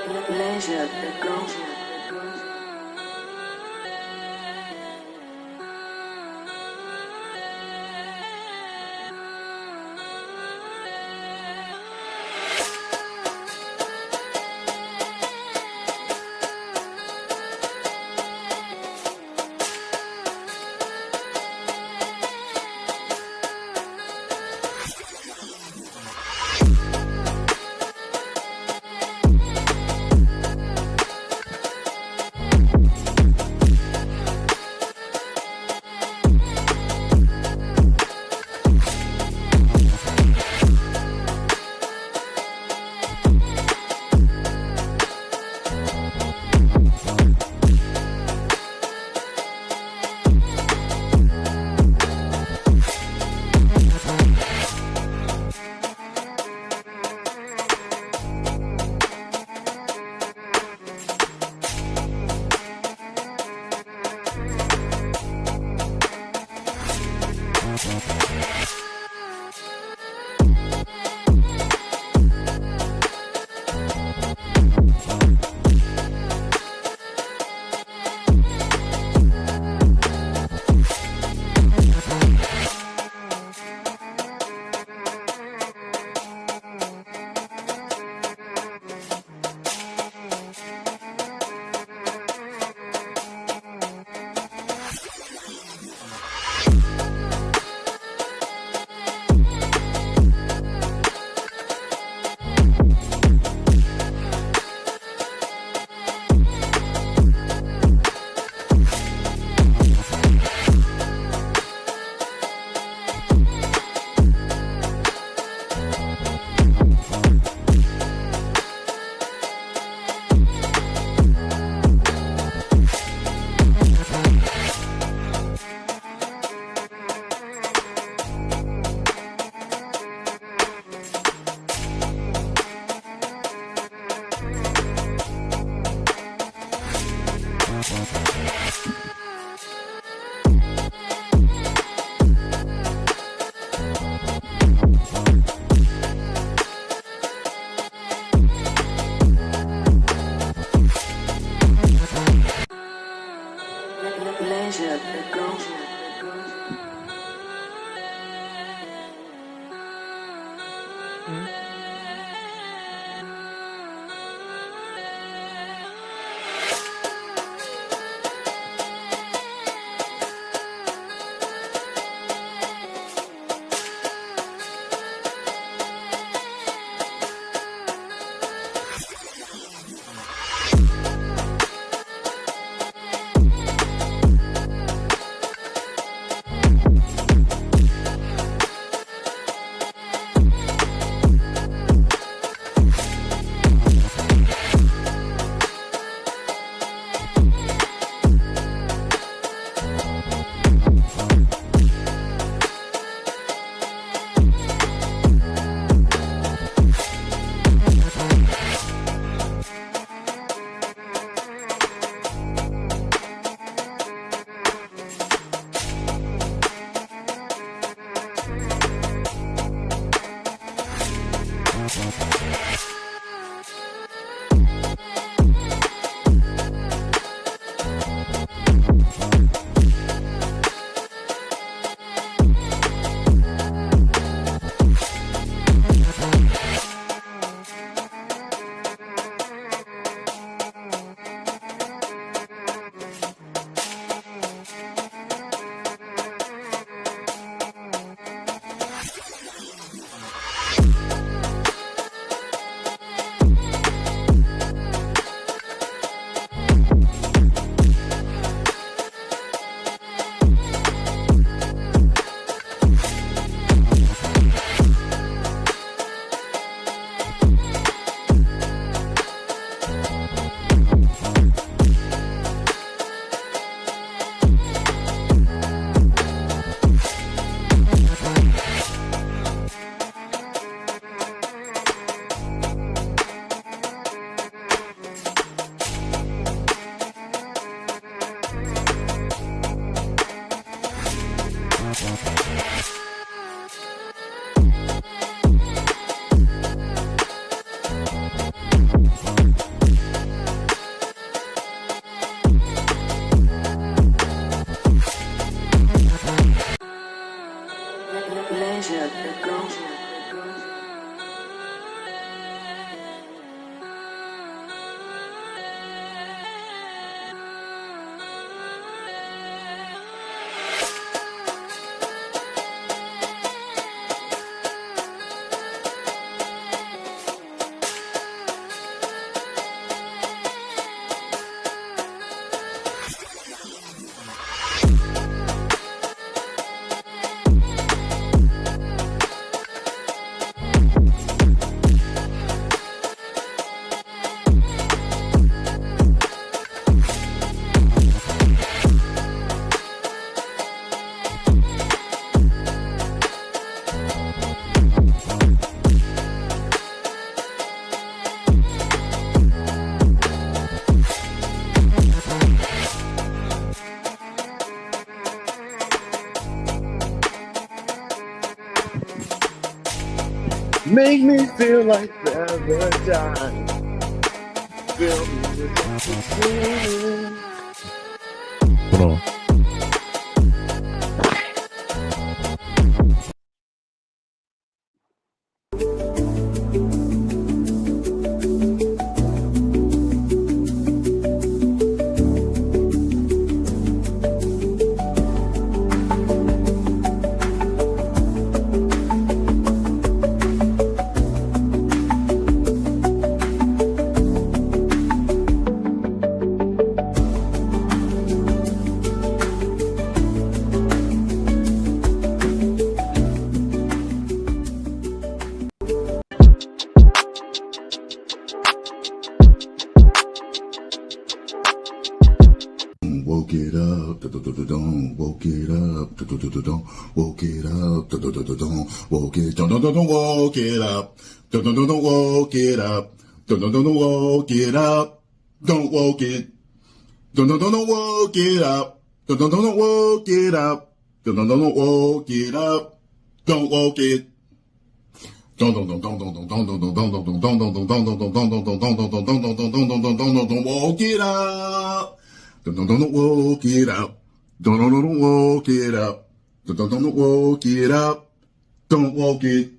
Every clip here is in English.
Pleasure, the go. Pleasure, the go. Make me feel like paradise. Fill me with ecstasy. Hold on. Woke it up, don't woke it up, don't woke it up, don't woke it, don't woke it up, don't woke it up, don't woke it up, don't woke it, don't woke it up, don't woke it up, don't woke it up, don't woke it. Don't woke it up. Don't woke it up. Don't woke it up. Don't woke it up. Don't woke it.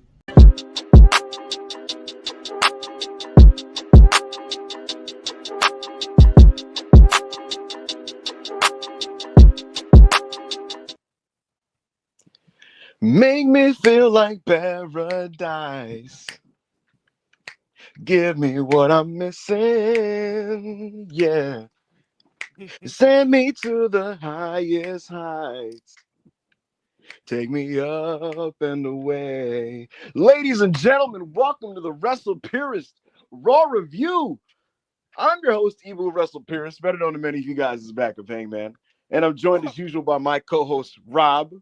Make me feel like paradise. Give me what I'm missing. Yeah. Send me to the highest heights. Take me up and away. Ladies and gentlemen, welcome to the Wrestle Purist Raw Review. I'm your host, Evil Wrestle Purist, better known to many of you guys as Back of Hangman. And I'm joined as usual by my co-host, Rob,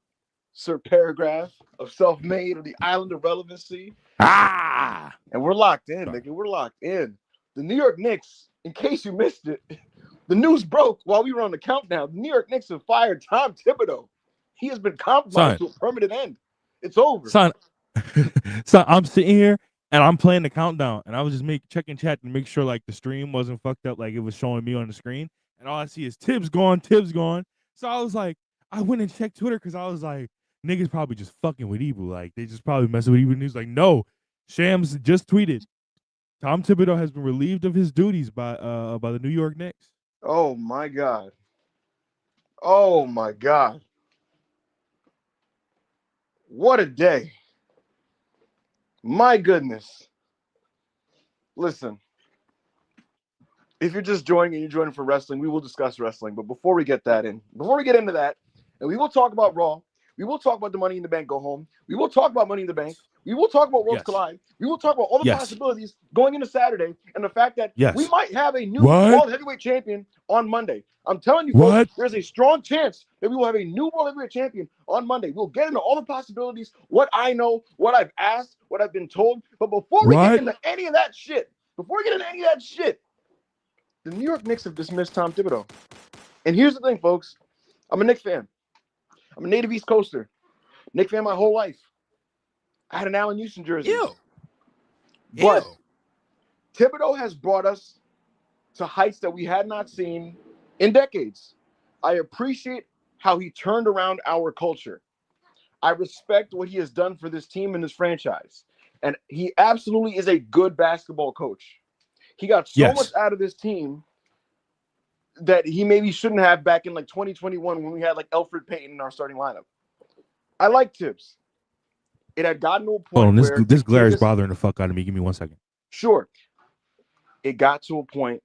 Sir Paragraph of Self-Made of the Island of Relevancy. And we're locked in, nigga. We're locked in. The New York Knicks, in case you missed it, the news broke while we were on the countdown. The New York Knicks have fired Tom Thibodeau. He has been compromised to a permanent end. It's over. Son, I'm sitting here and I'm playing the countdown, and I was just checking chat to make sure like the stream wasn't fucked up, like it was showing me on the screen, and all I see is Tibbs gone. So I was like, I went and checked Twitter because I was like, niggas probably just fucking with Ebu, like they just probably messing with Ebu. And he was like, no, Shams just tweeted, Tom Thibodeau has been relieved of his duties by the New York Knicks. Oh my God. Oh my God. What a day. My goodness. Listen, if you're just joining and you're joining for wrestling, we will discuss wrestling. But before we get into that, and we will talk about Raw, we will talk about the Money in the Bank go home, we will talk about Money in the Bank, we will talk about Worlds Collide, we will talk about all the possibilities going into Saturday, and the fact that we might have a new World Heavyweight Champion on Monday. I'm telling you, folks, there's a strong chance that we will have a new World Heavyweight Champion on Monday. We'll get into all the possibilities, what I know, what I've asked, what I've been told. But before we get into any of that shit, the New York Knicks have dismissed Tom Thibodeau. And here's the thing, folks. I'm a Knicks fan. I'm a native East Coaster. Knicks fan my whole life. I had an Allen Houston jersey. But Thibodeau has brought us to heights that we had not seen in decades. I appreciate how he turned around our culture. I respect what he has done for this team and this franchise. And he absolutely is a good basketball coach. He got so much out of this team that he maybe shouldn't have back in like 2021 when we had like Elfrid Payton in our starting lineup. I like Tibbs. It had gotten to a point where this glare is bothering the fuck out of me. Give me 1 second. Sure. It got to a point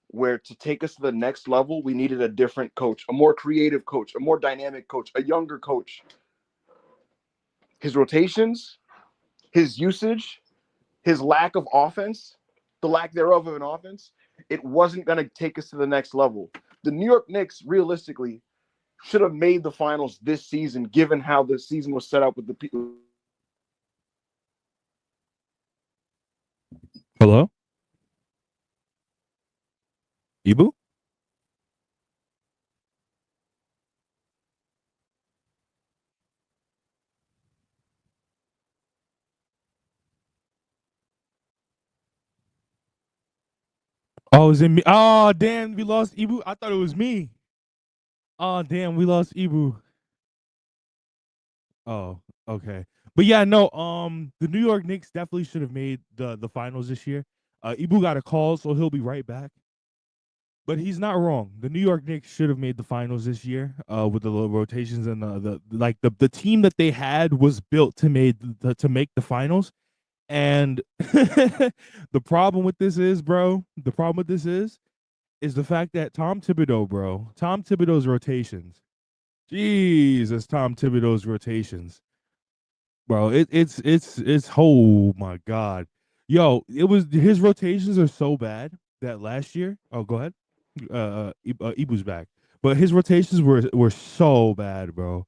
where to take us to the next level, we needed a different coach, a more creative coach, a more dynamic coach, a younger coach. His rotations, his usage, his lack of offense, the lack thereof of an offense, it wasn't going to take us to the next level. The New York Knicks, realistically, should have made the finals this season, given how the season was set up with the people. Hello? Ibu? Oh, is it me? Oh, damn, we lost Ibu. I thought it was me. Oh, damn, we lost Ibu. Oh, okay. But yeah, no, the New York Knicks definitely should have made the finals this year. Ibu got a call, so he'll be right back. But he's not wrong. The New York Knicks should have made the finals this year, with the little rotations and the team that they had was built to make the finals. And the problem with this is, bro, is the fact that Tom Thibodeau's rotations. Jesus, Tom Thibodeau's rotations. Bro, it's oh my god. Yo, it was his rotations are so bad that last year, oh go ahead. Ibu's back. But his rotations were so bad, bro.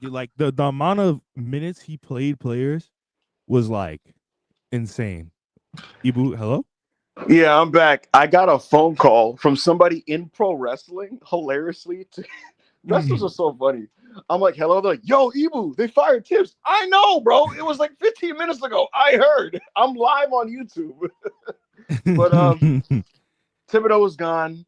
Like the amount of minutes he played players was like insane. Ibu, hello? Yeah, I'm back. I got a phone call from somebody in pro wrestling. Hilariously, wrestlers are so funny. I'm like, hello. They're like, yo, Ibu, they fired Tibbs. I know, bro. It was like 15 minutes ago. I heard. I'm live on YouTube. But Thibodeau is gone.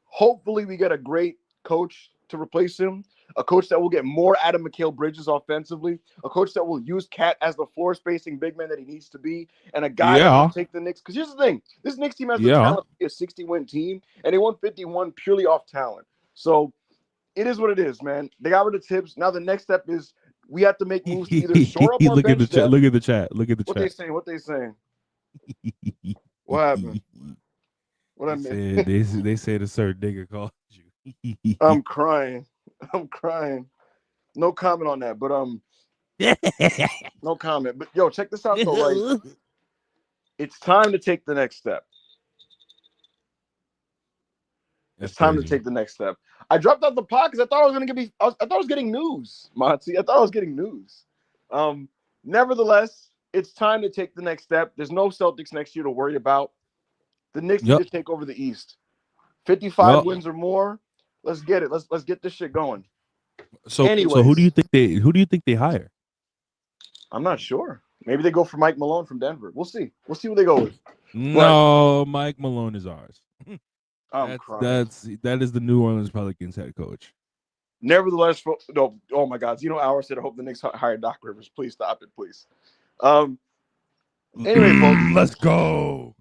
Hopefully, we get a great coach to replace him. A coach that will get more out of Mikal Bridges offensively. A coach that will use Cat as the floor spacing big man that he needs to be. And a guy that will take the Knicks. Because here's the thing. This Knicks team has the talent to be a 60-win team. And they won 51 purely off talent. So it is what it is, man. They got rid of Tibbs. Now the next step is we have to make moves to either shore up our look at bench the chat. depth. Look at the chat. Look at the What chat. they saying? What they saying? What happened? What I mean? They said a certain nigga called you. I'm crying. I'm crying. No comment on that, but no comment. But yo, check this out though. Like, it's time to take the next step. It's time to take the next step. I dropped out the pod because I thought I was gonna get I thought I was getting news, Monty. I thought I was getting news. Nevertheless, it's time to take the next step. There's no Celtics next year to worry about. The Knicks need to take over the East. 55 wins or more. Let's get it. Let's get this shit going. So who do you think they hire? I'm not sure. Maybe they go for Mike Malone from Denver. We'll see. We'll see what they go with. No, Mike Malone is ours. That is the New Orleans Pelicans head coach. Nevertheless, no, oh my God, Hour said, I hope the Knicks hire Doc Rivers. Please stop it, please. Anyway, folks, let's go.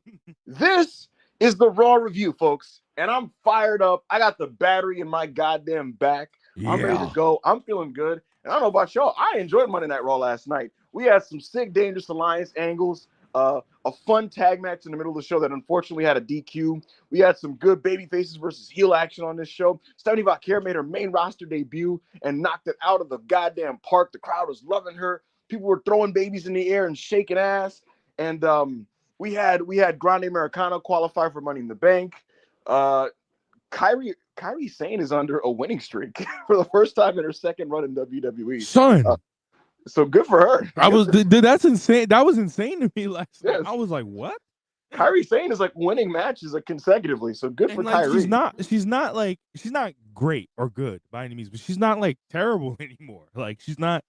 This is the Raw review, folks, and I'm fired up. I got the battery in my goddamn back. Yeah. I'm ready to go. I'm feeling good. And I don't know about y'all. I enjoyed Monday Night Raw last night. We had some sick, dangerous alliance angles. A fun tag match in the middle of the show that unfortunately had a DQ. We had some good baby faces versus heel action on this show. Stephanie Vaquer made her main roster debut and knocked it out of the goddamn park. The crowd was loving her. People were throwing babies in the air and shaking ass. And we had Grande Americano qualify for Money in the Bank. Kairi Sane is under a winning streak for the first time in her second run in WWE. Son. So good for her. That's insane. That was insane to me last night. I was like, what? Kairi Sane is like winning matches consecutively. So good for Kairi. She's not great or good by any means, but she's not like terrible anymore. Like she's not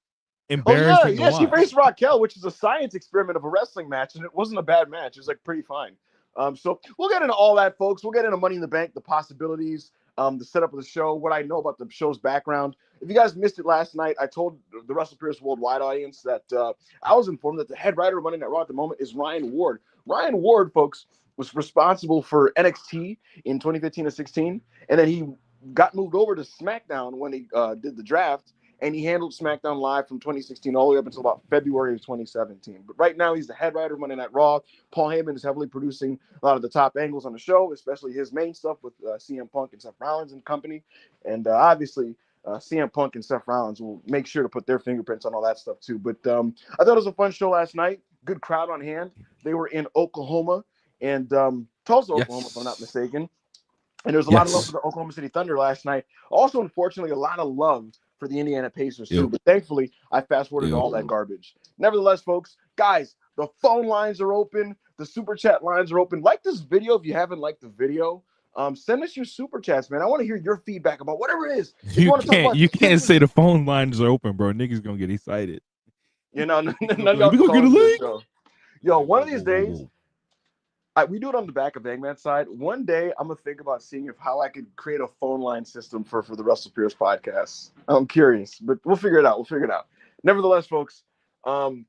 embarrassing. Yeah, she faced Raquel, which is a science experiment of a wrestling match, and it wasn't a bad match. It was like pretty fine. So we'll get into all that, folks. We'll get into Money in the Bank, the possibilities, the setup of the show, what I know about the show's background. If you guys missed it last night, I told the WrestlePierce Worldwide audience that I was informed that the head writer of Monday Night Raw at the moment is Ryan Ward. Ryan Ward, folks, was responsible for NXT in 2015 to 16, and then he got moved over to SmackDown when he did the draft. And he handled SmackDown Live from 2016 all the way up until about February of 2017. But right now, he's the head writer of Monday Night Raw. Paul Heyman is heavily producing a lot of the top angles on the show, especially his main stuff with CM Punk and Seth Rollins and company. And obviously, CM Punk and Seth Rollins will make sure to put their fingerprints on all that stuff too. But I thought it was a fun show last night. Good crowd on hand. They were in Oklahoma and Tulsa, Oklahoma, if I'm not mistaken. And there was a lot of love for the Oklahoma City Thunder last night. Also, unfortunately, a lot of love for the Indiana Pacers too. But thankfully, I fast-forwarded all that garbage. Nevertheless, folks, guys, the phone lines are open. The super chat lines are open. Like this video if you haven't liked the video. Send us your super chats, man. I want to hear your feedback about whatever it is. You can't say the phone lines are open, bro. Niggas gonna get excited. You know, none of y'all we gonna get a link. Yo, one of these days, we do it on the back of Hangman's side. One day, I'm gonna think about seeing how I could create a phone line system for the Russell Pierce podcast. I'm curious, but we'll figure it out. Nevertheless, folks,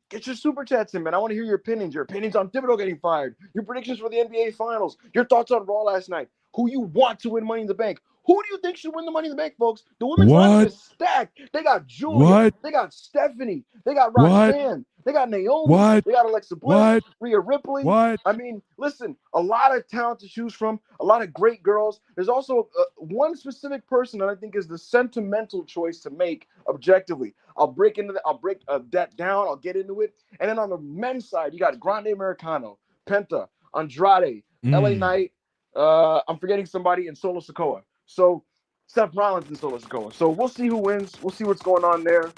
get your super chats in, man. I want to hear your opinions. Your opinions on Thibodeau getting fired. Your predictions for the NBA Finals. Your thoughts on Raw last night. Who you want to win Money in the Bank? Who do you think should win the Money in the Bank, folks? The women's lineup is stacked. They got Julia. They got Stephanie. They got Roxanne. They got Naomi. They got Alexa Bliss. Rhea Ripley. I mean, listen, a lot of talent to choose from. A lot of great girls. There's also one specific person that I think is the sentimental choice to make objectively. I'll break that down. I'll get into it. And then on the men's side, you got Grande Americano, Penta, Andrade, LA Knight. I'm forgetting somebody in Solo Sikoa. So Seth Rollins and Solo Sikoa. So we'll see who wins. We'll see what's going on there.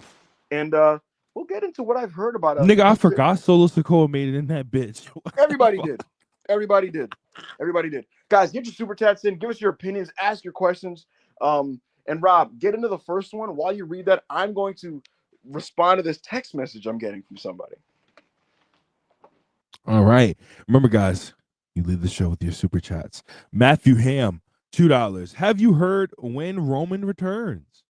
And we'll get into what I've heard about. Nigga, I forgot Solo Sikoa made it in that bitch. Everybody did. Guys, get your super chats in. Give us your opinions. Ask your questions. And Rob, get into the first one. While you read that, I'm going to respond to this text message I'm getting from somebody. All right. Remember, guys, you leave the show with your super chats. Matthew Ham, $2. Have you heard when Roman returns?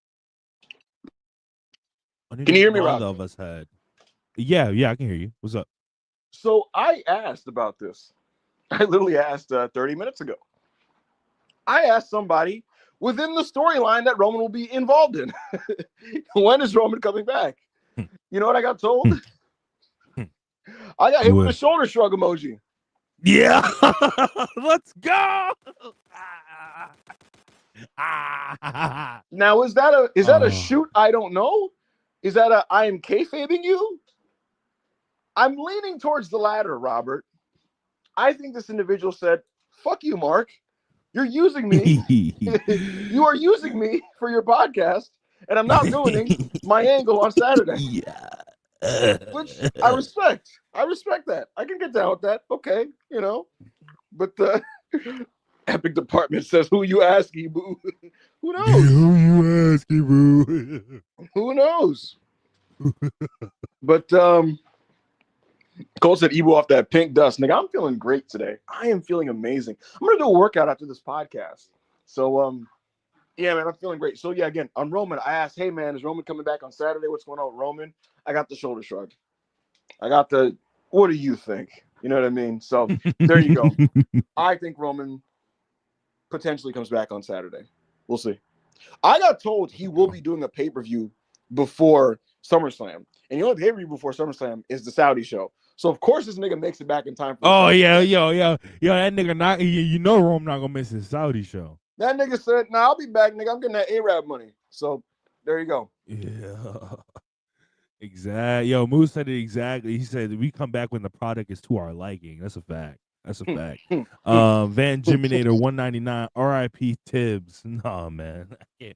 Can you hear me, Rob? Of us had. Yeah, I can hear you. What's up? So I asked about this. I literally asked 30 minutes ago. I asked somebody within the storyline that Roman will be involved in. When is Roman coming back? You know what I got told? I got hit with a shoulder shrug emoji. Yeah, let's go. Now, is that a shoot? I don't know. Is that a I am kayfabing you? I'm leaning towards the latter, Robert. I think this individual said, "Fuck you, Mark. You're using me. You are using me for your podcast, and I'm not ruining my angle on Saturday." Yeah. Which I respect. I respect that. I can get down with that. Okay, you know. But the Epic Department says, "Who you asking, boo?" Who knows? Who you asking, boo? Who knows? But Cole said, "Ebo off that pink dust, nigga." I'm feeling great today. I am feeling amazing. I'm gonna do a workout after this podcast. So yeah, man, I'm feeling great. So yeah, again, on Roman, I asked, "Hey man, is Roman coming back on Saturday? What's going on with Roman?" I got the shoulder shrug. I got the, "What do you think?" You know what I mean? So there you go. I think Roman potentially comes back on Saturday. We'll see. I got told he will be doing a pay-per-view before SummerSlam. And the only pay-per-view before SummerSlam is the Saudi show. So of course this nigga makes it back in time for yeah, yo, that nigga not you know Rome not gonna miss his Saudi show. That nigga said, "Nah, I'll be back, nigga. I'm getting that Arab money." So there you go. Yeah. Exactly. Yo, Moose said it exactly. He said we come back when the product is to our liking. That's a fact. Van Jiminator 199 RIP Tibbs. Nah, man. You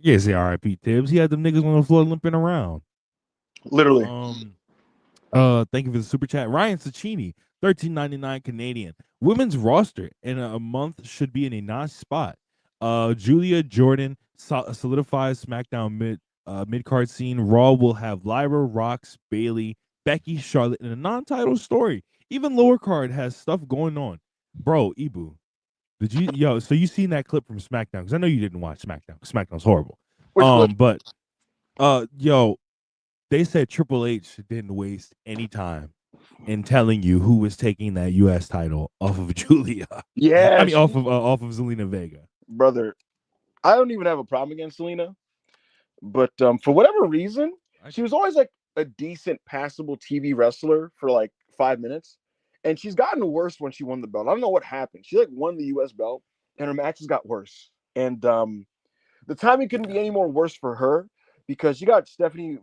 can't say RIP Tibbs. He had them niggas on the floor limping around. Literally. Thank you for the super chat. Ryan Cicchini, $13.99 Canadian. Women's roster in a month should be in a nice spot. Julia Jordan solidifies SmackDown mid-card scene. Raw will have Lyra, Rox, Bailey, Becky, Charlotte in a non-title story. Even lower card has stuff going on. Bro, Ibu, so you seen that clip from SmackDown? Because I know you didn't watch SmackDown. SmackDown's horrible. But they said Triple H didn't waste any time in telling you who was taking that U.S. title off of Julia. Yeah, I mean off of Zelina Vega. Brother, I don't even have a problem against Zelina, but for whatever reason, she was always like a decent, passable TV wrestler for like 5 minutes, and she's gotten worse when she won the belt. I don't know what happened. She like won the U.S. belt, and her matches got worse. And the timing couldn't be any more worse for her because you got you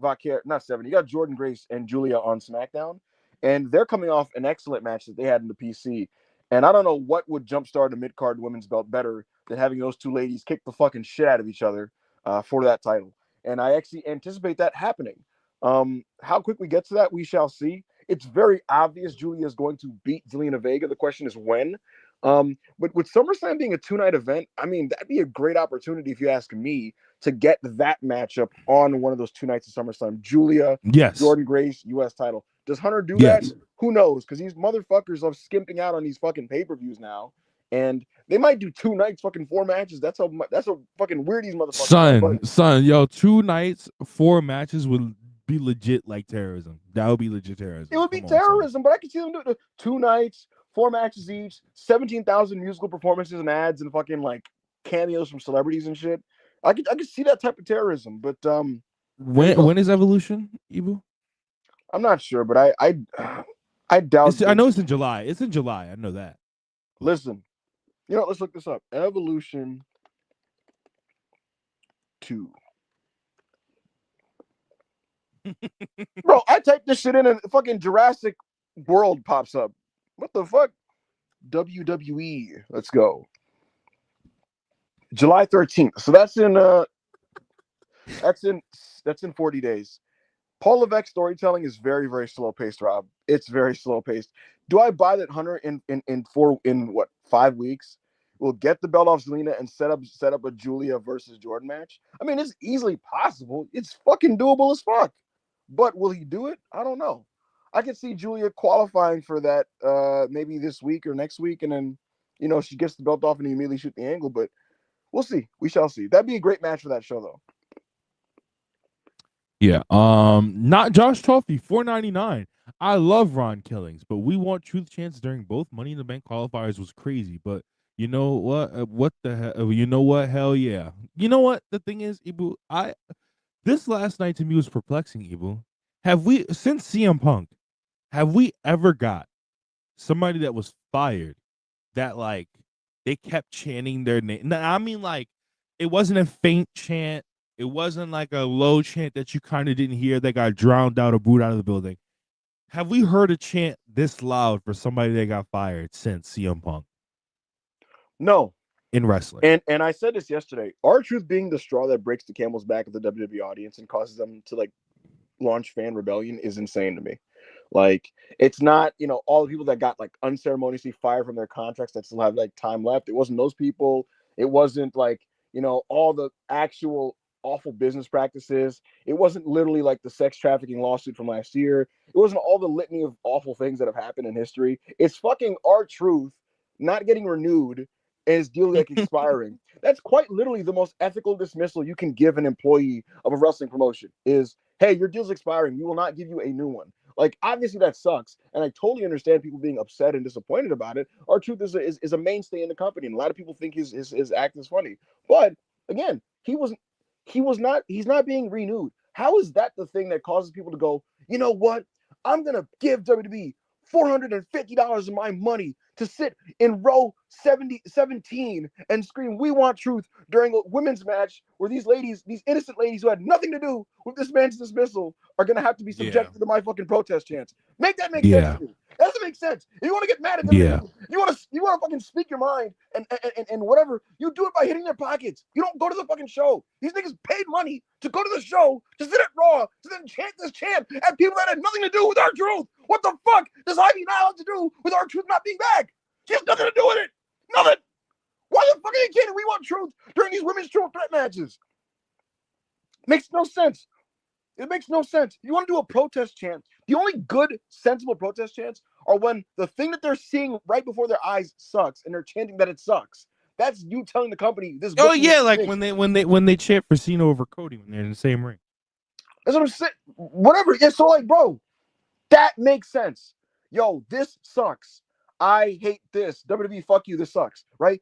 got Jordan Grace and Julia on SmackDown, and they're coming off an excellent match that they had in the PC. And I don't know what would jumpstart a mid-card women's belt better than having those two ladies kick the fucking shit out of each other for that title. And I actually anticipate that happening. How quick we get to that, we shall see. It's very obvious Julia is going to beat Zelina Vega. The question is when. But with SummerSlam being a 2-night event, I mean, that'd be a great opportunity, if you ask me, to get that matchup on one of those 2 nights of SummerSlam. Julia, yes. Jordan Grace, U.S. title. Does Hunter do Yes. that? Who knows? Because these motherfuckers are skimping out on these fucking pay-per-views now. And they might do 2 nights, fucking 4 matches. That's how fucking weird these motherfuckers are. Son, yo, 2 nights, 4 matches would be legit like terrorism. That would be legit terrorism. It would be terrorism, but I could see them do it 2 nights, 4 matches each, 17,000 musical performances and ads and fucking like cameos from celebrities and shit. I could see that type of terrorism, but when is Evolution, Ibu? I'm not sure, but I doubt. I know it's in July. It's in July. I know that. Listen, let's look this up. Evolution 2. Bro, I typed this shit in and fucking Jurassic World pops up. What the fuck? WWE. Let's go. July 13th. So that's in 40 days. Paul Levesque's storytelling is very, very slow paced, Rob. It's very slow paced. Do I buy that Hunter in 5 weeks will get the belt off Zelina and set up a Julia versus Jordan match? I mean, it's easily possible. It's fucking doable as fuck. But will he do it? I don't know. I could see Julia qualifying for that maybe this week or next week, and then she gets the belt off and he immediately shoot the angle. But we'll see. We shall see. That'd be a great match for that show, though. Yeah. Not Josh Toffee, $4.99. I love Ron Killings, but we want truth chance during both Money in the Bank qualifiers was crazy. But you know what? What the hell? You know what? Hell yeah. You know what? The thing is, Ibu, this last night to me was perplexing, Ibu. Have we, since CM Punk, have we ever got somebody that was fired that like they kept chanting their name? I mean, like, it wasn't a faint chant. It wasn't like a low chant that you kind of didn't hear that got drowned out or booed out of the building. Have we heard a chant this loud for somebody that got fired since CM Punk? No. In wrestling. And I said this yesterday. R-Truth being the straw that breaks the camel's back of the WWE audience and causes them to like launch fan rebellion is insane to me. Like, it's not, all the people that got like unceremoniously fired from their contracts that still have like time left. It wasn't those people. It wasn't like, all the actual awful business practices. It wasn't literally like the sex trafficking lawsuit from last year. It wasn't all the litany of awful things that have happened in history. It's fucking R-Truth not getting renewed and his deal like expiring. That's quite literally the most ethical dismissal you can give an employee of a wrestling promotion is, hey, your deal's expiring. We will not give you a new one. Like, obviously that sucks. And I totally understand people being upset and disappointed about it. R-Truth is a mainstay in the company. And a lot of people think his act is funny. But again, he's not being renewed. How is that the thing that causes people to go, you know what? I'm going to give WWE $450 of my money to sit in row 17 and scream, "We want truth" during a women's match where these innocent ladies who had nothing to do with this man's dismissal are going to have to be subjected to my fucking protest chants. Make that make sense to me. That doesn't make sense. If you want to get mad at them, you want to fucking speak your mind and whatever, you do it by hitting their pockets. You don't go to the fucking show. These niggas paid money to go to the show, to sit at Raw, to then chant this chant at people that had nothing to do with R-Truth. What the fuck does Ivy not have to do with R-Truth not being back? She has nothing to do with it. Nothing. Why the fuck are they kidding? We want truth during these women's triple threat matches. Makes no sense. It makes no sense. You want to do a protest chant. The only good, sensible protest chants are when the thing that they're seeing right before their eyes sucks and they're chanting that it sucks. That's you telling the company this. Oh yeah, like when they chant for Cena over Cody when they're in the same ring. That's what I'm saying. Whatever. Yeah, so like, bro, that makes sense. Yo, this sucks. I hate this. WWE, fuck you. This sucks, right?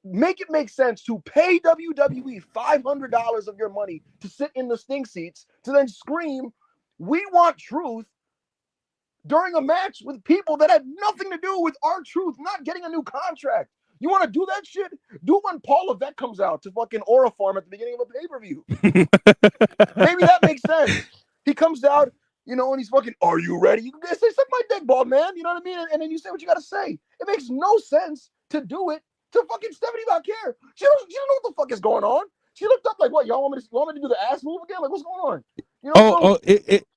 Make it make sense to pay WWE $500 of your money to sit in the stink seats to then scream, "We want truth" during a match with people that had nothing to do with R-Truth not getting a new contract. You want to do that shit? Do it when Paul Levesque comes out to fucking Aura Farm at the beginning of a pay-per-view. Maybe that makes sense. He comes out, and he's fucking, "Are you ready?" You can say, "Suck my dick, bald man." You know what I mean? And then you say what you got to say. It makes no sense to do it to fucking Stephanie Valkyrie. She don't know what the fuck is going on. She looked up like, "What, y'all want me to do the ass move again? Like, what's going on?"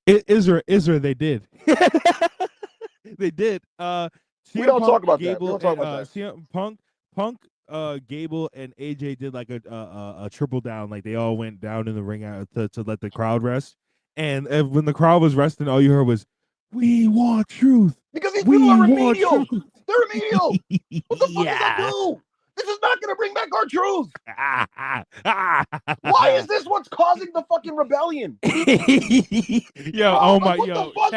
Israel, they did. They did. We don't talk about that. We don't talk about that. CM Punk, Gable, and AJ did like a triple down. Like they all went down in the ring to let the crowd rest. And when the crowd was resting, all you heard was, We want truth. Because these We people are want remedial. truth. They're remedial. What the fuck does that Yeah. do? This is not going to bring back our truth. Why is this what's causing the fucking rebellion? Yo, Bro, oh like, my, what yo, the fuck?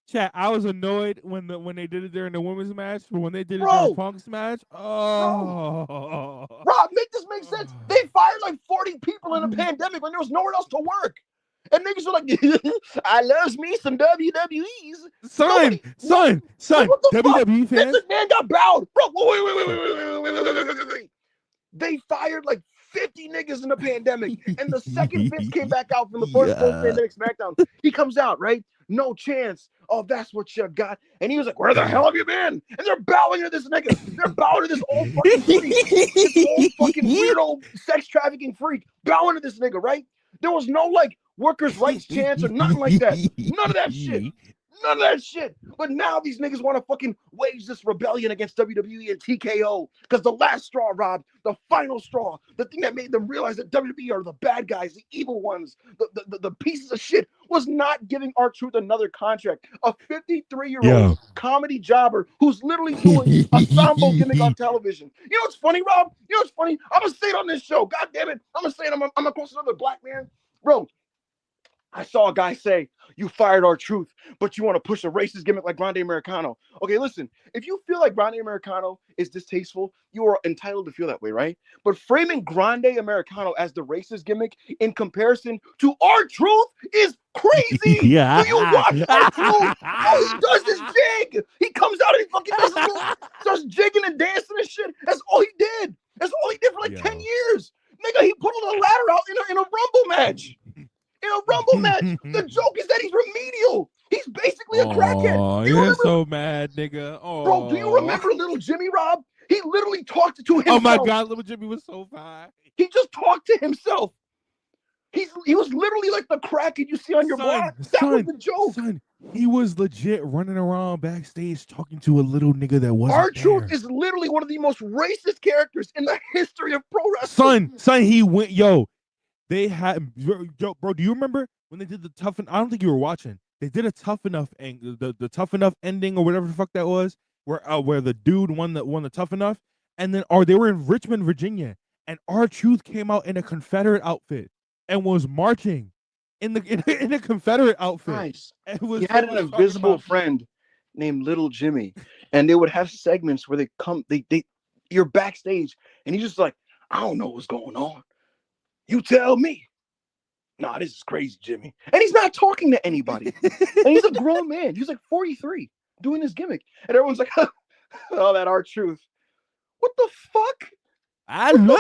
chat. I was annoyed when they did it during the women's match, but when they did it Bro. during Punk's match, oh, Rob, make this make sense. They fired like 40 people in a pandemic when there was nowhere else to work. And niggas were like, I loves me some WWEs. son, Like, what the WWE fuck? fans. Vince McMahon got bowed. Bro, wait. They fired like 50 niggas in the pandemic. And the second Vince came back out from the first post-pandemic SmackDown, he comes out, right? No chance. Oh, that's what you got. And he was like, where the hell have you been? And they're bowing to this nigga. They're bowing to this old fucking freak. This old fucking weirdo sex trafficking freak. Bowing to this nigga, right? There was no like workers' rights chance or nothing like that. None of that shit. None of that shit. But now these niggas want to fucking wage this rebellion against WWE and TKO because the last straw, Rob, the final straw, the thing that made them realize that WWE are the bad guys, the evil ones, the pieces of shit, was not giving R-Truth another contract. A 53-year-old comedy jobber who's literally doing a Sambo gimmick on television. You know what's funny, Rob? You know what's funny? I'm going to say it on this show. God damn it. I'm going to say it. I'm going to cross another black man. Bro, I saw a guy say, you fired R-Truth, but you want to push a racist gimmick like Grande Americano. Okay, listen, if you feel like Grande Americano is distasteful, you are entitled to feel that way, right? But framing Grande Americano as the racist gimmick in comparison to R-Truth is crazy. Yeah. Do you watch R-Truth? All he does is jig. He comes out and he fucking does his starts jigging and dancing and shit. That's all he did. That's all he did for like 10 years. Nigga, he put a ladder out in a Rumble match. In a Rumble match, the joke is that he's remedial. He's basically a crackhead. Oh, Do you you're remember? so mad, nigga. Oh, Bro, do you remember Little Jimmy, Rob? He literally talked to himself. Oh my God, Little Jimmy was so fine. He just talked to himself. He was literally like the crackhead you see on your block. That was the joke. Son, he was legit running around backstage talking to a little nigga that wasn't R-Truth there. is literally one of the most racist characters in the history of pro wrestling. Son, he went, yo. They had, bro, do you remember when they did the tough, I don't think you were watching. They did a tough enough, the tough enough ending or whatever the fuck that was, where the dude won the tough enough, and then they were in Richmond, Virginia, and R-Truth came out in a Confederate outfit and was marching in a Confederate outfit. Nice. He had an invisible friend named Little Jimmy, and they would have segments where you're backstage, and he's just like, I don't know what's going on. You tell me. Nah, this is crazy, Jimmy. And he's not talking to anybody. And he's a grown man. He's like 43 doing this gimmick. And everyone's like, oh, that R-Truth. What the fuck? I don't know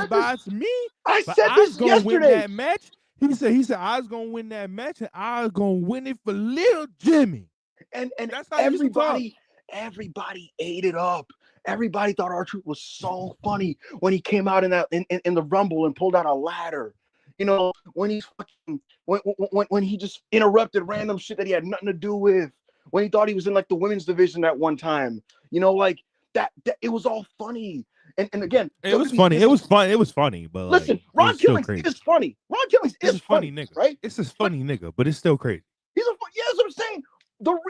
about me. I said this yesterday. Win that match. He said I was gonna win that match and I was gonna win it for Little Jimmy. And that's how everybody ate it up. Everybody thought R-Truth was so funny when he came out in the Rumble and pulled out a ladder. You know, when he's fucking when he just interrupted random shit that he had nothing to do with. When he thought he was in like the women's division at one time. You know, like that it was all funny. And again, it was funny. It was fun. It was funny. But listen, Ron Killings is funny. Ron Killings is funny, nigga, right? It's this funny nigga, but it's still crazy. That's what I'm saying.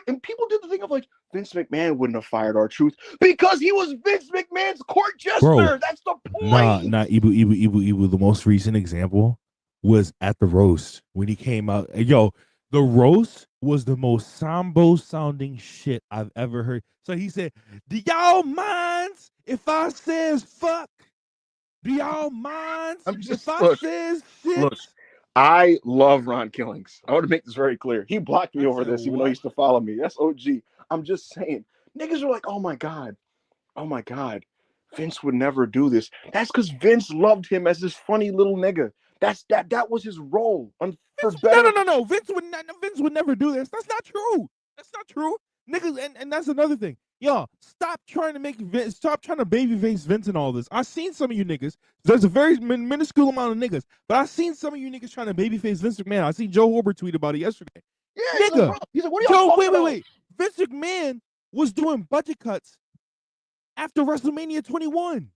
And people did the thing of like Vince McMahon wouldn't have fired R-Truth because he was Vince McMahon's court jester. Bro, that's the point. Nah, Ibu. The most recent example was at the roast when he came out. Yo, the roast was the most Sambo sounding shit I've ever heard. So he said, "Do y'all mind if I says fuck? Do y'all mind if I says shit?" Look, I love Ron Killings. I want to make this very clear. He blocked me over this, even though he used to follow me. That's OG. I'm just saying. Niggas are like, oh my God. Vince would never do this. That's because Vince loved him as this funny little nigga. That was his role. No. Vince would never do this. That's not true. Niggas, and that's another thing. Y'all, stop trying to babyface Vince and all this. I've seen some of you niggas. There's a very minuscule amount of niggas, but I've seen some of you niggas trying to babyface Vince McMahon. I seen Joe Horber tweet about it yesterday. Yeah, nigga. He's like, what are y'all talking about? Wait. Vince McMahon was doing budget cuts after WrestleMania 21.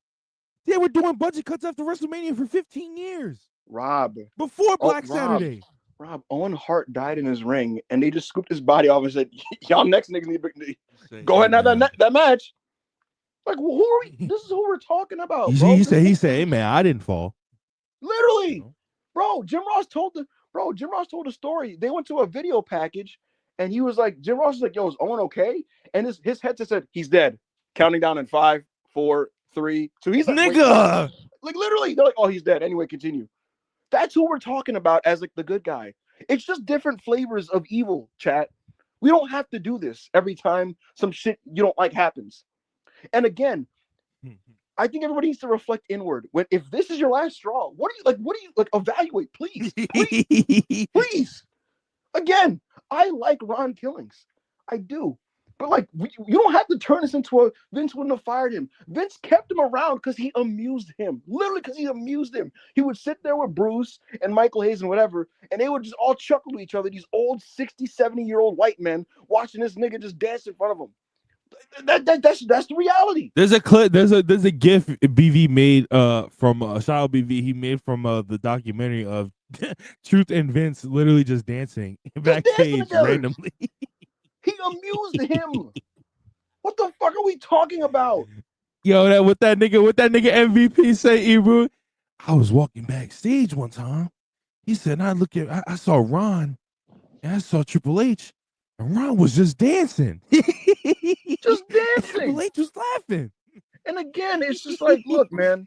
They were doing budget cuts after WrestleMania for 15 years. Rob. Before Black Saturday. Rob, Owen Hart died in his ring, and they just scooped his body off and said, "Y'all next niggas need to go ahead and have that match." Like, well, who are we? This is who we're talking about, bro. He said, "Hey man, I didn't fall." Literally, You know? bro. Jim Ross told the story. They went to a video package, and he was like, Jim Ross was like, "Yo, is Owen okay?" And his headset said, "He's dead." Counting down in 5, 4, 3, 2. He's like, "Wait, Nigga. like literally." They're like, "Oh, he's dead." Anyway, continue. That's who we're talking about as like the good guy. It's just different flavors of evil, chat. We don't have to do this every time some shit you don't like happens. And again, I think everybody needs to reflect inward. When if this is your last straw, what do you like evaluate, please? Please. Again, I like Ron Killings. I do. But like you don't have to turn this into a Vince wouldn't have fired him. Vince kept him around because he amused him. Literally because he amused him. He would sit there with Bruce and Michael Hayes and whatever, and they would just all chuckle to each other, these old 60, 70-year-old white men watching this nigga just dance in front of them. That's the reality. There's a clip. There's a GIF BV made from shout out BV. He made from the documentary of Truth and Vince literally just dancing backstage randomly. He amused him. What the fuck are we talking about? Yo, that what that nigga MVP say, Ebru? I was walking backstage one time. He said, I saw Ron and I saw Triple H, and Ron was just dancing. Just dancing. Triple H was laughing. And again, it's just like, look, man,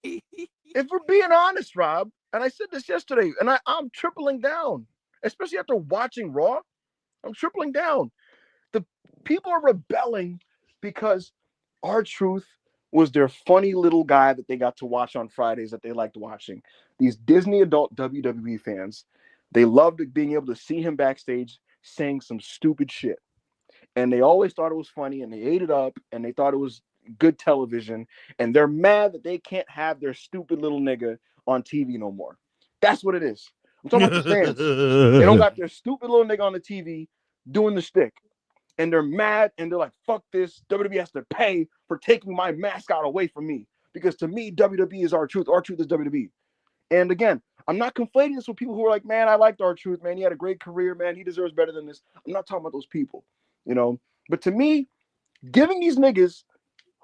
if we're being honest, Rob, and I said this yesterday, and I'm tripling down, especially after watching Raw, I'm tripling down. The people are rebelling because R-Truth was their funny little guy that they got to watch on Fridays that they liked watching. These Disney adult WWE fans, they loved being able to see him backstage saying some stupid shit. And they always thought it was funny, and they ate it up, and they thought it was good television, and they're mad that they can't have their stupid little nigga on TV no more. That's what it is. I'm talking about the fans. They don't got their stupid little nigga on the TV doing the stick. And they're mad, and they're like, fuck this. WWE has to pay for taking my mascot away from me. Because to me, WWE is R-Truth. R-Truth is WWE. And again, I'm not conflating this with people who are like, man, I liked R-Truth, man. He had a great career, man. He deserves better than this. I'm not talking about those people, you know. But to me, giving these niggas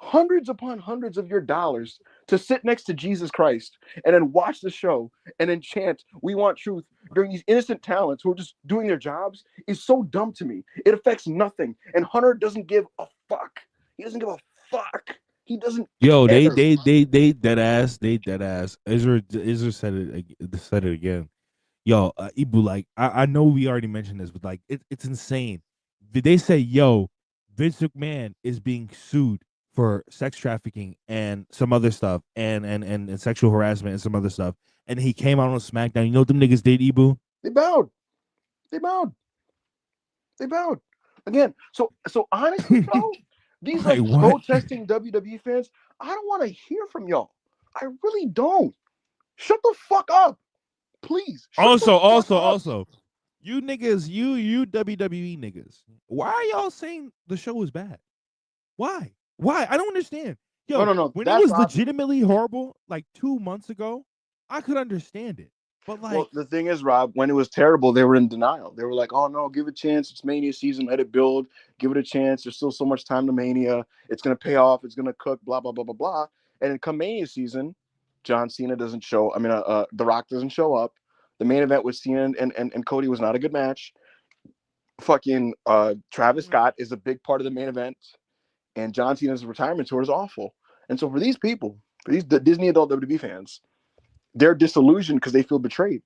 hundreds upon hundreds of your dollars to sit next to Jesus Christ and then watch the show and then chant, "We want truth" during these innocent talents who are just doing their jobs is so dumb to me. It affects nothing. And Hunter doesn't give a fuck. He doesn't give a fuck. He doesn't. Yo, care. they dead ass. They dead ass. Israel said it again. Yo, Ibu, like I know we already mentioned this, but like it's insane. They say, yo, Vince McMahon is being sued for sex trafficking and some other stuff, and sexual harassment and some other stuff. And he came out on SmackDown. You know what them niggas did, Ibu? They bowed. Again, so honestly, bro, these like protesting WWE fans, I don't want to hear from y'all. I really don't. Shut the fuck up, please. Also, you niggas, you WWE niggas, why are y'all saying the show was bad? Why? I don't understand. Yo, no. When it was legitimately horrible, like 2 months ago, I could understand it. But like, well, the thing is, Rob, when it was terrible, they were in denial. They were like, "Oh no, give it a chance. It's Mania season. Let it build. Give it a chance. There's still so much time to Mania. It's gonna pay off. It's gonna cook. Blah blah blah blah blah." And then come Mania season, John Cena doesn't show. The Rock doesn't show up. The main event with Cena and Cody was not a good match. Fucking Travis Scott is a big part of the main event, and John Cena's retirement tour is awful. And so for these people, for these Disney adult WWE fans, they're disillusioned because they feel betrayed.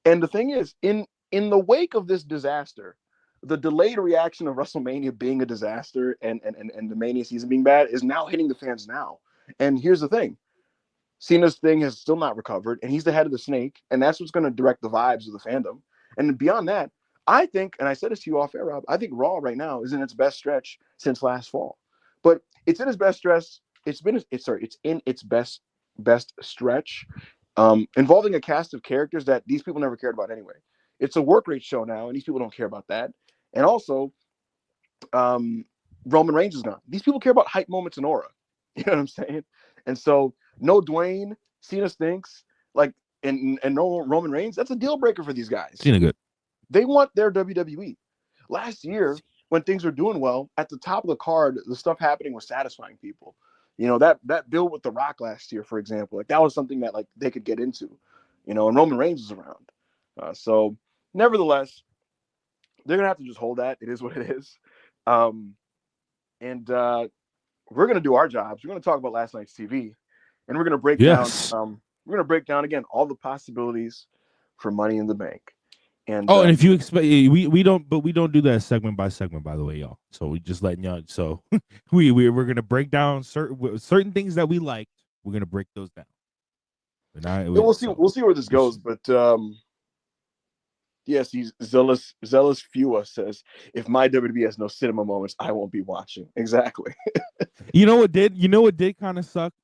And the thing is, in the wake of this disaster, the delayed reaction of WrestleMania being a disaster and the Mania season being bad is now hitting the fans now. And here's the thing. Cena's thing has still not recovered, and he's the head of the snake, and that's what's going to direct the vibes of the fandom. And beyond that, I think, and I said this to you off air, Rob, I think Raw right now is in its best stretch since last fall. But it's in its best stretch. It's in its best stretch, involving a cast of characters that these people never cared about anyway. It's a work rate show now, and these people don't care about that. And also, Roman Reigns is gone. These people care about hype moments and aura. You know what I'm saying? And so, no Dwayne, Cena stinks. Like, and no Roman Reigns, that's a deal breaker for these guys. Cena good. They want their WWE. Last year, when things were doing well, at the top of the card, the stuff happening was satisfying people. You know, that build with The Rock last year, for example, like that was something that like they could get into, you know, and Roman Reigns was around. So nevertheless, they're going to have to just hold that. It is what it is. And we're going to do our jobs. We're going to talk about last night's TV, and we're going to break down, we're going to break down again, all the possibilities for Money in the Bank. And and if you expect, we don't do that segment by segment, by the way, y'all. So we just letting y'all. So we're gonna break down certain things that we liked. We're gonna break those down. We'll see where this goes. But yes, he's zealous Fua says, if my WWE has no cinema moments, I won't be watching. Exactly. You know what did kind of suck?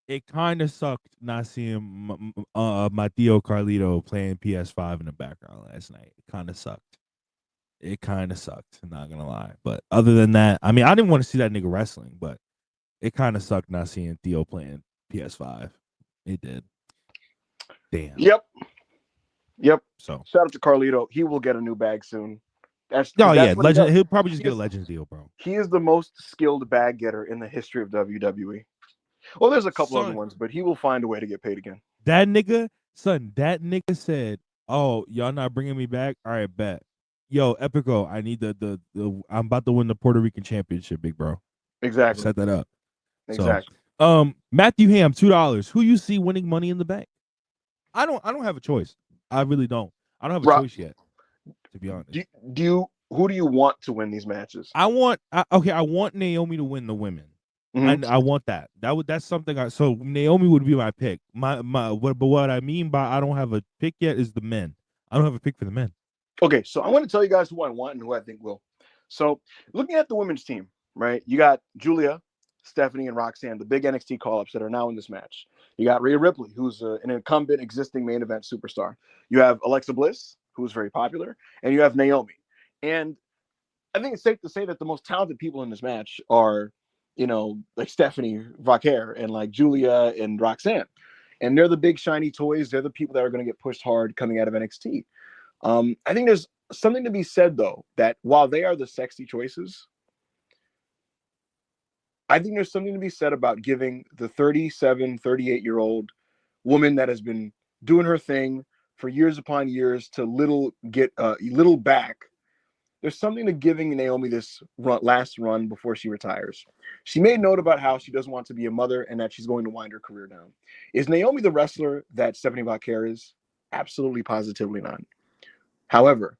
It kind of sucked not seeing Matteo Carlito playing PS5 in the background last night. It kind of sucked. I'm not gonna lie. But other than that, I mean, I didn't want to see that nigga wrestling, but it kind of sucked not seeing Theo playing PS5. It did. Damn. Yep. So shout out to Carlito. He will get a new bag soon. Legend. He'll probably just get a Legends deal, bro. He is the most skilled bag getter in the history of WWE. Well, there's a couple other ones, but he will find a way to get paid again. That nigga said, "Oh, y'all not bringing me back? All right, bet. Yo, Epico, I need the I'm about to win the Puerto Rican championship, big bro. Exactly. Set that up. Exactly. So, Matthew Ham, $2. Who you see winning Money in the Bank? I don't have a choice. I really don't. I don't have a choice yet, to be honest. Who do you want to win these matches? I want Naomi to win the women. Mm-hmm. I want that. That's something. So Naomi would be my pick. But what I mean by I don't have a pick yet is the men. I don't have a pick for the men. Okay, so I want to tell you guys who I want and who I think will. So looking at the women's team, right? You got Julia, Stephanie, and Roxanne, the big NXT call-ups that are now in this match. You got Rhea Ripley, who's an incumbent existing main event superstar. You have Alexa Bliss, who's very popular, and you have Naomi. And I think it's safe to say that the most talented people in this match are, you know, like Stephanie Vaquer and like Julia and Roxanne. And they're the big shiny toys. They're the people that are going to get pushed hard coming out of NXT. I think there's something to be said, though, that while they are the sexy choices, I think there's something to be said about giving the 37, 38-year-old woman that has been doing her thing for years upon years to little back. There's something to giving Naomi this last run before she retires. She made note about how she doesn't want to be a mother and that she's going to wind her career down. Is Naomi the wrestler that Stephanie Vaquer is? Absolutely, positively not. However,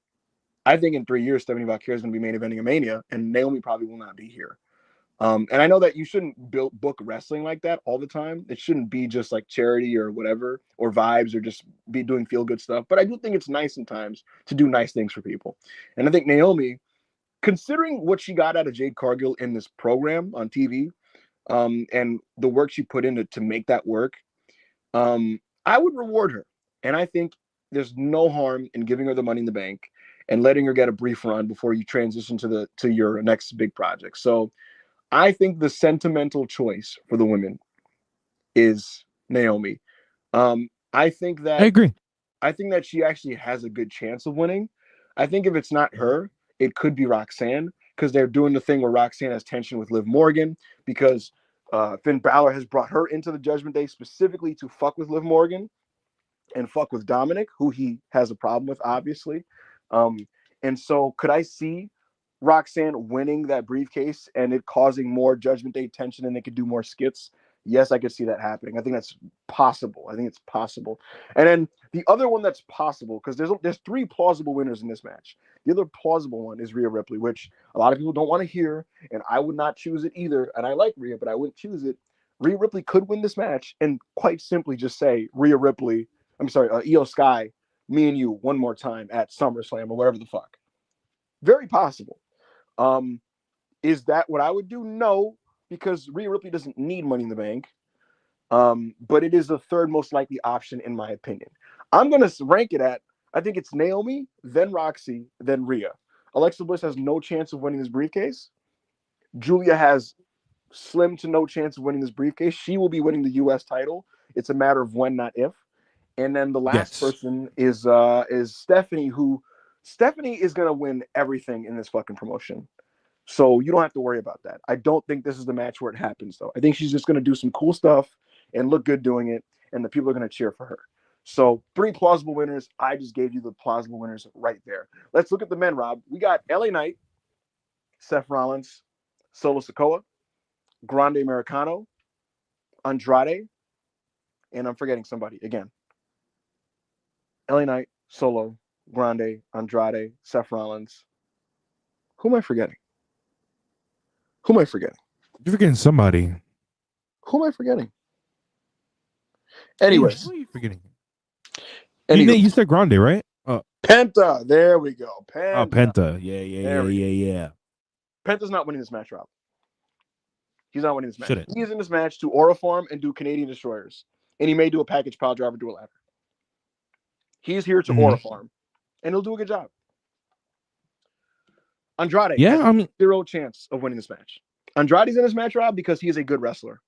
I think in 3 years, Stephanie Vaquer is going to be main eventing a Mania, and Naomi probably will not be here. And I know that you shouldn't book wrestling like that all the time. It shouldn't be just like charity or whatever, or vibes, or just be doing feel-good stuff. But I do think it's nice sometimes to do nice things for people. And I think Naomi, considering what she got out of Jade Cargill in this program on TV, and the work she put in to make that work, I would reward her. And I think there's no harm in giving her the Money in the Bank and letting her get a brief run before you transition to your next big project. So I think the sentimental choice for the women is Naomi. I think that I agree. I think that she actually has a good chance of winning. I think if it's not her, it could be Roxanne, because they're doing the thing where Roxanne has tension with Liv Morgan, because Finn Balor has brought her into the Judgment Day specifically to fuck with Liv Morgan and fuck with Dominic, who he has a problem with, obviously. And so could I see Roxanne winning that briefcase and it causing more Judgment Day tension and they could do more skits? Yes, I could see that happening. I think that's possible. I think it's possible. And then the other one that's possible, because there's three plausible winners in this match. The other plausible one is Rhea Ripley, which a lot of people don't want to hear, and I would not choose it either. And I like Rhea, but I wouldn't choose it. Rhea Ripley could win this match and quite simply just say, Io Sky, me and you one more time at SummerSlam or whatever the fuck. Very possible. Is that what I would do? No, because Rhea Ripley doesn't need Money in the Bank. But it is the third most likely option in my opinion. I'm going to rank it at, I think it's Naomi, then Roxy, then Rhea. Alexa Bliss has no chance of winning this briefcase. Julia has slim to no chance of winning this briefcase. She will be winning the U.S. title. It's a matter of when, not if. And then the last Yes. person is Stephanie, Stephanie is gonna win everything in this fucking promotion. So you don't have to worry about that. I don't think this is the match where it happens, though. I think she's just gonna do some cool stuff and look good doing it, and the people are gonna cheer for her. So 3 plausible winners. I just gave you the plausible winners right there. Let's look at the men, Rob. We got LA Knight, Seth Rollins, Solo Sikoa, Grande Americano, Andrade, and I'm forgetting somebody again. LA Knight, Solo, Grande, Andrade, Seth Rollins. Who am I forgetting? Who am I forgetting? You're forgetting somebody. Who am I forgetting? Anyways. Who are you forgetting? Anyways. You said Grande, right? Penta. There we go. Penta. Oh, Penta. Yeah. Penta's not winning this match, Rob. He's not winning this match. Shouldn't. He's in this match to Aura Farm and do Canadian Destroyers. And he may do a package pile driver, do a ladder. He's here to Aura Farm. And he'll do a good job. Andrade has 0 chance of winning this match. Andrade's in this match, Rob, because he is a good wrestler.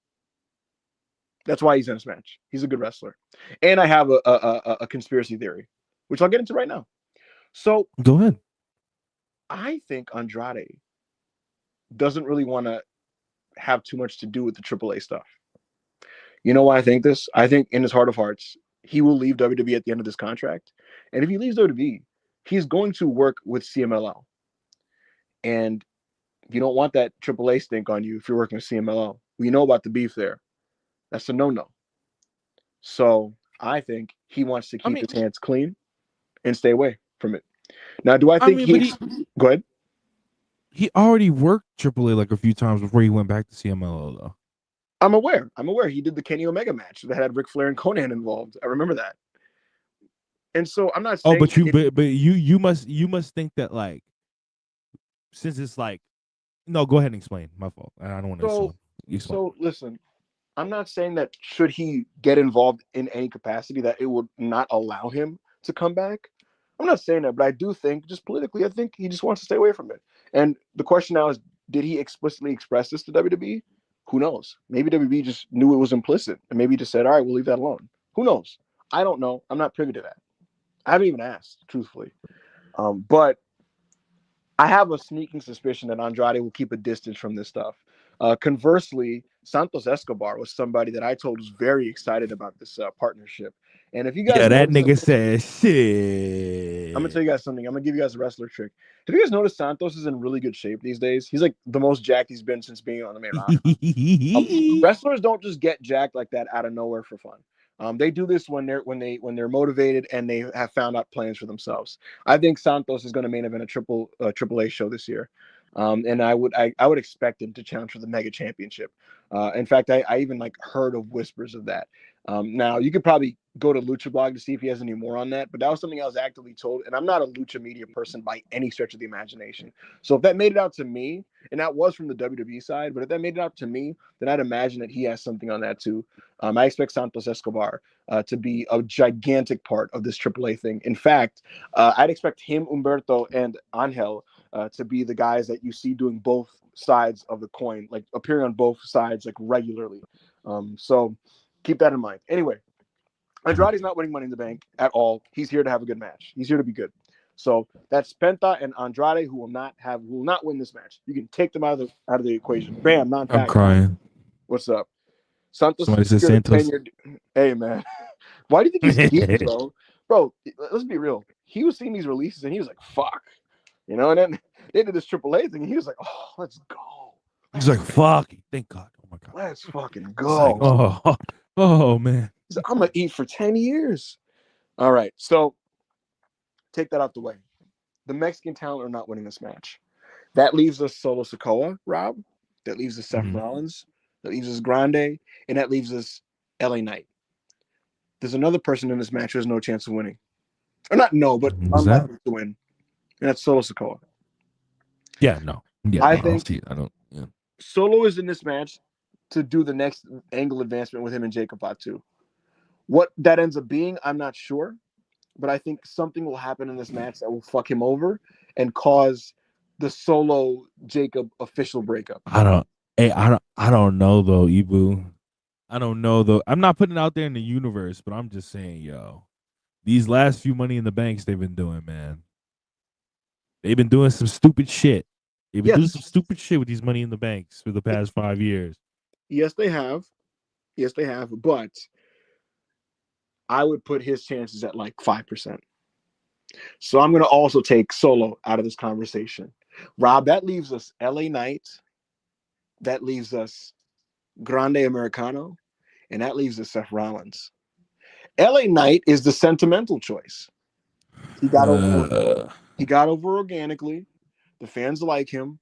That's why he's in this match. He's a good wrestler. And I have a conspiracy theory, which I'll get into right now. So go ahead. I think Andrade doesn't really want to have too much to do with the AAA stuff. You know why I think this? I think in his heart of hearts, he will leave WWE at the end of this contract. And if he leaves WWE, he's going to work with CMLL. And you don't want that AAA stink on you if you're working with CMLL. We know about the beef there. That's a no-no. So I think he wants to keep his hands clean and stay away from it. Now, do I think go ahead. He already worked AAA like a few times before he went back to CMLL, though. I'm aware. He did the Kenny Omega match that had Ric Flair and Conan involved. I remember that. And so I'm not saying. Oh, but you must think that, like, since it's like, no, go ahead and explain. My fault. I don't want to. So listen, I'm not saying that should he get involved in any capacity that it would not allow him to come back. I'm not saying that, but I do think, just politically, I think he just wants to stay away from it. And the question now is, did he explicitly express this to WWE? Who knows? Maybe WWE just knew it was implicit and maybe just said, all right, we'll leave that alone. Who knows? I don't know. I'm not privy to that. I haven't even asked, truthfully. But I have a sneaking suspicion that Andrade will keep a distance from this stuff. Conversely, Santos Escobar was somebody that I told was very excited about this partnership. And if you guys, that nigga said shit. I'm gonna tell you guys something. I'm gonna give you guys a wrestler trick. Have you guys noticed Santos is in really good shape these days? He's like the most jacked he's been since being on the main roster. Wrestlers don't just get jacked like that out of nowhere for fun. They do this when they're motivated and they have found out plans for themselves. I think Santos is going to main event a AAA show this year, and I would expect him to challenge for the Mega Championship. In fact, I even heard of whispers of that. Now you could probably go to Lucha Blog to see if he has any more on that, but that was something I was actively told, and I'm not a Lucha media person by any stretch of the imagination. So if that made it out to me, and that was from the WWE side, but if that made it out to me, then I'd imagine that he has something on that too. I expect Santos Escobar to be a gigantic part of this AAA thing. In fact, I'd expect him, Humberto, and Angel to be the guys that you see doing both sides of the coin, like appearing on both sides regularly. So keep that in mind. Anyway, Andrade's not winning Money in the Bank at all. He's here to have a good match. He's here to be good. So that's Penta and Andrade who will not win this match. You can take them out of the equation. Bam, non-pack. I'm crying. What's up? Santos. Somebody said Santos. Hey man, why do you think he's here, bro? Bro, let's be real. He was seeing these releases and he was like, "Fuck," and then they did this AAA thing and he was like, "Oh, let's go." He's like, "Fuck, thank God." Oh my God. Let's fucking go. Like, oh man. I'm gonna eat for 10 years. All right, so take that out the way. The Mexican talent are not winning this match. That leaves us Solo Sikoa, Rob. That leaves us Seth Rollins. That leaves us Grande, and that leaves us LA Knight. There's another person in this match who has no chance of winning, or not but unlikely to win, and that's Solo Sikoa. Yeah, no. Yeah, I think I don't. Yeah. Solo is in this match to do the next angle advancement with him and Jacob Fatu. What that ends up being, I'm not sure, but I think something will happen in this match that will fuck him over and cause the Solo Jacob official breakup. I don't know though, Ibu. I don't know though. I'm not putting it out there in the universe, but I'm just saying, yo, these last few Money in the Banks they've been doing, man. They've been doing some stupid shit. They've been doing Yes, some stupid shit with these Money in the Banks for the past 5 years. yes, they have. Yes, they have. But I would put his chances at like 5%. So I'm going to also take Solo out of this conversation. Rob, that leaves us LA Knight. That leaves us Grande Americano. And that leaves us Seth Rollins. LA Knight is the sentimental choice. He got over. He got over organically. The fans like him.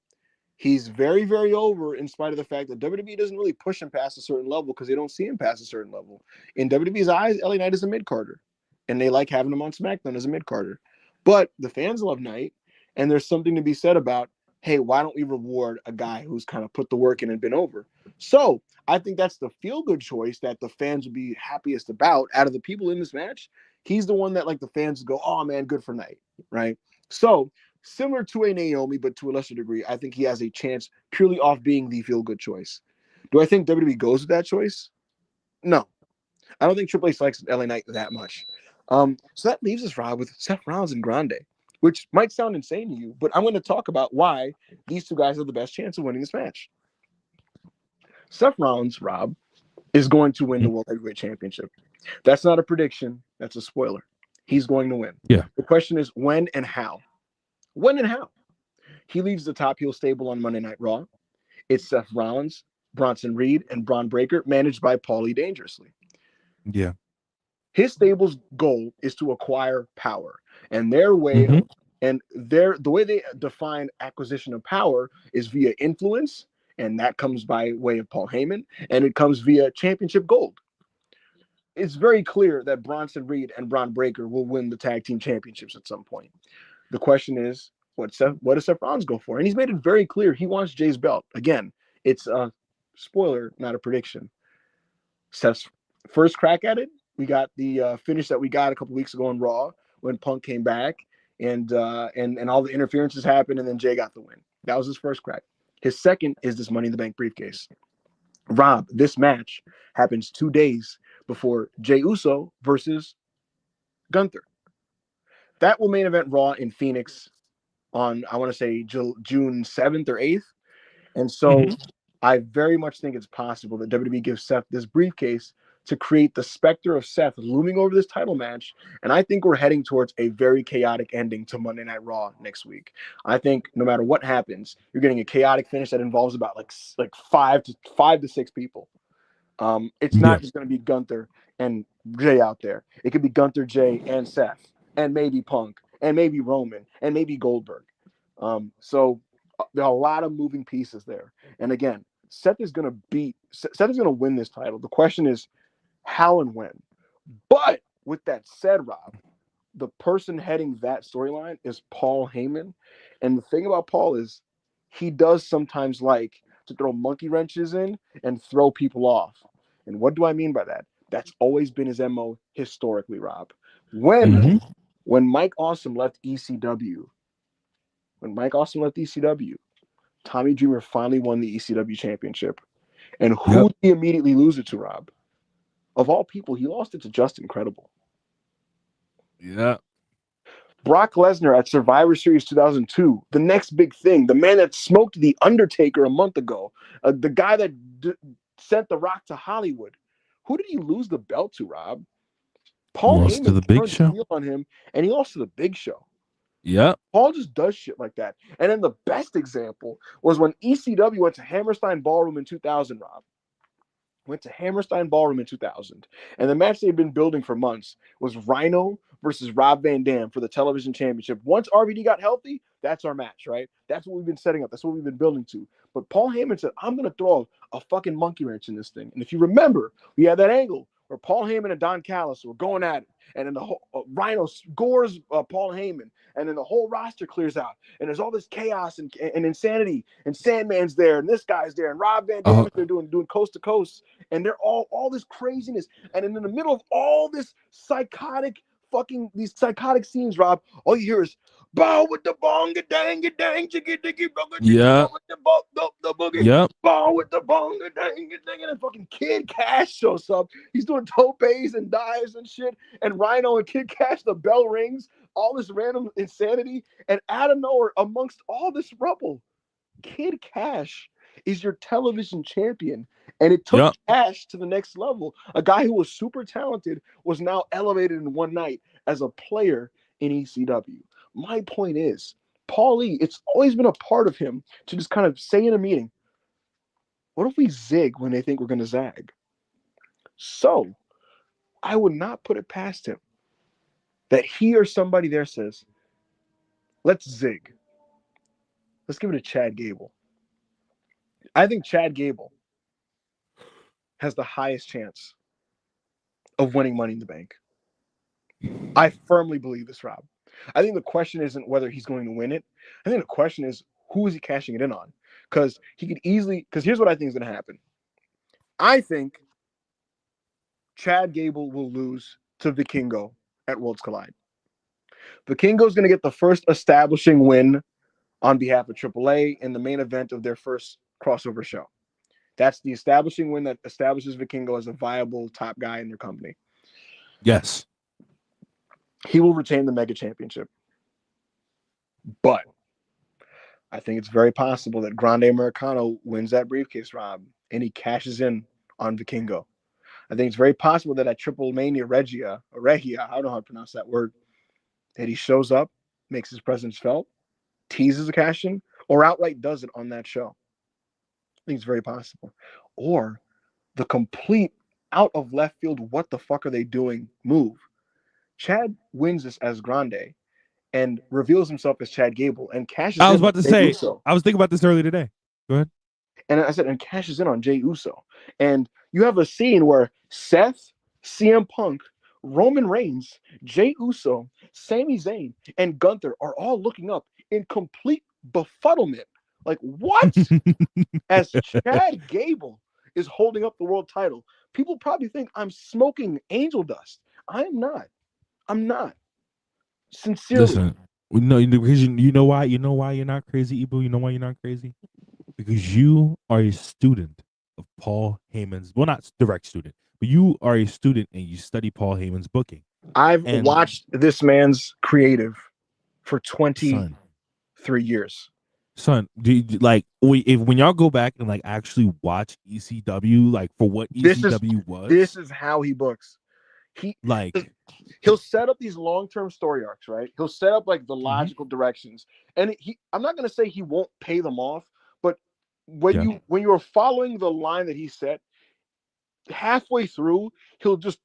He's very, very over in spite of the fact that WWE doesn't really push him past a certain level because they don't see him past a certain level. In WWE's eyes, LA Knight is a mid-carder, and they like having him on SmackDown as a mid-carder. But the fans love Knight, and there's something to be said about, hey, why don't we reward a guy who's kind of put the work in and been over? So I think that's the feel-good choice that the fans would be happiest about. Out of the people in this match, he's the one that like the fans go, oh, man, good for Knight, right? So similar to a Naomi, but to a lesser degree, I think he has a chance purely off being the feel-good choice. Do I think WWE goes with that choice? No. I don't think Triple H likes LA Knight that much. So that leaves us, Rob, with Seth Rollins and Grande, which might sound insane to you, but I'm going to talk about why these two guys have the best chance of winning this match. Seth Rollins, Rob, is going to win the World Heavyweight Championship. That's not a prediction. That's a spoiler. He's going to win. Yeah. The question is when and how. When and how? He leads the top heel stable on Monday Night Raw. It's Seth Rollins, Bronson Reed, and Braun Breaker, managed by Paulie Dangerously. Yeah. His stable's goal is to acquire power, and their way the way they define acquisition of power is via influence, and that comes by way of Paul Heyman, and it comes via championship gold. It's very clear that Bronson Reed and Braun Breaker will win the tag team championships at some point. The question is, what does Seth Rollins go for? And he's made it very clear he wants Jay's belt. Again, it's a spoiler, not a prediction. Seth's first crack at it, we got the finish that we got a couple weeks ago on Raw when Punk came back and all the interferences happened, and then Jay got the win. That was his first crack. His second is this Money in the Bank briefcase. Rob, this match happens 2 days before Jey Uso versus Gunther. That will main event Raw in Phoenix on, I want to say, June 7th or 8th. And so I very much think it's possible that WWE gives Seth this briefcase to create the specter of Seth looming over this title match. And I think we're heading towards a very chaotic ending to Monday Night Raw next week. I think no matter what happens, you're getting a chaotic finish that involves about like five to six people. It's not just going to be Gunther and Jay out there. It could be Gunther, Jay, and Seth, and maybe Punk, and maybe Roman, and maybe Goldberg. So there are a lot of moving pieces there. And again, Seth is going to win this title. The question is how and when. But with that said, Rob, the person heading that storyline is Paul Heyman. And the thing about Paul is he does sometimes like to throw monkey wrenches in and throw people off. And what do I mean by that? That's always been his MO historically, Rob. When Mike Awesome left ECW, Tommy Dreamer finally won the ECW championship. And who did he immediately lose it to, Rob? Of all people, he lost it to Justin Credible. Yeah. Brock Lesnar at Survivor Series 2002, the next big thing, the man that smoked The Undertaker a month ago, the guy that sent The Rock to Hollywood. Who did he lose the belt to, Rob? Paul Lost to the Big Show. Heel on him, and he lost to the Big Show. Yeah. Paul just does shit like that. And then the best example was when ECW went to Hammerstein Ballroom in 2000, Rob. Went to Hammerstein Ballroom in 2000. And the match they'd been building for months was Rhino versus Rob Van Dam for the television championship. Once RVD got healthy, that's our match, right? That's what we've been setting up. That's what we've been building to. But Paul Heyman said, I'm going to throw a fucking monkey wrench in this thing. And if you remember, we had that angle where Paul Heyman and Don Callis were going at it. And then the whole Rhino scores Paul Heyman. And then the whole roster clears out. And there's all this chaos and insanity. And Sandman's there. And this guy's there. And Rob Van Dam is there doing coast to coast. And they're all this craziness. And in the middle of all this these psychotic scenes, Rob, all you hear is bow with the bong, dang, dang, chicky, dicky, Yeah. the boogie. Yep. Ball with the bong, dang, and fucking Kid Cash shows up. He's doing topes and dives and shit. And Rhino and Kid Cash, the bell rings, all this random insanity. And out of nowhere, amongst all this rubble, Kid Cash is your television champion. And it took Yep. Cash to the next level. A guy who was super talented was now elevated in one night as a player in ECW. My point is, Paul Lee, it's always been a part of him to just kind of say in a meeting, what if we zig when they think we're going to zag? So I would not put it past him that he or somebody there says, let's zig. Let's give it to Chad Gable. I think Chad Gable has the highest chance of winning Money in the Bank. I firmly believe this, Rob. I think the question isn't whether he's going to win it. I think the question is, who is he cashing it in on? Because he could easily, because here's what I think is going to happen. I think Chad Gable will lose to Vikingo at Worlds Collide. Vikingo's going to get the first establishing win on behalf of AAA in the main event of their first crossover show. That's the establishing win that establishes Vikingo as a viable top guy in their company. Yes. He will retain the Mega Championship. But I think it's very possible that Grande Americano wins that briefcase, Rob, and he cashes in on Vikingo. I think it's very possible that at Triple Mania Regia, I don't know how to pronounce that word, that he shows up, makes his presence felt, teases a cash in, or outright does it on that show. I think it's very possible. Or the complete out of left field, what the fuck are they doing move. Chad wins this as Grande and reveals himself as Chad Gable and cashes in. I was about to say, Uso. I was thinking about this earlier today. Go ahead. And I said, and cashes in on Jey Uso. And you have a scene where Seth, CM Punk, Roman Reigns, Jey Uso, Sami Zayn, and Gunther are all looking up in complete befuddlement. Like, what? As Chad Gable is holding up the world title. People probably think I'm smoking angel dust. I am not. I'm not. Sincerely. Listen, no, because you know why? You know why you're not crazy, Ibu? You know why you're not crazy? Because you are a student of Paul Heyman's, well, not direct student, but you are a student and you study Paul Heyman's booking. I've watched this man's creative for 23 years. Son, when y'all go back and like actually watch ECW, like for what ECW was, this is how he books. He'll set up these long-term story arcs, right? He'll set up like the logical directions, and I'm not gonna say he won't pay them off, but when you are following the line that he set, halfway through he'll just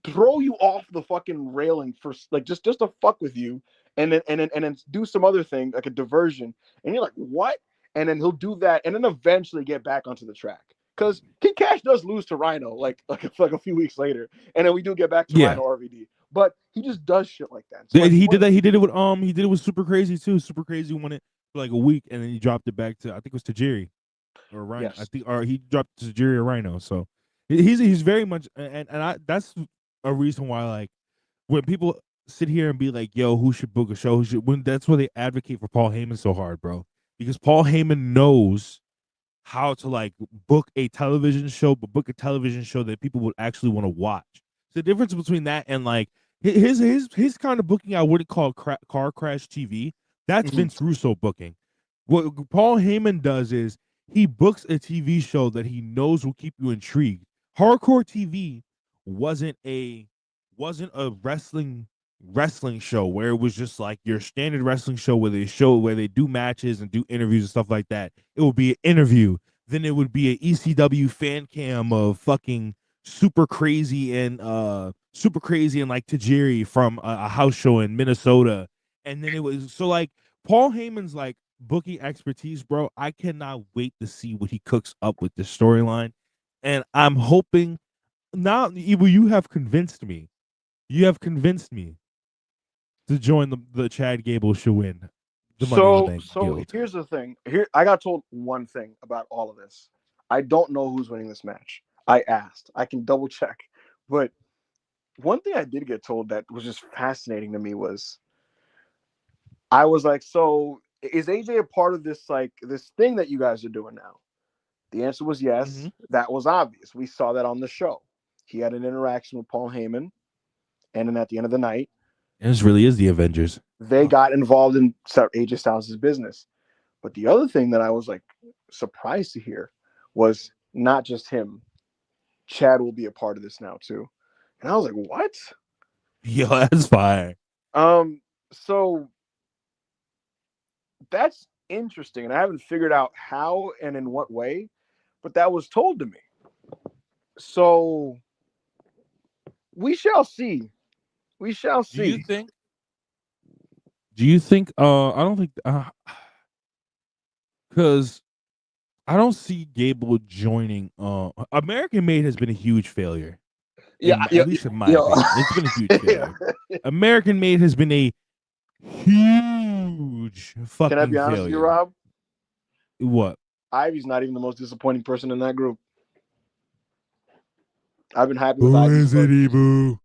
throw you off the fucking railing for like just to fuck with you, and then do some other thing like a diversion, and you're like, what? And then he'll do that, and then eventually get back onto the track. Because Kid Cash does lose to Rhino like a few weeks later, and then we do get back to Rhino RVD. But he just does shit like that. So he did that. He did it with Super Crazy too. Super Crazy won it for like a week, and then he dropped it back to, I think it was Tajiri or Rhino. Yes. I think, or he dropped to Tajiri or Rhino. So he's very much, and that's a reason why, like, when people sit here and be like, yo, who should book a show? That's why they advocate for Paul Heyman so hard, bro. Because Paul Heyman knows how to like book a television show, but book a television show that people would actually want to watch. The difference between that and like his kind of booking, I wouldn't call car crash TV. That's Vince Russo booking. What Paul Heyman does is he books a TV show that he knows will keep you intrigued. Hardcore TV wasn't a wrestling show where it was just like your standard wrestling show where they do matches and do interviews and stuff like that. It would be an interview, then it would be an ECW fan cam of fucking super crazy and like Tajiri from a house show in Minnesota, and then it was so like Paul Heyman's like booking expertise, bro. I cannot wait to see what he cooks up with this storyline, and I'm hoping now, Ibu, you have convinced me. You have convinced me to join the Chad Gable show in. So here's the thing. Here I got told one thing about all of this. I don't know who's winning this match. I asked. I can double check. But one thing I did get told that was just fascinating to me was I was like, so is AJ a part of this like this thing that you guys are doing now? The answer was yes. Mhm. That was obvious. We saw that on the show. He had an interaction with Paul Heyman, and then at the end of the night, This really is the Avengers. they got involved in AJ Styles' business. But the other thing that I was like surprised to hear was not just him. Chad will be a part of this now too. And I was like, what? Yo, that's fire. So that's interesting. And I haven't figured out how and in what way, but that was told to me. So we shall see. We shall see. Do you think? I don't think. Because I don't see Gable joining. American Made has been a huge failure. At least in my opinion, it's been a huge failure. American Made has been a huge fucking Can I be honest failure. with you, Rob? What? Ivy's not even the most disappointing person in that group. I've been happy Who with Ivy. is it, Ibu?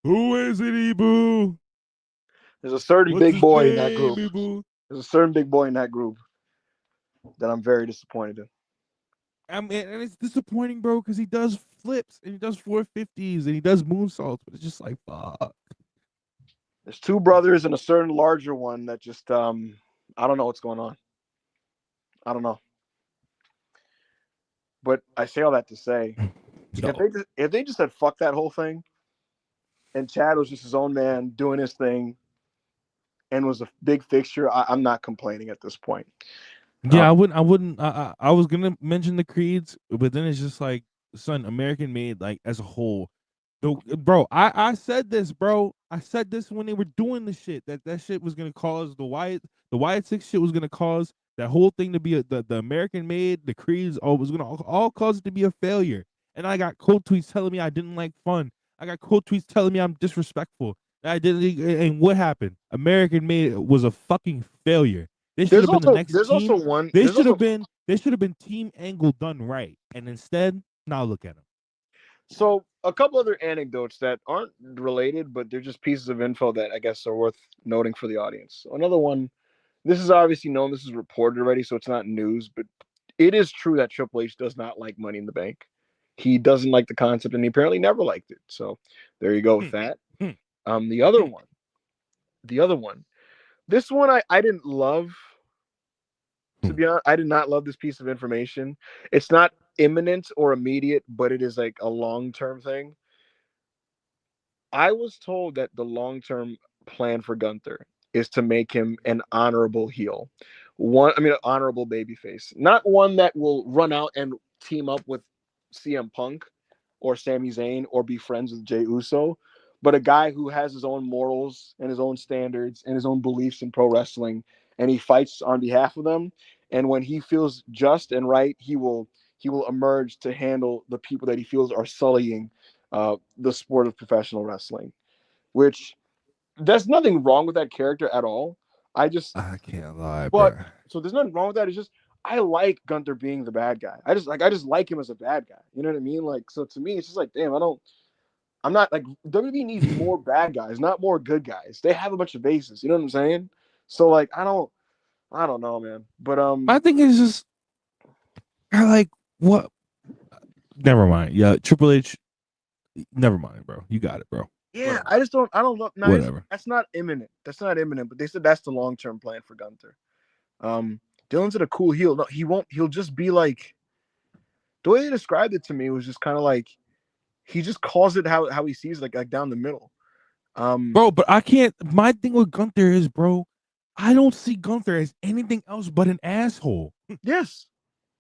Who is it, Ibu? There's a certain What's big his boy in name, that group. Ibu? There's a certain big boy in that group that I'm very disappointed in. I mean, and it's disappointing, bro, because he does flips and he does 450s and he does moonsaults, but it's just like, fuck. There's two brothers and a certain larger one that just I don't know what's going on. I don't know. But I say all that to say, if they just said fuck that whole thing, and Chad was just his own man doing his thing, and was a big fixture, I'm not complaining at this point. Yeah, I wouldn't. I was gonna mention the creeds, but then it's just like, son, American Made, like as a whole. Bro, I said this, bro. I said this when they were doing the shit that shit was gonna cause the Wyatt Six shit was gonna cause that whole thing to be the American Made, the creeds, was gonna all cause it to be a failure. And I got quote tweets telling me I didn't like fun. I got quote tweets telling me I'm disrespectful. I didn't. And what happened? American Made was a fucking failure. They should have been the next team. They should have been Team Angle done right. And instead, now look at them. So a couple other anecdotes that aren't related, but they're just pieces of info that I guess are worth noting for the audience. Another one, this is obviously known, this is reported already, so it's not news, but it is true that Triple H does not like Money in the Bank. He doesn't like the concept, and he apparently never liked it. So there you go with that. The other one, this one I didn't love. To be honest, I did not love this piece of information. It's not imminent or immediate, but it is like a long-term thing. I was told that the long-term plan for Gunther is to make him an honorable heel. An honorable babyface. Not one that will run out and team up with CM Punk or Sami Zayn or be friends with Jey Uso, but a guy who has his own morals and his own standards and his own beliefs in pro wrestling, and he fights on behalf of them. And when he feels just and right, he will emerge to handle the people that he feels are sullying the sport of professional wrestling. Which there's nothing wrong with that character at all. I can't lie, but bro. so there's nothing wrong with that. It's just I like Gunther being the bad guy. I just like him as a bad guy. You know what I mean? Like, so to me, it's just like, damn, I'm not like WWE needs more bad guys, not more good guys. They have a bunch of bases. You know what I'm saying? So like, I don't know, man. But my thing is just, I like what. Never mind. Yeah, Triple H. Never mind, bro. You got it, bro. Yeah, whatever. I don't know. No, Whatever. That's not imminent. But they said that's the long-term plan for Gunther. Dylan's a cool heel. No, he won't. He'll just be like, the way they described it to me was just kind of like, he just calls it how he sees it, like down the middle. Bro, but I can't. My thing with Gunther is, bro, I don't see Gunther as anything else but an asshole. Yes.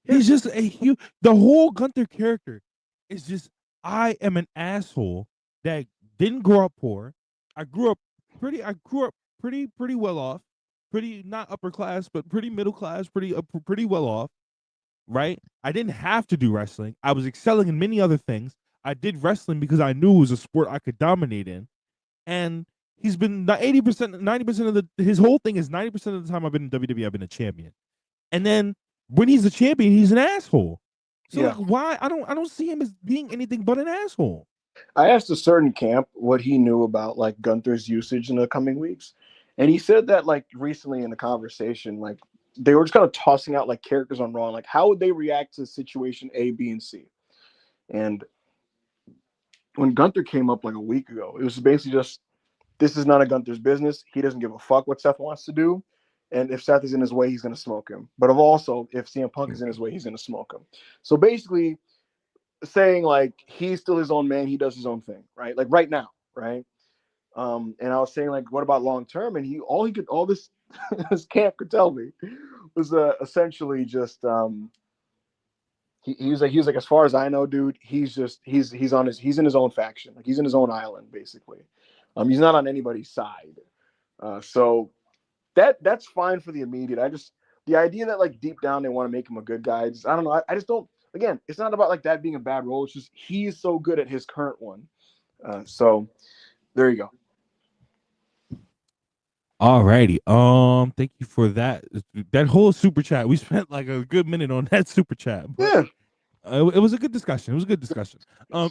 He's just the whole Gunther character is just, I am an asshole that didn't grow up poor. I grew up pretty well off, pretty not upper class, but pretty middle class, pretty well off, right? I didn't have to do wrestling. I was excelling in many other things. I did wrestling because I knew it was a sport I could dominate in. And he's been 80%, 90% of his whole thing is 90% of the time I've been in WWE, I've been a champion. And then when he's a champion, he's an asshole. So like, why? I don't see him as being anything but an asshole. I asked a certain camp what he knew about like Gunther's usage in the coming weeks, and he said that like recently in a conversation, like they were just kind of tossing out like characters on Raw, like how would they react to situation A, B, and C. And when Gunther came up like a week ago, it was basically just, this is none of Gunther's business. He doesn't give a fuck what Seth wants to do. And if Seth is in his way, he's going to smoke him. But also, if CM Punk is in his way, he's going to smoke him. So basically saying like, he's still his own man. He does his own thing, right? Like right now, right? And I was saying like, what about long-term? And all this this camp could tell me was essentially just, he was like, as far as I know, dude, he's in his own faction. Like he's in his own island, basically. He's not on anybody's side. So that's fine for the immediate. The idea that like deep down they want to make him a good guy. I don't know. I just don't. Again, it's not about like that being a bad role. It's just he's so good at his current one. So there you go. Alrighty. Thank you for that. That whole super chat. We spent like a good minute on that super chat. But Yeah. It was a good discussion.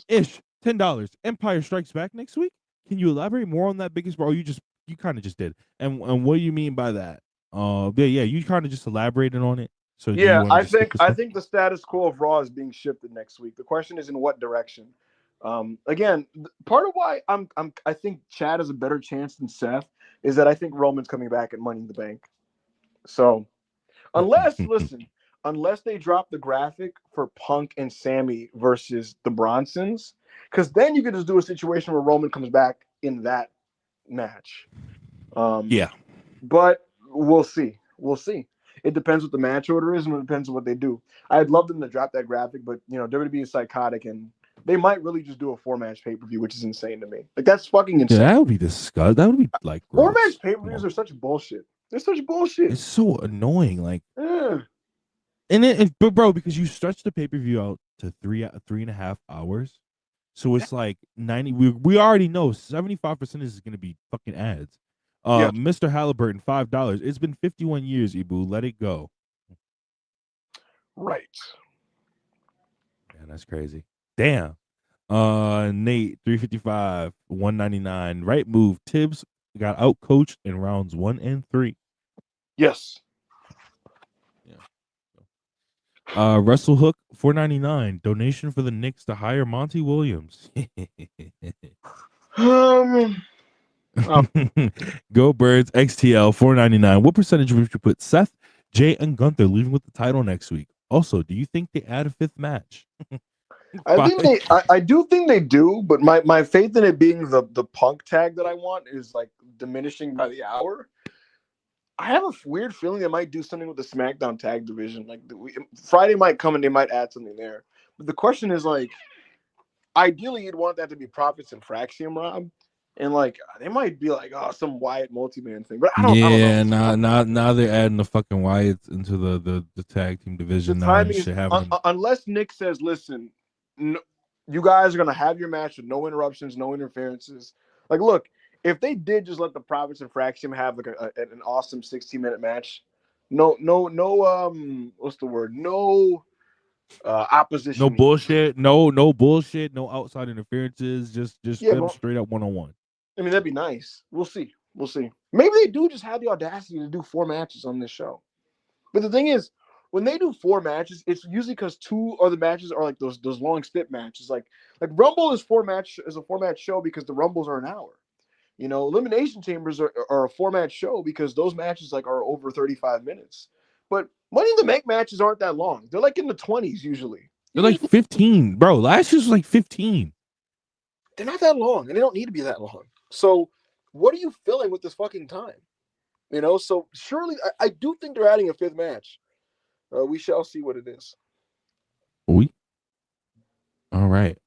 Ish, $10. Empire Strikes Back next week. Can you elaborate more on that biggest bro? You kind of just did. And what do you mean by that? Yeah, you kind of just elaborated on it. So yeah, I think the status quo of Raw is being shifted next week. The question is in what direction. Again, part of why I think Chad has a better chance than Seth is that I think Roman's coming back at Money in the Bank. So unless they drop the graphic for Punk and Sammy versus the Bronsons, because then you could just do a situation where Roman comes back in that match. Yeah. But we'll see. It depends what the match order is, and it depends on what they do. I'd love them to drop that graphic, but WWE is psychotic, and they might really just do a 4-match pay-per-view, which is insane to me. Like that's fucking insane. Yeah, that would be disgusting. That would be like 4-match pay-per-views are such bullshit. They're such bullshit. It's so annoying. Like, yeah. But bro, because you stretch the pay-per-view out to 3.5 hours, so it's like 90. We already know 75% is going to be fucking ads. Mr. Halliburton, $5. It's been 51 years, Ibu. Let it go. Right. Man, that's crazy. Damn. Nate, 355, 199. Right move. Tibbs got out coached in rounds 1 and 3. Yes. Yeah. Russell Hook, $4.99. Donation for the Knicks to hire Monty Williams. Go Birds, XTL, $4.99. What percentage would you put Seth, Jay, and Gunther leaving with the title next week? Also, do you think they add a 5th match? I do think they do, but my faith in it being the Punk tag that I want is like diminishing by the hour. I have a weird feeling they might do something with the SmackDown tag division. Like Friday might come and they might add something there. But the question is like, ideally you'd want that to be Profits and Fraxium, Rob. And like they might be like, oh, some Wyatt multi-man thing. But I don't know. Now they're adding the fucking Wyatts into the tag team division. The timing is, unless Nick says, listen, no, you guys are gonna have your match with no interruptions, no interferences. Like, look, if they did just let the Profits and Fraxium have like an awesome 16-minute match, no, what's the word? No opposition. No bullshit. No bullshit. No outside interferences. Just them straight up one-on-one. I mean, that'd be nice. We'll see. Maybe they do just have the audacity to do 4 matches on this show. But the thing is, when they do 4 matches, it's usually because 2 of the matches are like those long stip matches. Like Rumble is a 4-match show because the Rumbles are an hour. You know, Elimination Chambers are a 4-match show because those matches like are over 35 minutes. But Money in the Bank matches aren't that long. They're like in the 20s usually. They're like 15, bro. Last year's was like 15. They're not that long, and they don't need to be that long. So what are you filling with this fucking time? You know, so surely I do think they're adding a 5th match. We shall see what it is. All right.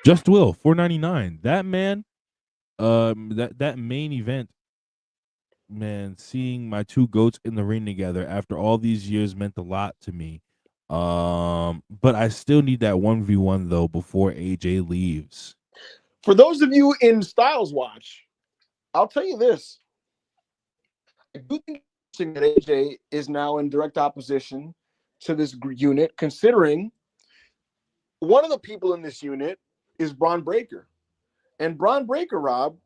Just Will, $4.99. That man, that main event, man, seeing my 2 goats in the ring together after all these years meant a lot to me. But I still need that 1v1 though before AJ leaves. For those of you in Styles Watch, I'll tell you this. I do think that AJ is now in direct opposition to this unit, considering one of the people in this unit is Braun Breaker. And Braun Breaker, Rob,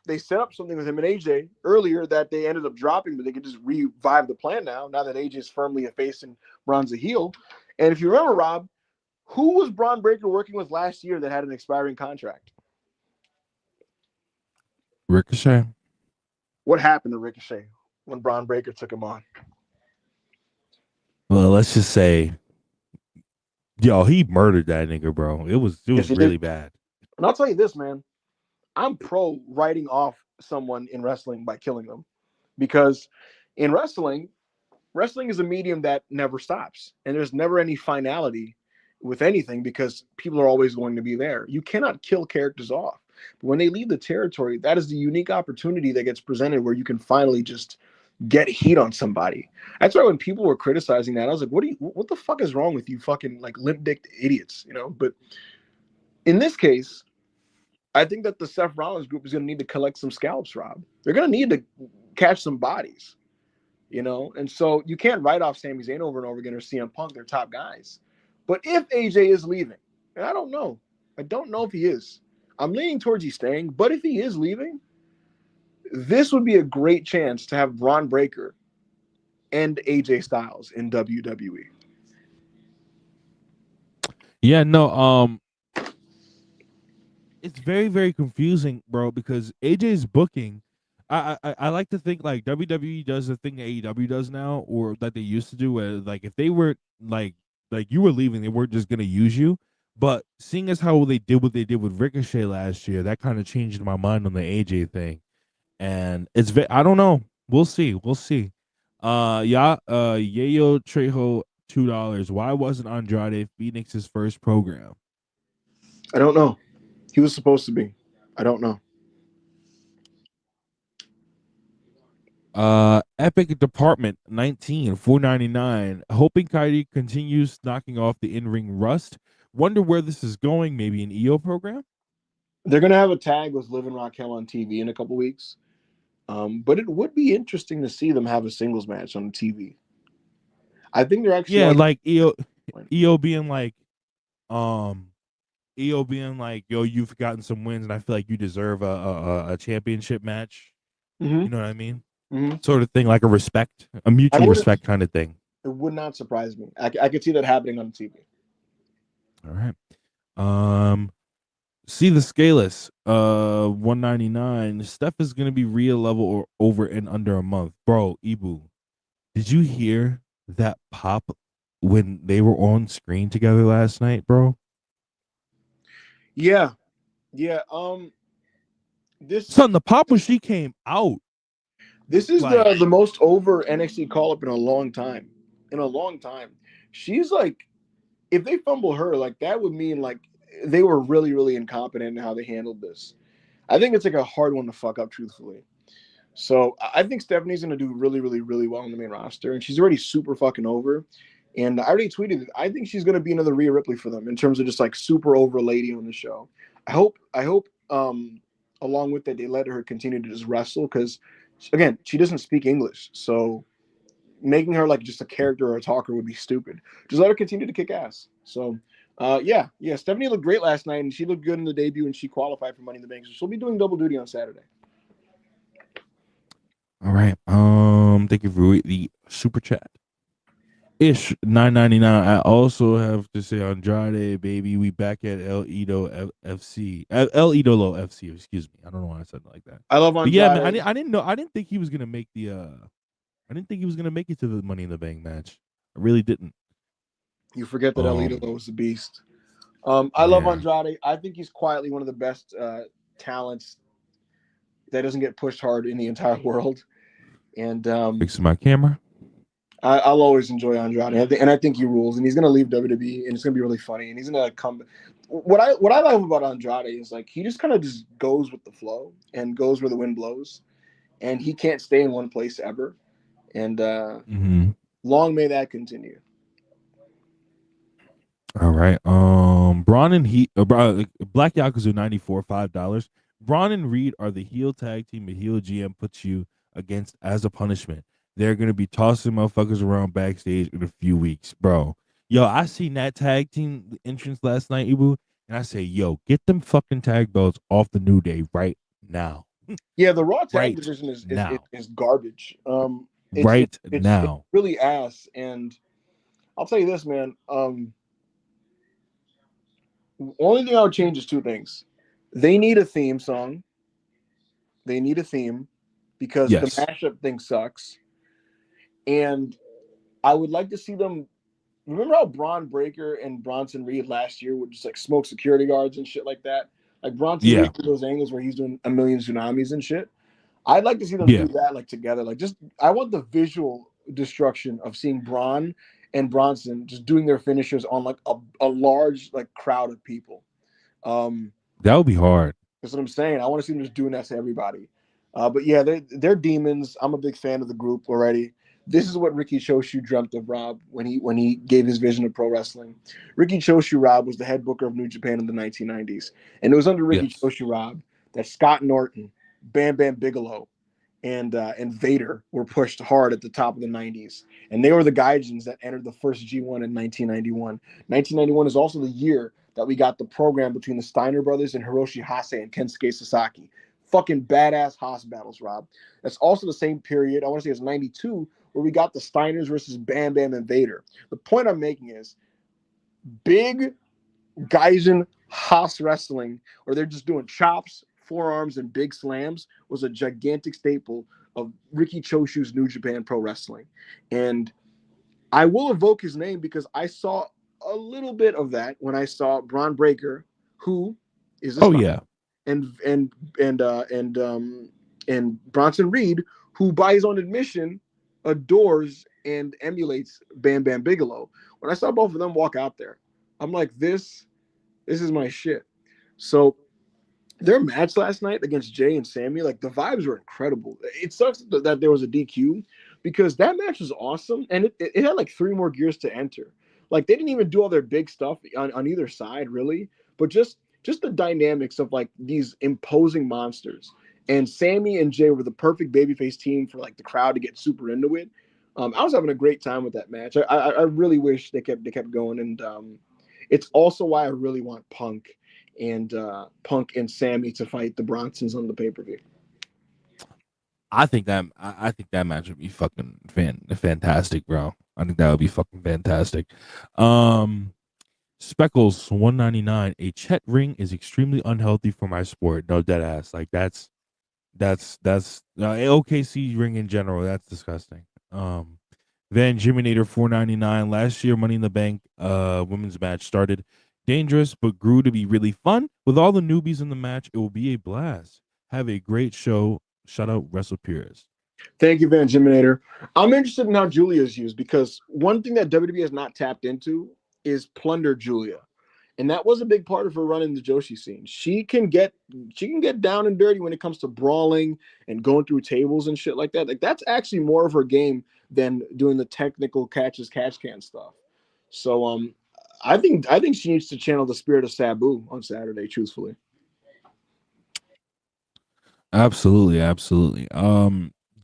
they set up something with him and AJ earlier that they ended up dropping, but they could just revive the plan now that AJ is firmly a face and Braun's a heel. And if you remember, Rob, who was Braun Breaker working with last year that had an expiring contract? Ricochet. What happened to Ricochet when Braun Breaker took him on? Well, let's just say, yo, he murdered that nigga, bro. It was Yes, he really did. bad. And I'll tell you this, man. I'm pro writing off someone in wrestling by killing them, because in wrestling is a medium that never stops, and there's never any finality with anything because people are always going to be there. You cannot kill characters off. But when they leave the territory, that is the unique opportunity that gets presented where you can finally just get heat on somebody. That's why when people were criticizing that, I was like, what the fuck is wrong with you fucking like limp-dicked idiots, you know? But in this case, I think that the Seth Rollins group is going to need to collect some scalps, Rob. They're going to need to catch some bodies, you know? And so you can't write off Sami Zayn over and over again or CM Punk, they're top guys. But if AJ is leaving, and I don't know if he is. I'm leaning towards he's staying, but if he is leaving, this would be a great chance to have Braun Breaker and AJ Styles in WWE. Yeah, no, it's very, very confusing, bro, because AJ's booking. I like to think like WWE does the thing that AEW does now, or that they used to do, where like if they were like you were leaving, they weren't just gonna use you. But seeing as how they did what they did with Ricochet last year, that kind of changed my mind on the AJ thing. And it's I don't know. We'll see. Yayo Trejo $2. Why wasn't Andrade Phoenix's first program? I don't know. He was supposed to be. I don't know. Epic Department 19 $4.99. Hoping Kairi continues knocking off the in-ring rust. Wonder where this is going. Maybe an EO program. They're gonna have a tag with Liv and Raquel on TV in a couple weeks. But it would be interesting to see them have a singles match on TV. I think they're actually like EO being like, EO being like, yo, you've gotten some wins, and I feel like you deserve a championship match. Mm-hmm. You know what I mean? Mm-hmm. Sort of thing, like a mutual respect kind of thing. It would not surprise me. I could see that happening on TV. All right. See the Scaleless, $1.99. Steph is gonna be real level or over in under a month, bro. Ibu, did you hear that pop when they were on screen together last night, bro? Yeah. The pop when she came out. This is like, the most over NXT call up in a long time. She's like, if they fumble her, like that would mean like they were really, really incompetent in how they handled this. I think it's like a hard one to fuck up, truthfully. So I think Stephanie's going to do really, really, really well on the main roster, and she's already super fucking over. And I already tweeted it. I think she's going to be another Rhea Ripley for them in terms of just like super over lady on the show. I hope, along with that, they let her continue to just wrestle because, again, she doesn't speak English. So making her like just a character or a talker would be stupid. Just let her continue to kick ass. So, yeah. Stephanie looked great last night, and she looked good in the debut, and she qualified for Money in the Bank. So she'll be doing double duty on Saturday. All right. Thank you for the super chat. Ish $9.99. I also have to say Andrade, baby. We back at El Idolo FC. El Idolo FC. Excuse me. I don't know why I said it like that. I love Andrade. But yeah, man. I didn't know. I didn't think he was gonna make the. I didn't think he was gonna make it to the Money in the Bank match. I really didn't. You forget that El Idolo was the beast. I love Andrade. I think he's quietly one of the best talents that doesn't get pushed hard in the entire world. And fixing my camera. I'll always enjoy Andrade, and I think he rules. And he's gonna leave WWE, and it's gonna be really funny. And he's gonna come. What I love about Andrade is like he just kind of just goes with the flow and goes where the wind blows, and he can't stay in one place ever. And long may that continue. All right. Braun and Black Yakuza 94 $5. Braun and Reed are the heel tag team. A heel GM puts you against as a punishment. They're gonna be tossing motherfuckers around backstage in a few weeks, bro. Yo, I seen that tag team entrance last night, Ibu, and I say, yo, get them fucking tag belts off the New Day right now. Yeah, the Raw tag right division now. is garbage. Right It's now. really ass. And I'll tell you this, man. Only thing I would change is two things. They need a theme song. They need a theme because the Yes. mashup thing sucks. And I would like to see them. Remember how Braun Breaker and Bronson Reed last year would just like smoke security guards and shit like that? Like Bronson Yeah. Reed did those angles where he's doing a million tsunamis and shit. I'd like to see them Yeah. do that like together. Like just I want the visual destruction of seeing Braun and Bronson just doing their finishers on like a large like crowd of people. Um, That would be hard. that's what I'm saying. I want to see them just doing that to everybody. But yeah, they're demons. I'm a big fan of the group already. This is what Ricky Choshu dreamt of, Rob, when he gave his vision of pro wrestling. Ricky Choshu, Rob, was the head booker of New Japan in the 1990s, and it was under Ricky Yes. Choshu, Rob, that Scott Norton, Bam Bam Bigelow, and Vader were pushed hard at the top of the 90s, and they were the Gaijins that entered the first G1 in 1991. 1991 is also the year that we got the program between the Steiner brothers and Hiroshi Hase and Kensuke Sasaki. Fucking badass Haas battles, Rob. That's also the same period, I want to say it's 92, where we got the Steiners versus Bam Bam and Vader. The point I'm making is big Gaijin Haas wrestling, where they're just doing chops, forearms, and big slams, was a gigantic staple of Ricky Choshu's New Japan Pro Wrestling. And I will evoke his name because I saw a little bit of that when I saw Braun Breaker, who is a Oh Steiner, yeah. and Bronson Reed, who by his own admission adores and emulates Bam Bam Bigelow. When I saw both of them walk out there, I'm like, this is my shit. So their match last night against Jay and Sammy, like the vibes were incredible. It sucks that there was a DQ because that match was awesome and it had like three more gears to enter. Like they didn't even do all their big stuff on either side, really, but just the dynamics of like these imposing monsters. And Sammy and Jay were the perfect babyface team for like the crowd to get super into it. I was having a great time with that match. I really wish they kept going, and it's also why I really want Punk and Sammy to fight the Bronsons on the pay-per-view. I think that match would be fucking fantastic, bro. I think that would be fucking fantastic. Speckles 199. A Chet ring is extremely unhealthy for my sport. No, dead ass. Like that's OKC ring in general. That's disgusting. Van Jiminator 499. Last year, Money in the Bank women's match started dangerous but grew to be really fun. With all the newbies in the match, it will be a blast. Have a great show. Shout out Wrestle Purists. Thank you, Van Jiminator. I'm interested in how Julia is used because one thing that WWE has not tapped into is plunder Julia. And that was a big part of her running the Joshi scene. She can get down and dirty when it comes to brawling and going through tables and shit like that. Like that's actually more of her game than doing the technical catch can stuff. So I think she needs to channel the spirit of Sabu on Saturday, truthfully. Absolutely, absolutely.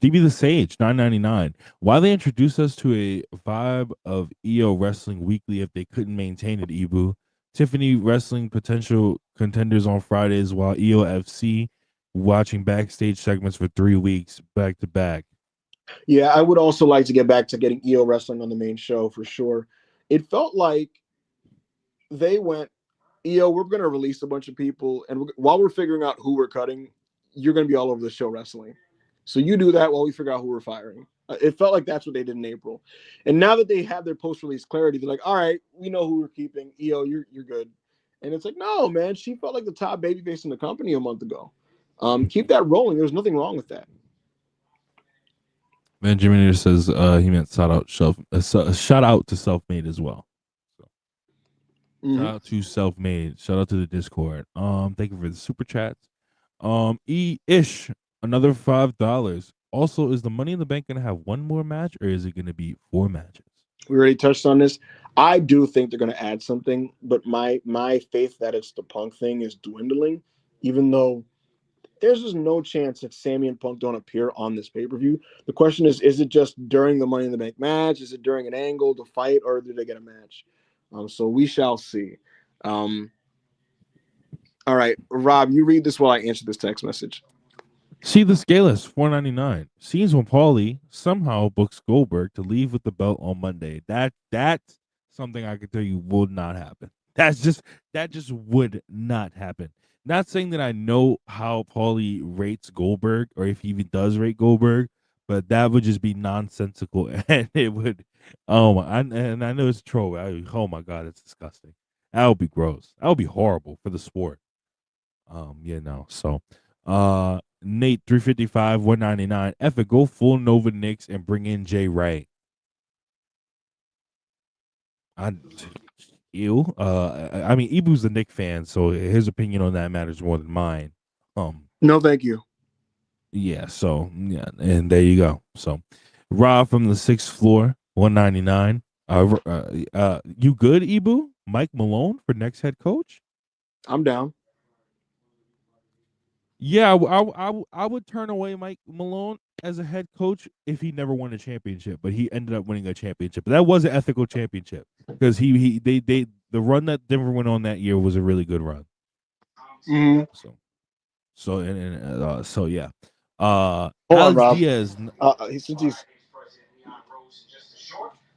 DB the Sage 999. Why they introduced us to a vibe of EO Wrestling Weekly if they couldn't maintain it, Ibu? Tiffany Wrestling potential contenders on Fridays while EOFC watching backstage segments for 3 weeks back to back. Yeah, I would also like to get back to getting EO wrestling on the main show for sure. It felt like they went, EO, we're going to release a bunch of people, and while we're figuring out who we're cutting, you're going to be all over the show wrestling. So you do that while we figure out who we're firing. It felt like that's what they did in April. And now that they have their post-release clarity, they're like, all right, we know who we're keeping. EO, you're good. And it's like, no, man, she felt like the top babyface in the company a month ago. Keep that rolling. There's nothing wrong with that. Benjamin says he meant shout out to self made as well. Shout out to self made. Shout out to the Discord. Thank you for the super chats. Ish, another $5. Also, is the Money in the Bank gonna have one more match or is it gonna be 4 matches? We already touched on this. I do think they're going to add something, but my faith that it's the Punk thing is dwindling, even though there's just no chance that Sammy and Punk don't appear on this pay-per-view. The question is it just during the Money in the Bank match? Is it during an angle to fight, or do they get a match? So we shall see. All right, Rob, you read this while I answer this text message. See the scaleless, $4.99. Seems when Paulie somehow books Goldberg to leave with the belt on Monday. That's something I can tell you would not happen. That just would not happen. Not saying that I know how Paulie rates Goldberg or if he even does rate Goldberg, but that would just be nonsensical and it would. Oh my! And I know it's a troll. Oh my god, it's disgusting. That would be gross. That would be horrible for the sport. So Nate 355 199. Eff it, go full Nova Knicks and bring in Jay Wright. I ew. I mean Ibu's a Knick fan, so his opinion on that matters more than mine. No, thank you. Yeah, so yeah, and there you go. So Rob from the 6th floor, 199. You good, Ibu? Mike Malone for next head coach? I'm down. Yeah, I would turn away Mike Malone as a head coach if he never won a championship, but he ended up winning a championship. But that was an ethical championship because they the run that Denver went on that year was a really good run. Mm-hmm. So yeah. Hold Alex on, Rob. Diaz. Since he's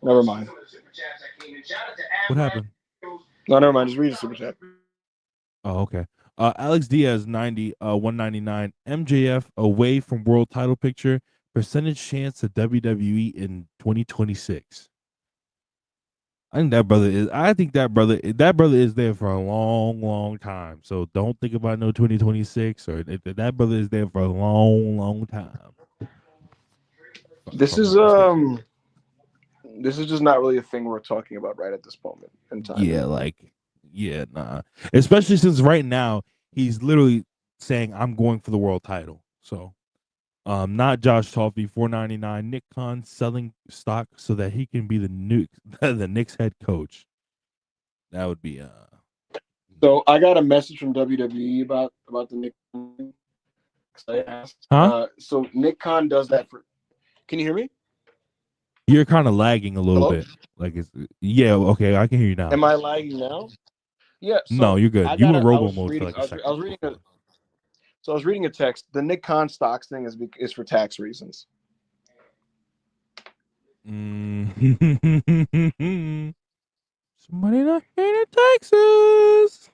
never mind. What happened? No, never mind. Just read the super chat. Oh, okay. Alex Diaz 90 199. MJF away from world title picture. Percentage chance to WWE in 2026. I think that brother is there for a long, long time. So don't think about no 2026 or that brother is there for a long, long time. This is just not really a thing we're talking about right at this moment in time. Yeah, nah. Especially since right now he's literally saying I'm going for the world title. So not Josh Toffee, $4.99. Nick Khan selling stock so that he can be the Knicks head coach. That would be So I got a message from WWE about the Nick. I asked. So Nick Khan does that for. Can you hear me? You're kind of lagging a little Hello? bit. Like okay, I can hear you now. Am I lagging now? Yeah. So no, you're good. You in robo mode for like a second. I was reading a text. The Nick Khan stocks thing is for tax reasons. Somebody not paying taxes.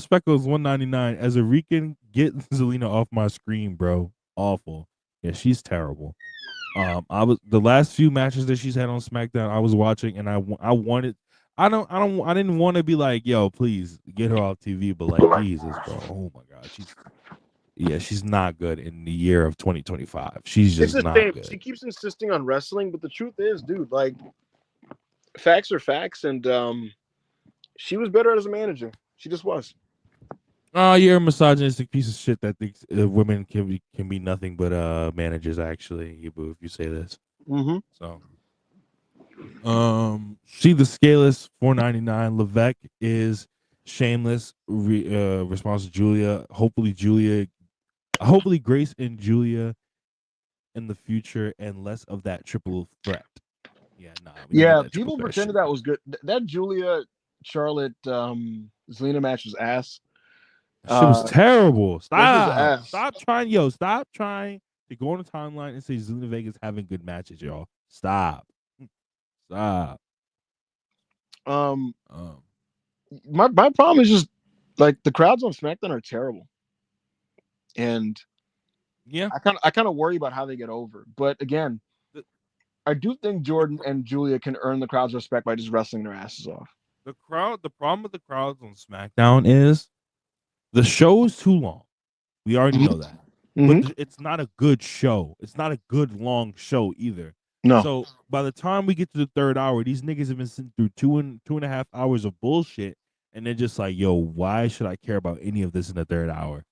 Speckles 199. As a Rican, get Zelina off my screen, bro. Awful. Yeah, she's terrible. I was the last few matches that she's had on SmackDown. I was watching, and I didn't want to be like, yo, please get her off TV, but like, Jesus, bro. Oh my God, she's not good in the year of 2025. She's just not good. She keeps insisting on wrestling, but the truth is, dude, like, facts are facts, and she was better as a manager. She just was. Oh, you're a misogynistic piece of shit that thinks women can be nothing but managers. Actually, if you say this. Mm-hmm. So, see the scaleless $4.99. Levesque is shameless. Response to Julia. Hopefully Grace and Julia in the future, and less of that triple threat. Yeah, nah. Yeah, people pretended that was good. That Julia Charlotte Zelina match was ass. Shit was terrible. Stop trying to go on the timeline and say Zelina Vega's having good matches, y'all. Stop. My problem is just like the crowds on SmackDown are terrible, and yeah, I kind of worry about how they get over. But again, I do think Jordan and Julia can earn the crowd's respect by just wrestling their asses off. The problem with the crowds on SmackDown is the show is too long. We already know that. Mm-hmm. But it's not a good show. It's not a good long show either. No. So by the time we get to the third hour, these niggas have been sitting through two and a half hours of bullshit, and they're just like, yo, why should I care about any of this in the third hour?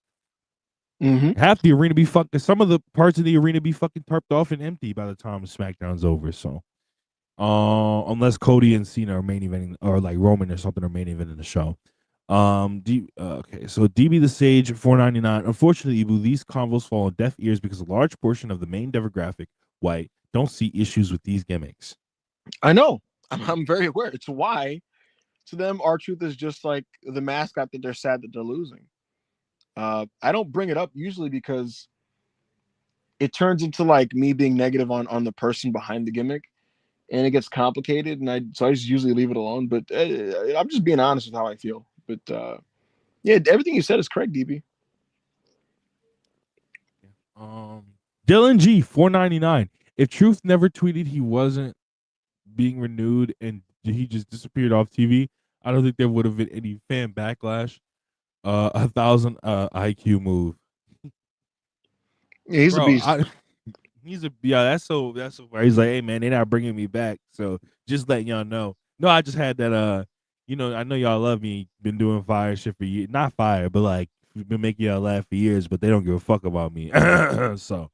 Mm-hmm. Half the arena be fucking. Some of the parts of the arena be fucking tarped off and empty by the time SmackDown's over. So, unless Cody and Cena are main eventing, or like Roman or something are main eventing the show. Okay, so DB the Sage $4.99. Unfortunately, Ibu, these convos fall on deaf ears because a large portion of the main demographic, white, don't see issues with these gimmicks. I know. I'm very aware. It's why to them R-Truth is just like the mascot that they're sad that they're losing. I don't bring it up usually because it turns into like me being negative on the person behind the gimmick, and it gets complicated. And I just usually leave it alone. But I'm just being honest with how I feel. But yeah, everything you said is correct, DB. Dylan G 499. If Truth never tweeted he wasn't being renewed and he just disappeared off TV, I don't think there would have been any fan backlash. 1,000 IQ move. Yeah, he's a beast. That's so far. He's like, hey man, they're not bringing me back, so just letting y'all know. No, I just had that. I know y'all love me. Been doing fire shit for years, not fire, but like been making y'all laugh for years, but they don't give a fuck about me. So,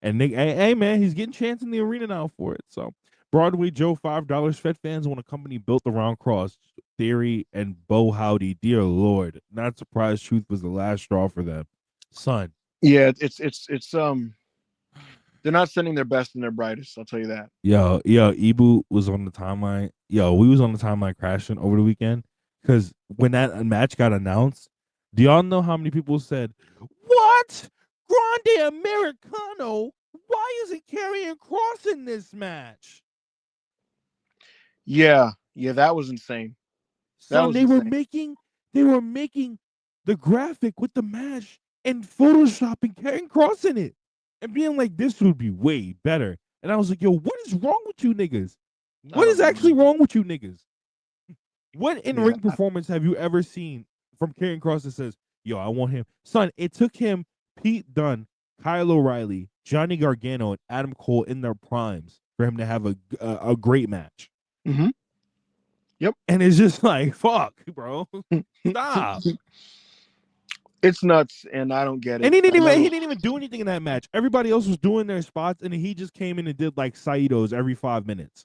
and Nick, hey man, he's getting chance in the arena now for it. So, Broadway Joe $5. Fed fans want a company built around Cross, Theory, and Bo Howdy. Dear Lord, not surprised. Truth was the last straw for them, son. Yeah, it's they're not sending their best and their brightest. I'll tell you that. Yo, Ibu was on the timeline. We was on the timeline crashing over the weekend because when that match got announced, do y'all know how many people said, "What? Grande Americano? Why isn't Karrion Kross in this match?" Yeah, that was insane. So they were making the graphic with the match and photoshopping Karrion Kross in it and being like, this would be way better. And I was like, yo, what is wrong with you niggas? What is actually wrong with you niggas? What in-ring performance have you ever seen from Karrion Kross that says, yo, I want him? Son, it took him Pete Dunne, Kyle O'Reilly, Johnny Gargano, and Adam Cole in their primes for him to have a great match. Mm-hmm. Yep. And it's just like, fuck, bro. Stop. It's nuts, and I don't get it. And he didn't even do anything in that match. Everybody else was doing their spots, and he just came in and did like Saito's every 5 minutes.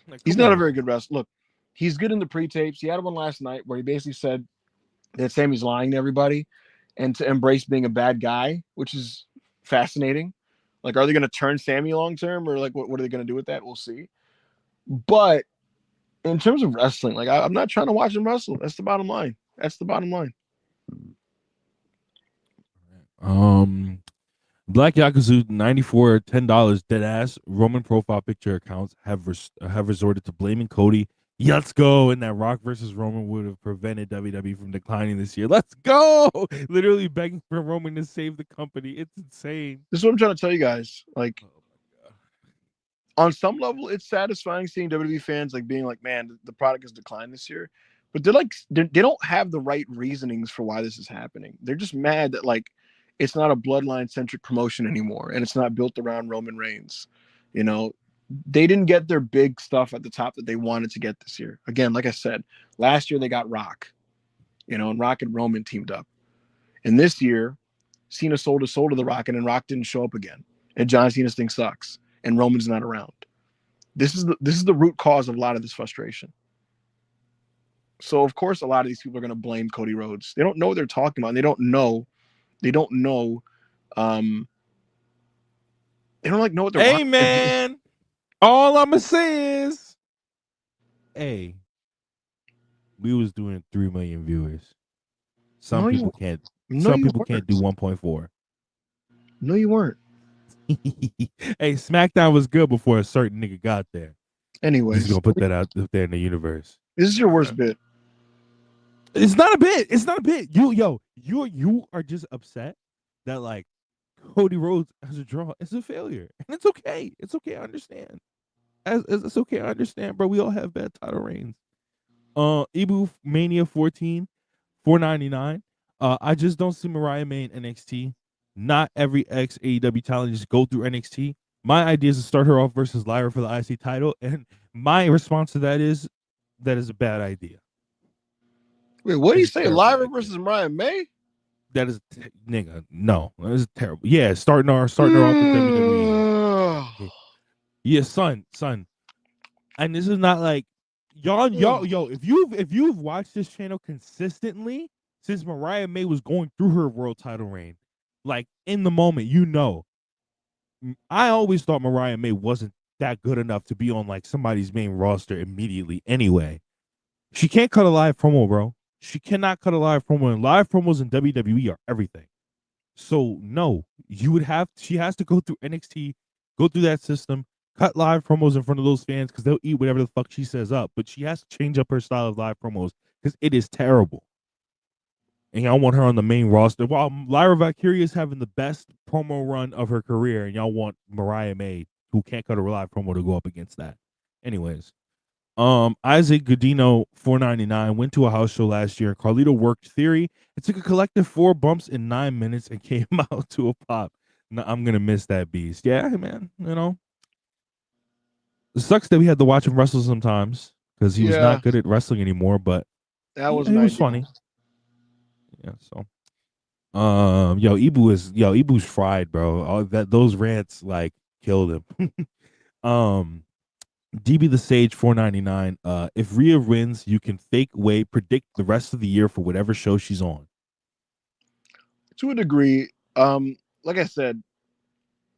Like, he's not a very good wrestler. Look, he's good in the pre-tapes. He had one last night where he basically said that Sammy's lying to everybody and to embrace being a bad guy, which is fascinating. Like, are they going to turn Sammy long-term, or like what are they going to do with that? We'll see. But in terms of wrestling, like I'm not trying to watch him wrestle. That's the bottom line. Black Yakuza 94 $10 dead ass Roman profile picture accounts have resorted to blaming Cody. Let's go, and that Rock versus Roman would have prevented WWE from declining this year. Let's go, literally begging for Roman to save the company. It's insane. This is what I'm trying to tell you guys. Like, on some level, it's satisfying seeing WWE fans like being like, man, the product has declined this year. But they don't have the right reasonings for why this is happening. They're just mad that like it's not a bloodline-centric promotion anymore, and it's not built around Roman Reigns. You know, they didn't get their big stuff at the top that they wanted to get this year. Again, like I said, last year they got Rock, and Rock and Roman teamed up. And this year, Cena sold his soul to the Rock, and then Rock didn't show up again. And John Cena's thing sucks, and Roman's not around. This is the root cause of a lot of this frustration. So of course, a lot of these people are going to blame Cody Rhodes. They don't know what they're talking about. And they don't know. They don't know what they're. Hey man, all I'ma say is, hey, we was doing 3 million viewers. Some people can't do 1.4. No, you weren't. Hey, SmackDown was good before a certain nigga got there. Anyways, he's gonna put that out there in the universe. This is your worst bit. It's not a bit. You are just upset that like Cody Rhodes as a draw is a failure, and it's okay. It's okay. I understand. It's okay. I understand, bro. We all have bad title reigns. Ibu Mania 14, $4.99. I just don't see Mariah May in NXT. Not every ex AEW talent just go through NXT. My idea is to start her off versus Lyra for the IC title, and my response to that is a bad idea. Wait, what do you say? Lyra versus Mariah May? That is nigga. No, that is terrible. Yeah, starting her off with WWE. Yeah, son. And this is not like y'all, if you've watched this channel consistently since Mariah May was going through her world title reign, like in the moment, I always thought Mariah May wasn't that good enough to be on like somebody's main roster immediately anyway. She can't cut a live promo, bro. She cannot cut a live promo, and live promos in WWE are everything. So no, she has to go through NXT, go through that system, cut live promos in front of those fans because they'll eat whatever the fuck she says up. But she has to change up her style of live promos because it is terrible. And y'all want her on the main roster. While Lyra Valkyria is having the best promo run of her career, and y'all want Mariah May, who can't cut a live promo, to go up against that. Anyways, Isaac Godino, $4.99, went to a house show last year. Carlito worked Theory. It took a collective 4 bumps in 9 minutes and came out to a pop. No, I'm gonna miss that beast. Yeah, man. It sucks that we had to watch him wrestle sometimes because he was not good at wrestling anymore. But that he wasn't was ideal. funny. Yeah. So, Ibu's fried, bro. All those rants like killed him. DB the Sage, $4.99. If Rhea wins, you can fake way predict the rest of the year for whatever show she's on. To a degree, like I said,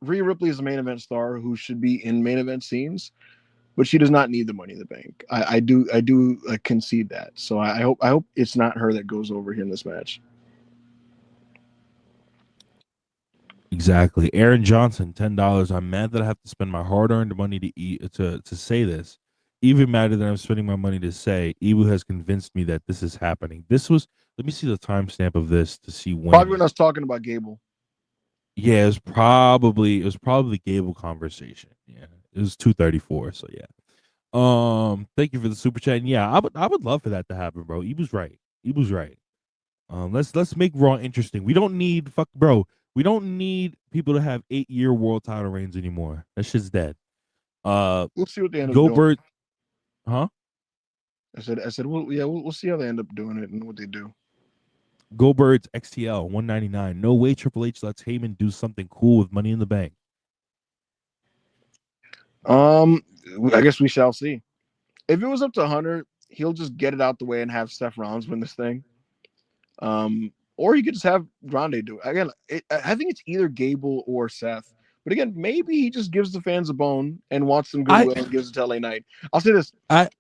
Rhea Ripley is a main event star who should be in main event scenes, but she does not need the Money in the Bank. I do concede that. So I hope it's not her that goes over here in this match. Exactly. Aaron Johnson, $10. I'm mad that I have to spend my hard-earned money to eat to say this. Even madder that I'm spending my money to say, Ibu has convinced me that this is happening. This was, let me see the timestamp of this to see when. Probably when I was talking about Gable. Yeah, it was probably the Gable conversation. Yeah, it was 2:34. So yeah. Thank you for the super chat. And yeah, I would love for that to happen, bro. Ibu's right. Let's make Raw interesting. We don't need We don't need people to have 8-year world title reigns anymore. That shit's dead. We'll see what they end up Goldberg, doing. huh? I said, we'll see how they end up doing it and what they do. Goldberg's XTL, $199. No way Triple H lets Heyman do something cool with Money in the Bank. I guess we shall see. If it was up to Hunter, he'll just get it out the way and have Seth Rollins win this thing. Or he could just have Grande do it. Again, I think it's either Gable or Seth. But again, maybe he just gives the fans a bone and wants some goodwill and gives it to LA Knight. I'll say this. I'm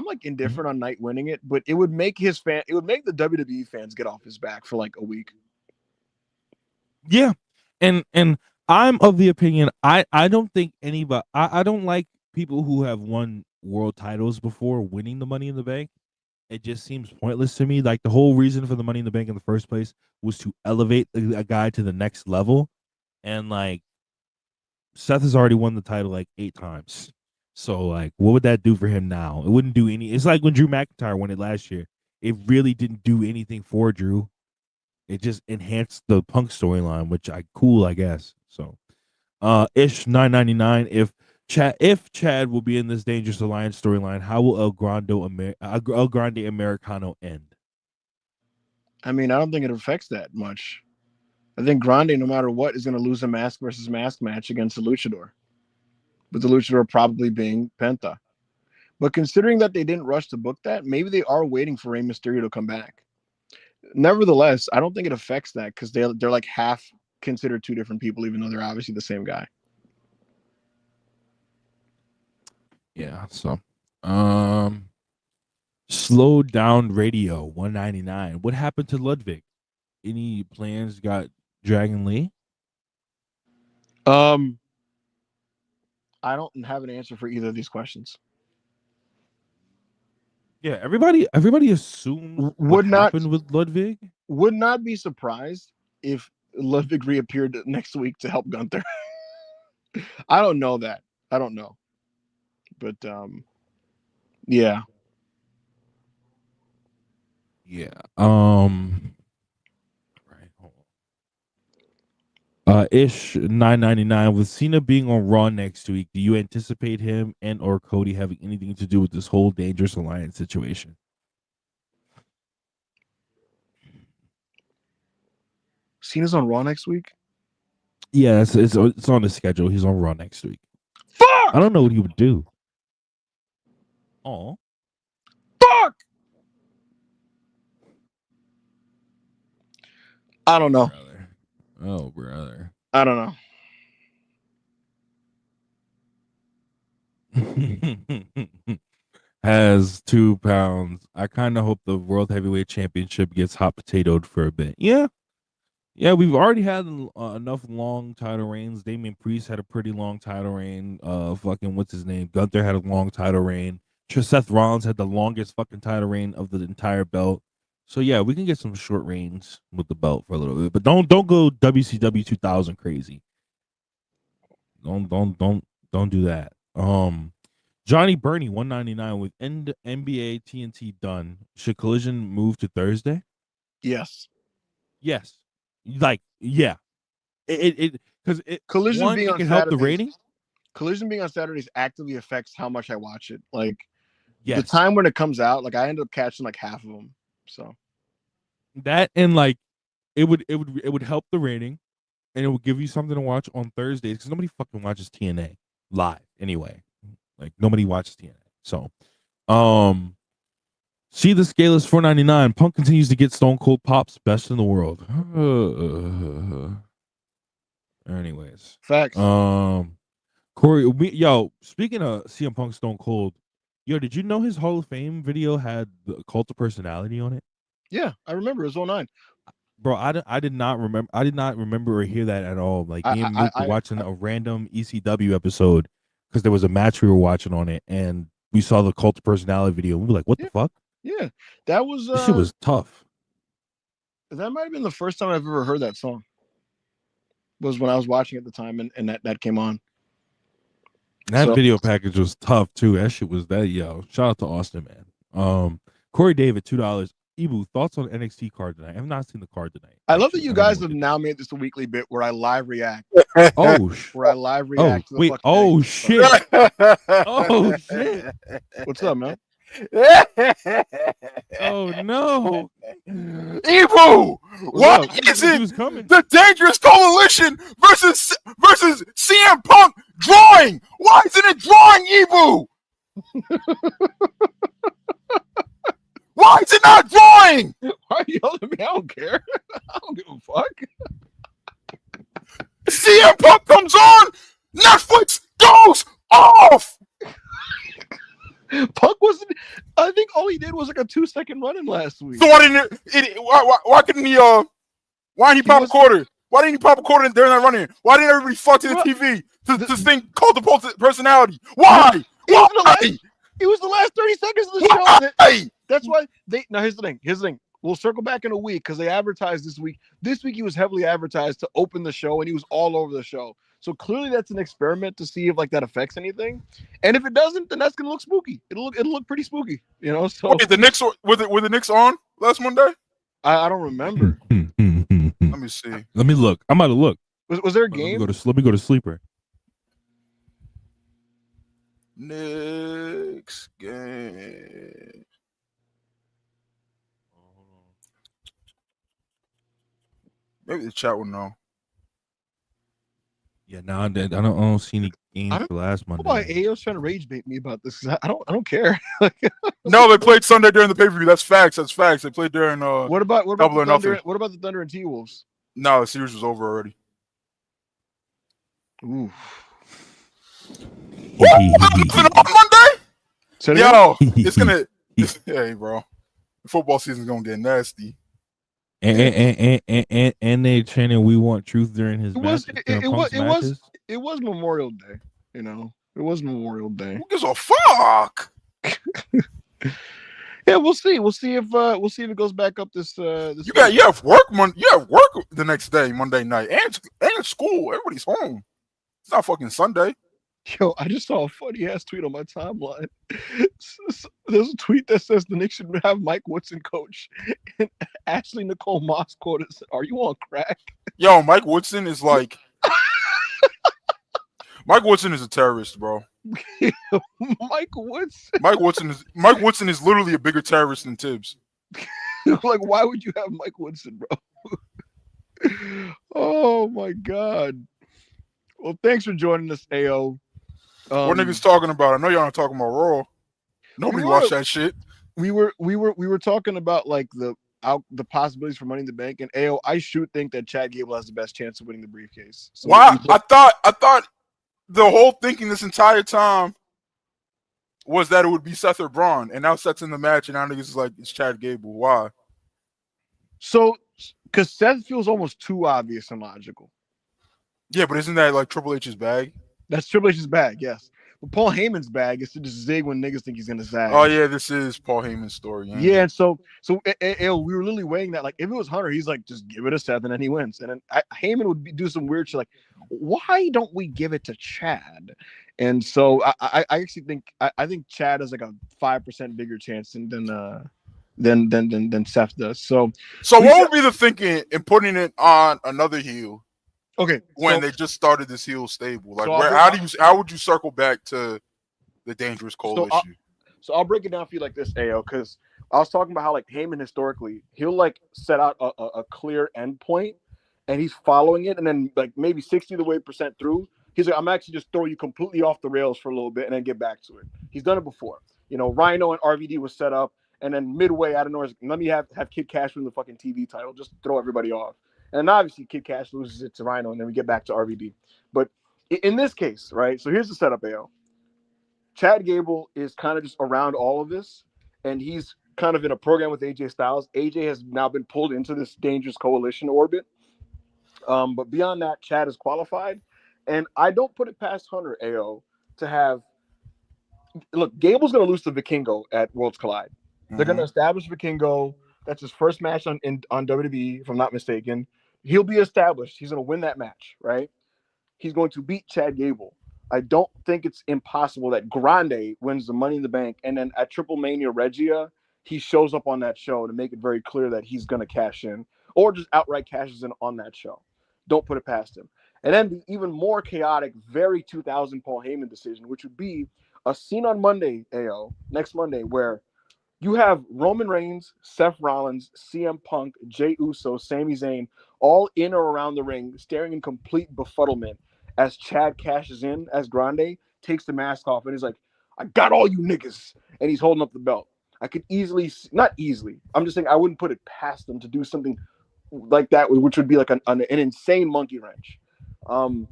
like indifferent on Knight winning it, but it would make the WWE fans get off his back for like a week. Yeah. And I'm of the opinion I don't think anybody I don't like people who have won world titles before winning the Money in the Bank. It just seems pointless to me. Like the whole reason for the Money in the Bank in the first place was to elevate a guy to the next level. And like Seth has already won the title like 8 times. So like what would that do for him now? It wouldn't do any. It's like when Drew McIntyre won it last year. It really didn't do anything for Drew. It just enhanced the Punk storyline, which I guess. So ish $9.99. If Chad will be in this Dangerous Alliance storyline, how will El Grande Americano end? I mean, I don't think it affects that much. I think Grande, no matter what, is going to lose a mask versus mask match against the Luchador. With the Luchador probably being Penta. But considering that they didn't rush to book that, maybe they are waiting for Rey Mysterio to come back. Nevertheless, I don't think it affects that because they're like half considered 2 different people, even though they're obviously the same guy. Yeah, so Slow Down Radio, $199. What happened to Ludwig? Any plans got Dragon Lee? I don't have an answer for either of these questions. Yeah, everybody assumed what happened with Ludwig. Would not be surprised if Ludwig reappeared next week to help Gunther. I don't know that. I don't know. But yeah. Yeah. Right. Hold on. Ish $9.99. With Cena being on Raw next week, do you anticipate him and or Cody having anything to do with this whole Dangerous Alliance situation? Cena's on Raw next week? Yeah, it's on the schedule. He's on Raw next week. Fuck! I don't know what he would do. Oh. Fuck! I don't know. Brother. Oh, brother. I don't know. has 2 pounds. I kind of hope the World Heavyweight Championship gets hot potatoed for a bit. Yeah. Yeah, we've already had enough long title reigns. Damian Priest had a pretty long title reign. Fucking what's his name? Gunther had a long title reign. Seth Rollins had the longest fucking title reign of the entire belt. So yeah, we can get some short reigns with the belt for a little bit, but don't go WCW 2000 crazy. Don't do that. Johnny Burney 199 with NBA TNT done. Should Collision move to Thursday? Yes. Yes. Like, yeah. It because Collision one, being it on can help the Saturdays- rating. Collision being on Saturdays actively affects how much I watch it. Like the Yes. time when it comes out, like I end up catching like half of them. So That and like it would help the rating, and it would give you something to watch on Thursdays because nobody fucking watches TNA live anyway. Like nobody watches TNA. So see the scale is $4.99. Punk continues to get Stone Cold Pop's best in the world. Anyways. facts. Corey, speaking of CM Punk Stone Cold, did you know his Hall of Fame video had the Cult of Personality on it? Yeah, I remember it was 09. Bro, I did not remember or hear that at all. Like me and Luke were watching a random ECW episode because there was a match we were watching on it, and we saw the Cult of Personality video. We were like, "What the fuck?" Yeah, that was This shit was tough. that might have been the first time I've ever heard that song. Was when I was watching at the time, and that came on. That video package was tough too. That shit was that Shout out to Austin, man. Corey David, $2. Ibu, thoughts on NXT card tonight? I have not seen the card tonight. I love that you guys have now made this a weekly bit where I live react. Where I live react. Oh, wait. Oh shit. Oh shit. What's up, man? Oh no. Ibu, what is it? The Dangerous Coalition versus CM Punk drawing. Why isn't it drawing, Ibu? Why is it not drawing? Why are you yelling at me? I don't care. I don't give a fuck. CM Punk comes on, Netflix goes off. Punk wasn't. I think all he did was like a 2-second run-in last week. So why couldn't he? Why didn't he pop a quarter? Why didn't he pop a quarter during that run-in? Why didn't everybody fuck to the TV to sing Cult of Personality? Why? Why? It was the last 30 seconds of the show. That's why they. Now here's the thing. Here's the thing. We'll circle back in a week because they advertised this week. This week he was heavily advertised to open the show, and he was all over the show. So clearly that's an experiment to see if like that affects anything. And if it doesn't, then that's gonna look spooky. It'll look pretty spooky, you know. So wait, the Knicks were the Knicks on last Monday? I don't remember. Let me see. Let me look. I'm about to look. Was there a game? Let me go to sleeper. Knicks game. Maybe the chat will know. Yeah, no, I don't see any games for last Monday. Why AO's trying to rage bait me about this? I don't care. No, they played Sunday during the pay-per-view. That's facts. That's facts. They played during what about Double or the Thunder? Nothing. What about the Thunder and T-Wolves? No, the series was over already. Ooh. On Monday? So Yo, it's gonna. Hey, bro, the football season's gonna get nasty. And they chanting "We want truth" during his matches. It was Memorial Day. You know, it was Memorial Day. Who gives a fuck? Yeah, we'll see. We'll see if it goes back up this. You have work You have work the next day, Monday night, and school. Everybody's home. It's not fucking Sunday. Yo, I just saw a funny ass tweet on my timeline. There's a tweet that says the Knicks should have Mike Woodson coach, and Ashley Nicole Moss quoted, "Are you on crack?" Yo, Mike Woodson is like. Mike Woodson is a terrorist, bro. Mike Woodson. Mike Woodson is literally a bigger terrorist than Tibbs. Like, why would you have Mike Woodson, bro? Oh my god. Well, thanks for joining us, AO. What niggas talking about? I know y'all aren't talking about Raw. Nobody watched that shit. We were talking about like the possibilities for Money in the Bank, and AO, I should think that Chad Gable has the best chance of winning the briefcase. So why? I thought the whole thinking this entire time was that it would be Seth or Braun, and now Seth's in the match, and now niggas is like it's Chad Gable. Why? So, because Seth feels almost too obvious and logical. Yeah, but isn't that like Triple H's bag? That's Triple H's bag, yes. But Paul Heyman's bag is to just zig when niggas think he's gonna zag. Oh yeah, this is Paul Heyman's story. Yeah, and so we were literally weighing that. Like, if it was Hunter, he's like, just give it to Seth and then he wins. And then Heyman would do some weird shit like, why don't we give it to Chad? And so I actually think I think Chad has like a 5% bigger chance than Seth does. So what would be the thinking in putting it on another heel? Okay, when they just started this heel stable, like so how would you circle back to the Dangerous Coalition? So I'll break it down for you like this, AO, because I was talking about how like Heyman historically he'll like set out a clear end point, and he's following it, and then like maybe 60% of the way through, he's like, I'm actually just throwing you completely off the rails for a little bit and then get back to it. He's done it before. You know, Rhino and RVD was set up, and then midway out of nowhere, let me have Kid Cash win the fucking TV title, just throw everybody off. And obviously, Kid Cash loses it to Rhino, and then we get back to RVD. But in this case, right? So here's the setup, AO. Chad Gable is kind of just around all of this, and he's kind of in a program with AJ Styles. AJ has now been pulled into this Dangerous Coalition orbit. But beyond that, Chad is qualified. And I don't put it past Hunter, AO, to have... Look, Gable's going to lose to Vikingo at Worlds Collide. Mm-hmm. They're going to establish Vikingo. That's his first match on WWE, if I'm not mistaken. He'll be established. He's going to win that match, right? He's going to beat Chad Gable. I don't think it's impossible that Grande wins the Money in the Bank, and then at Triple Mania Regia, he shows up on that show to make it very clear that he's going to cash in, or just outright cashes in on that show. Don't put it past him. And then the even more chaotic, very 2000 Paul Heyman decision, which would be a scene on Monday, AO, next Monday, where you have Roman Reigns, Seth Rollins, CM Punk, Jey Uso, Sami Zayn, all in or around the ring, staring in complete befuddlement as Chad cashes in, as Grande takes the mask off, and he's like, I got all you niggas, and he's holding up the belt. I could easily, not easily, I'm just saying I wouldn't put it past them to do something like that, which would be like an insane monkey wrench. And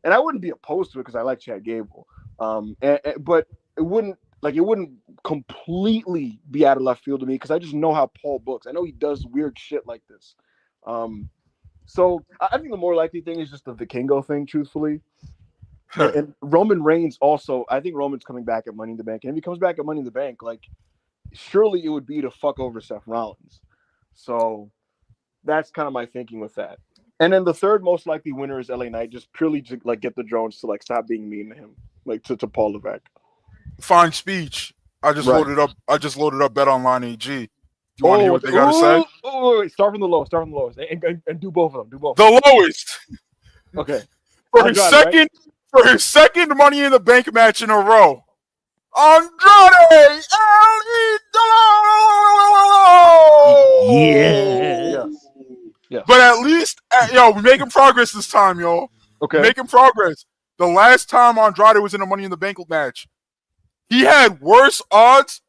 I wouldn't be opposed to it because I like Chad Gable. But it wouldn't completely be out of left field to me because I just know how Paul books. I know he does weird shit like this. So I think the more likely thing is just the Vikingo thing, truthfully. And Roman Reigns also, I think Roman's coming back at Money in the Bank. And if he comes back at Money in the Bank, like, surely it would be to fuck over Seth Rollins. So that's kind of my thinking with that. And then the third most likely winner is LA Knight, just purely to like get the drones to like stop being mean to him, like to Paul Levesque. Fine speech. I just loaded up BetOnline AG. You want to hear what they got to say? Wait. Start from the lowest, and do both of them. The lowest. Okay. For his second Money in the Bank match in a row, Andrade El Idolo. Yes. But at least, we're making progress this time, yo. Okay. Making progress. The last time Andrade was in a Money in the Bank match, he had worse odds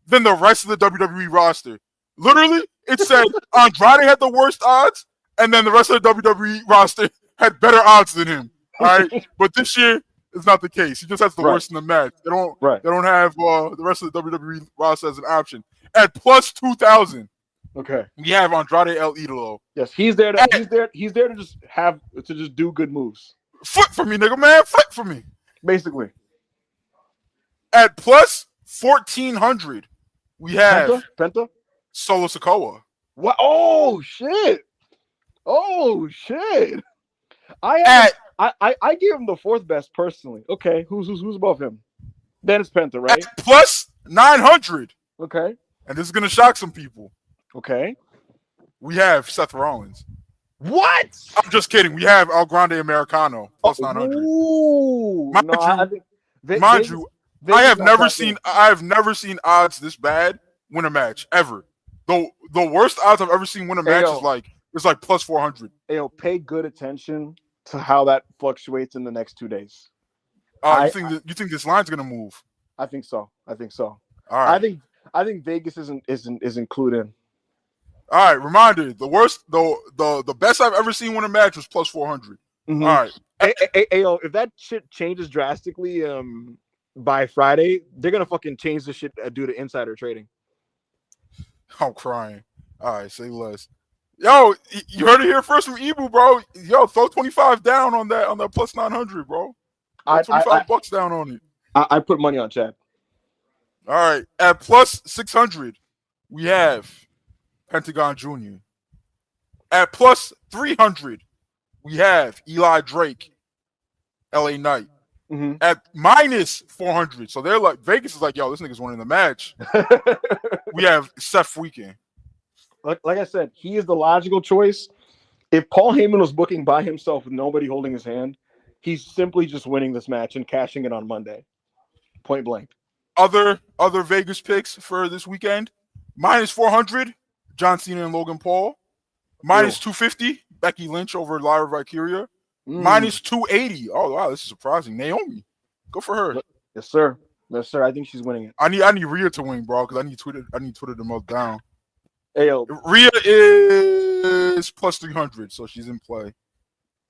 than the rest of the WWE roster. Literally, it said Andrade had the worst odds, and then the rest of the WWE roster had better odds than him. All right, but this year it's not the case. He just has the worst in the match. They don't have the rest of the WWE roster as an option. At plus 2,000. Okay. We have Andrade El Idolo. Yes, he's there to just do good moves. Flip for me, nigga, man. Flip for me. Basically. At plus 1,400, we have Penta? Solo Sikoa. What? Oh shit! I gave him the fourth best personally. Okay, who's above him? Then it's Penta, right? At plus 900. Okay. And this is gonna shock some people. Okay. We have Seth Rollins. What? I'm just kidding. We have El Grande Americano plus 900. Ooh. Mind you, I have never seen odds this bad win a match ever. The worst odds I've ever seen win a match is like plus 400. Pay good attention to how that fluctuates in the next 2 days. You think this line's gonna move? I think so. All right. I think Vegas isn't included. All right. Reminder: the best I've ever seen win a match was plus 400. Mm-hmm. All right. If that shit changes drastically, by Friday, they're gonna fucking change the shit due to insider trading. I'm crying. All right, say less. Yo, you heard it here first from Ebu, bro. Yo, throw 25 down on that plus 900, bro. Throw $25 down on it. I put money on Chad. All right, at plus 600, we have Pentagon Jr. At plus 300, we have Eli Drake, LA Knight. Mm-hmm. At minus 400, so they're like, Vegas is like, yo, this nigga's winning the match. We have Seth Freaking. Like I said, he is the logical choice. If Paul Heyman was booking by himself with nobody holding his hand, he's simply just winning this match and cashing it on Monday. Point blank. Other Vegas picks for this weekend: minus 400, John Cena and Logan Paul. Minus 250, Becky Lynch over Lyra Valkyria. Minus 280. Oh wow, this is surprising. Naomi, go for her. Yes, sir. Yes, sir. I think she's winning it. I need Rhea to win, bro, because I need Twitter to melt down. Ayo, Rhea is plus 300, so she's in play.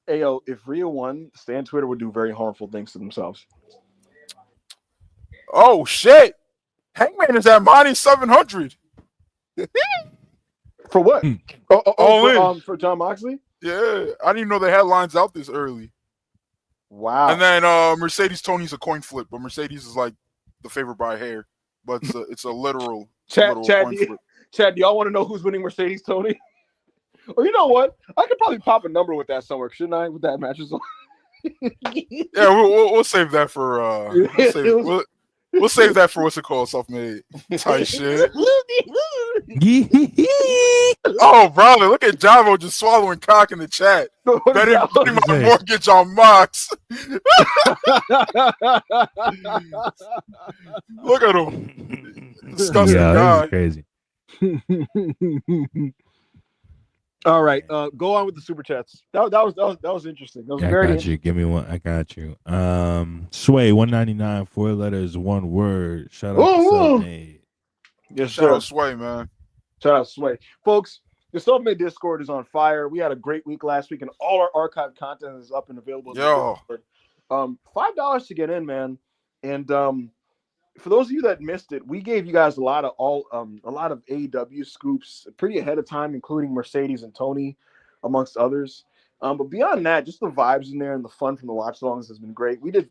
Ayo, if Rhea won, Stan Twitter would do very harmful things to themselves. Oh shit! Hangman is at minus 700. For what? For John Moxley? Yeah, I didn't even know they had lines out this early. Wow. And then Mercedes Tony's a coin flip, but Mercedes is like the favorite by hair, but it's a literal, Chad, coin flip. Chad, do y'all want to know who's winning Mercedes Tony? Or you know what? I could probably pop a number with that somewhere, shouldn't I? With that match. Yeah, we'll save that for we'll save that for what's it called, self-made type shit. Oh, brother, look at Javo just swallowing cock in the chat. Betting my mortgage on Mox. Look at him. Disgusting guy. That's crazy. All right, go on with the super chats. That was interesting. That was very I got you. Give me one. I got you. Sway 199, 4 letters, 1 word. Shout out to Self-Made. Yes, Shout out Sway, man. Shout out Sway, folks. The Self-Made Discord is on fire. We had a great week last week, and all our archived content is up and available. Yo, $5 to get in, man. And for those of you that missed it, we gave you guys a lot of AEW scoops pretty ahead of time, including Mercedes and Tony, amongst others. But beyond that, just the vibes in there and the fun from the watch-alongs has been great. We did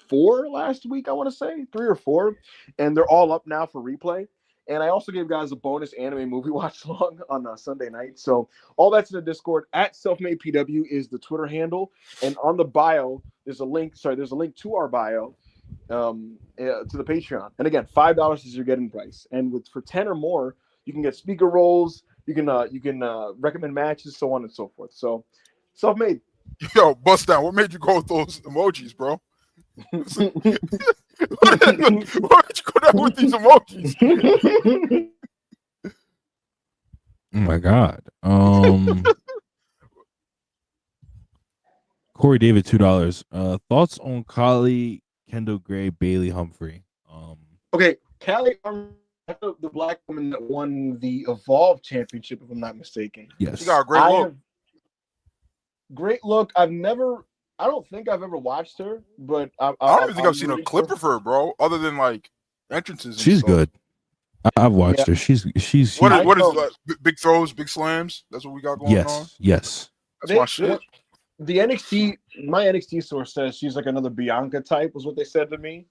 4 last week, I want to say, 3 or 4, and they're all up now for replay. And I also gave guys a bonus anime movie watch-along on Sunday night. So all that's in the Discord. At SelfMadePW is the Twitter handle, and on the bio there's a link. There's a link to our bio. To the Patreon, and again, $5 is your getting price, and for 10 or more, you can get speaker roles, you can recommend matches, so on and so forth. So, Self-Made. Yo, bust down. What made you go with those emojis, bro? Why did you go down with these emojis? Oh my God. Corey David, $2. Thoughts on Kali, Kendall Gray, Bailey Humphrey? Okay, Callie, the black woman that won the Evolve Championship, if I'm not mistaken. Yes, she got a great look. Great look. I don't think I've ever watched her, but I don't even think I've seen a clip of her, bro. Other than like entrances. She's stuff. good. I've watched her. She's what is big throws, big slams? That's what we got going on. Yes. That's my shit. The my NXT source says she's like another Bianca type, was what they said to me,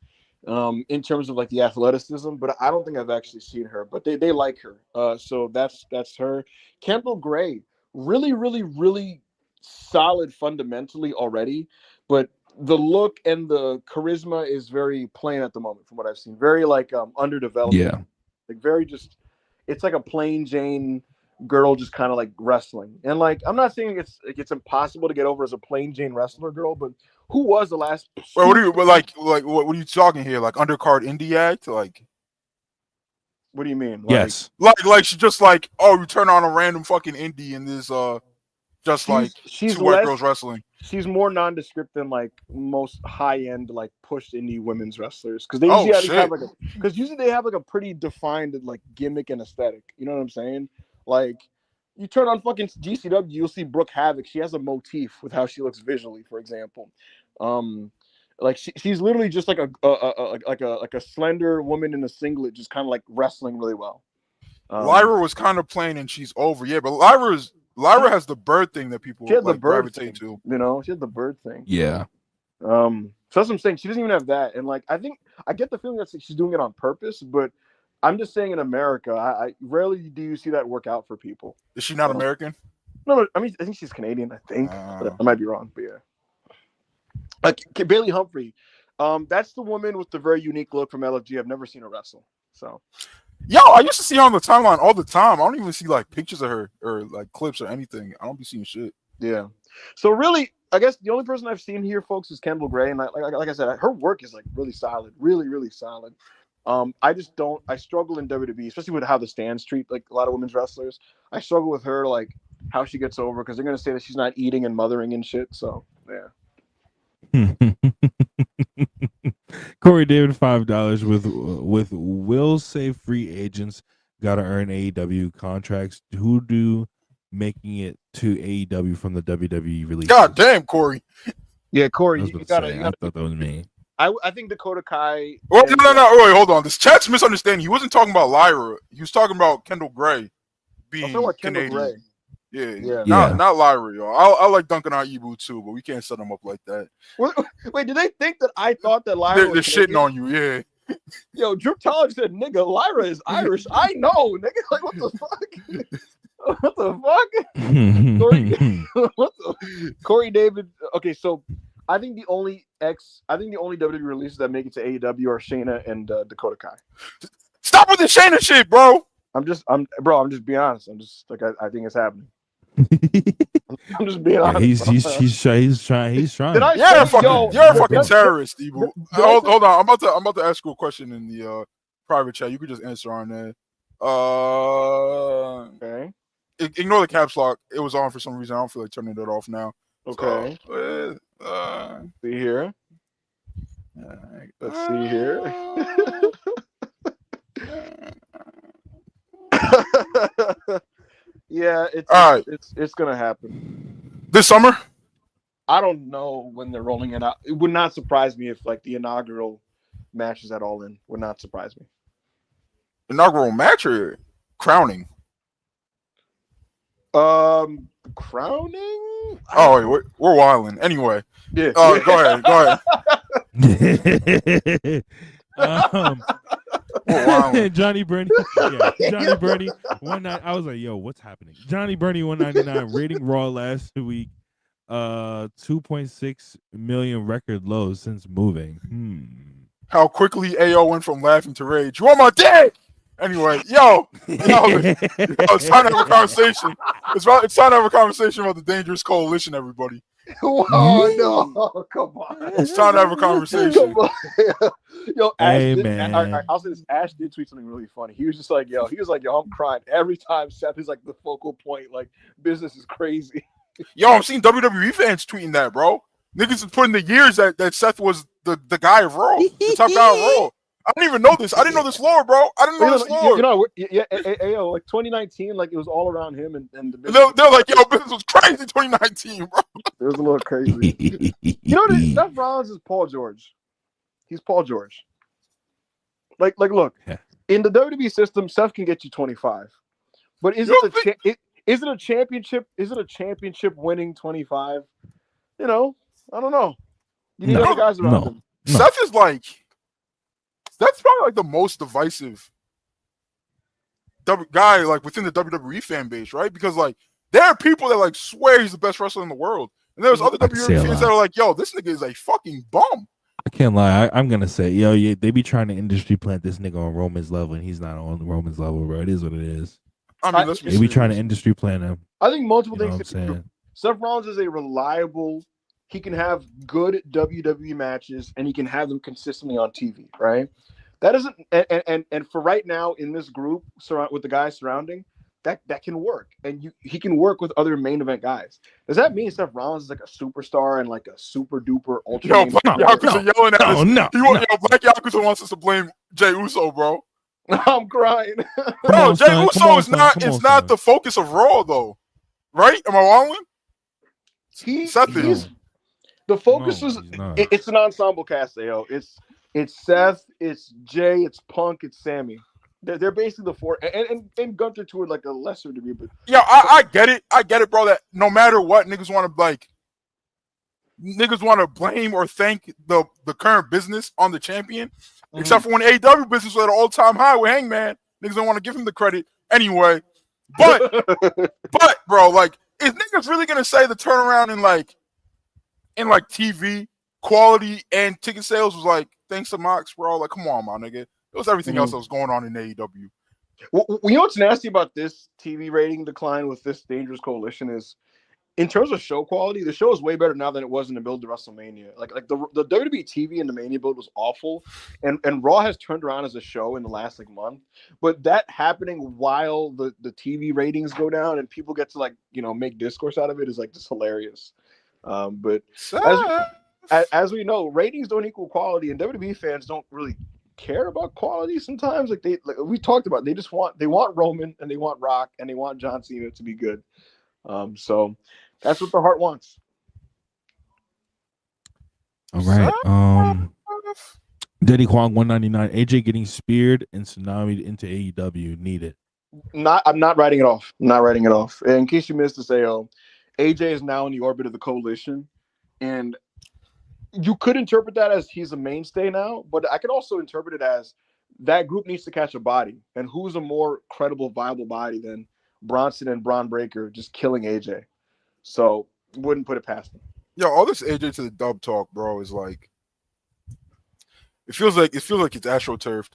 in terms of like the athleticism. But I don't think I've actually seen her. But they like her, so that's her. Kendall Gray, really, really, really solid fundamentally already, but the look and the charisma is very plain at the moment, from what I've seen. Very like underdeveloped. Yeah, like very just. It's like a plain Jane girl just kind of like wrestling, and like I'm not saying it's impossible to get over as a plain Jane wrestler girl, but who was the last? Wait, what are you talking here? Like undercard indie act? Like what do you mean? Yes, like she just like, oh, you turn on a random fucking indie and this just she's two white girls wrestling. She's more nondescript than like most high end like pushed indie women's wrestlers, because they usually they have like a pretty defined like gimmick and aesthetic. You know what I'm saying? Like, you turn on fucking GCW, you'll see Brooke Havoc. She has a motif with how she looks visually, for example. Like she's literally just like a slender woman in a singlet, just kind of like wrestling really well. Lyra was kind of plain and she's over. Yeah, but Lyra has the bird thing that people She had the like bird gravitate thing, to. you know. She had the bird thing. Yeah. So that's what I'm saying. She doesn't even have that, and like I get the feeling that she's doing it on purpose, but I'm just saying in America, I rarely do you see that work out for people. Is she not American? No, I mean I think she's Canadian. I think but I might be wrong, but yeah. Like Bailey Humphrey, that's the woman with the very unique look from LFG. I've never seen her wrestle. So, yo, I used to see her on the timeline all the time. I don't even see like pictures of her or like clips or anything. I don't be seeing shit. Yeah. So really, I guess the only person I've seen here, folks, is Kendall Gray, and like I said, her work is like really solid, really solid. I struggle in WWE, especially with how the stands treat like a lot of women's wrestlers. I struggle with her, like how she gets over, because they're gonna say that she's not eating and mothering and shit. So yeah. Corey David, $5 with will say free agents gotta earn AEW contracts. Who do making it to AEW from the WWE release? God damn, Corey. Yeah, Corey, I was you about to gotta, say, you I gotta. thought that was me. I think Dakota Kai. Well, no. Wait, hold on. This chat's misunderstanding. He wasn't talking about Lyra. He was talking about Kendall Gray being Kendall Gray. Canadian. Yeah. Yeah. Not Lyra, yo. I like dunking on Ibu too, but we can't set him up like that. Wait, did they think that I thought that Lyra They're was shitting Canadian? on you, yeah. Yo, Drew College said, "Nigga, Lyra is Irish." I know, nigga. Like, what the fuck? What the fuck? What the? Corey David. Okay, so I think the only WWE releases that make it to AEW are Shayna and Dakota Kai. Stop with the Shayna shit, bro. I'm just being honest. I'm just like I think it's happening. I'm just being honest. He's trying. Did I You're a fucking yo, terrorist, Ibu. Hold on. I'm about to ask you a question in the private chat. You could just answer on there. Okay. Ignore the caps lock. It was on for some reason. I don't feel like turning it off now. Okay. So, See here. Let's see here. Yeah, it's gonna happen this summer. I don't know when they're rolling it out. It would not surprise me if like the inaugural match is at All In. Would not surprise me. Inaugural match or crowning? Crowning. Oh, wait, we're wilding. Anyway, Yeah. Go ahead. Johnny Bernie, Johnny Bernie, 19. I was like, yo, what's happening? Johnny Bernie, 199, rating Raw last week, 2.6 million record lows since moving. How quickly AO went from laughing to rage. You want my dick? Anyway, yo, it's time to have a conversation. It's time to have a conversation about the dangerous coalition, everybody. Oh no! Come on. It's time to have a conversation. Yo, Ash Hey, did, man. I'll say this. Ash did tweet something really funny. He was just like, yo, I'm crying every time Seth is like the focal point. Like, business is crazy. Yo, I'm seeing WWE fans tweeting that, bro. Niggas is putting the years that Seth was the guy of Raw, the top guy of Raw. I didn't even know this. I didn't know this lore, bro. I didn't know this lore. Like 2019, like it was all around him and the business. They're like, yo, business was crazy 2019, bro. It was a little crazy. You know what? Seth Rollins is Paul George. He's Paul George. Like, look, in the WWE system, Seth can get you 25, but is it a championship? Is it a championship winning 25? You know, I don't know. You need other guys around him. Seth is like. That's probably like the most divisive guy like within the WWE fan base, right? Because like there are people that like swear he's the best wrestler in the world, and there's other WWE fans that are like, "Yo, this nigga is a fucking bum." I can't lie. I'm gonna say, yo, they be trying to industry plant this nigga on Roman's level, and he's not on Roman's level, bro. It is what it is. I mean, they be trying to industry plant him. I think multiple things. I'm saying? Seth Rollins is a reliable. He can have good WWE matches, and he can have them consistently on TV, right? That isn't, and for right now in this group, with the guys surrounding, that can work, and he can work with other main event guys. Does that mean Seth Rollins is like a superstar and like a super duper ultra? Yo, Black Yakuza yelling at us. Yo, Black Yakuza wants us to blame Jey Uso, bro. I'm crying. Bro, Jey Uso is not the focus of Raw, though, right? Am I wrong? Seth is. The focus No, is he's not. it's an ensemble cast, yo. It's Seth, it's Jay, it's Punk, it's Sammy. They're basically the four, and Gunther to like a lesser degree, but Yeah, I get it, bro. That no matter what, niggas want to blame or thank the current business on the champion, except for when AEW business was at an all-time high with Hangman. Niggas don't want to give him the credit anyway. But bro, like, is niggas really gonna say the turnaround in TV quality and ticket sales was like thanks to Mox, bro? Like, come on, my nigga. It was everything else that was going on in AEW. Well, you know what's nasty about this TV rating decline with this dangerous coalition is, in terms of show quality, the show is way better now than it was in the build to WrestleMania. Like the WWE TV in the Mania build was awful, and Raw has turned around as a show in the last like month. But that happening while the TV ratings go down and people get to like make discourse out of it is like just hilarious. But as we know, ratings don't equal quality, and WWE fans don't really care about quality sometimes. Like we talked about, they want Roman and they want Rock and they want John Cena to be good. So that's what the heart wants. All right. Diddy Kwong 199. AJ getting speared and tsunami into AEW. Need it. I'm not writing it off. I'm not writing it off. And in case you missed to say, AJ is now in the orbit of the coalition, and you could interpret that as he's a mainstay now, but I could also interpret it as that group needs to catch a body, and who's a more credible, viable body than Bronson and Braun Breaker just killing AJ. So wouldn't put it past him. Yo, all this AJ to the dub talk, bro, is like it feels like it's astroturfed.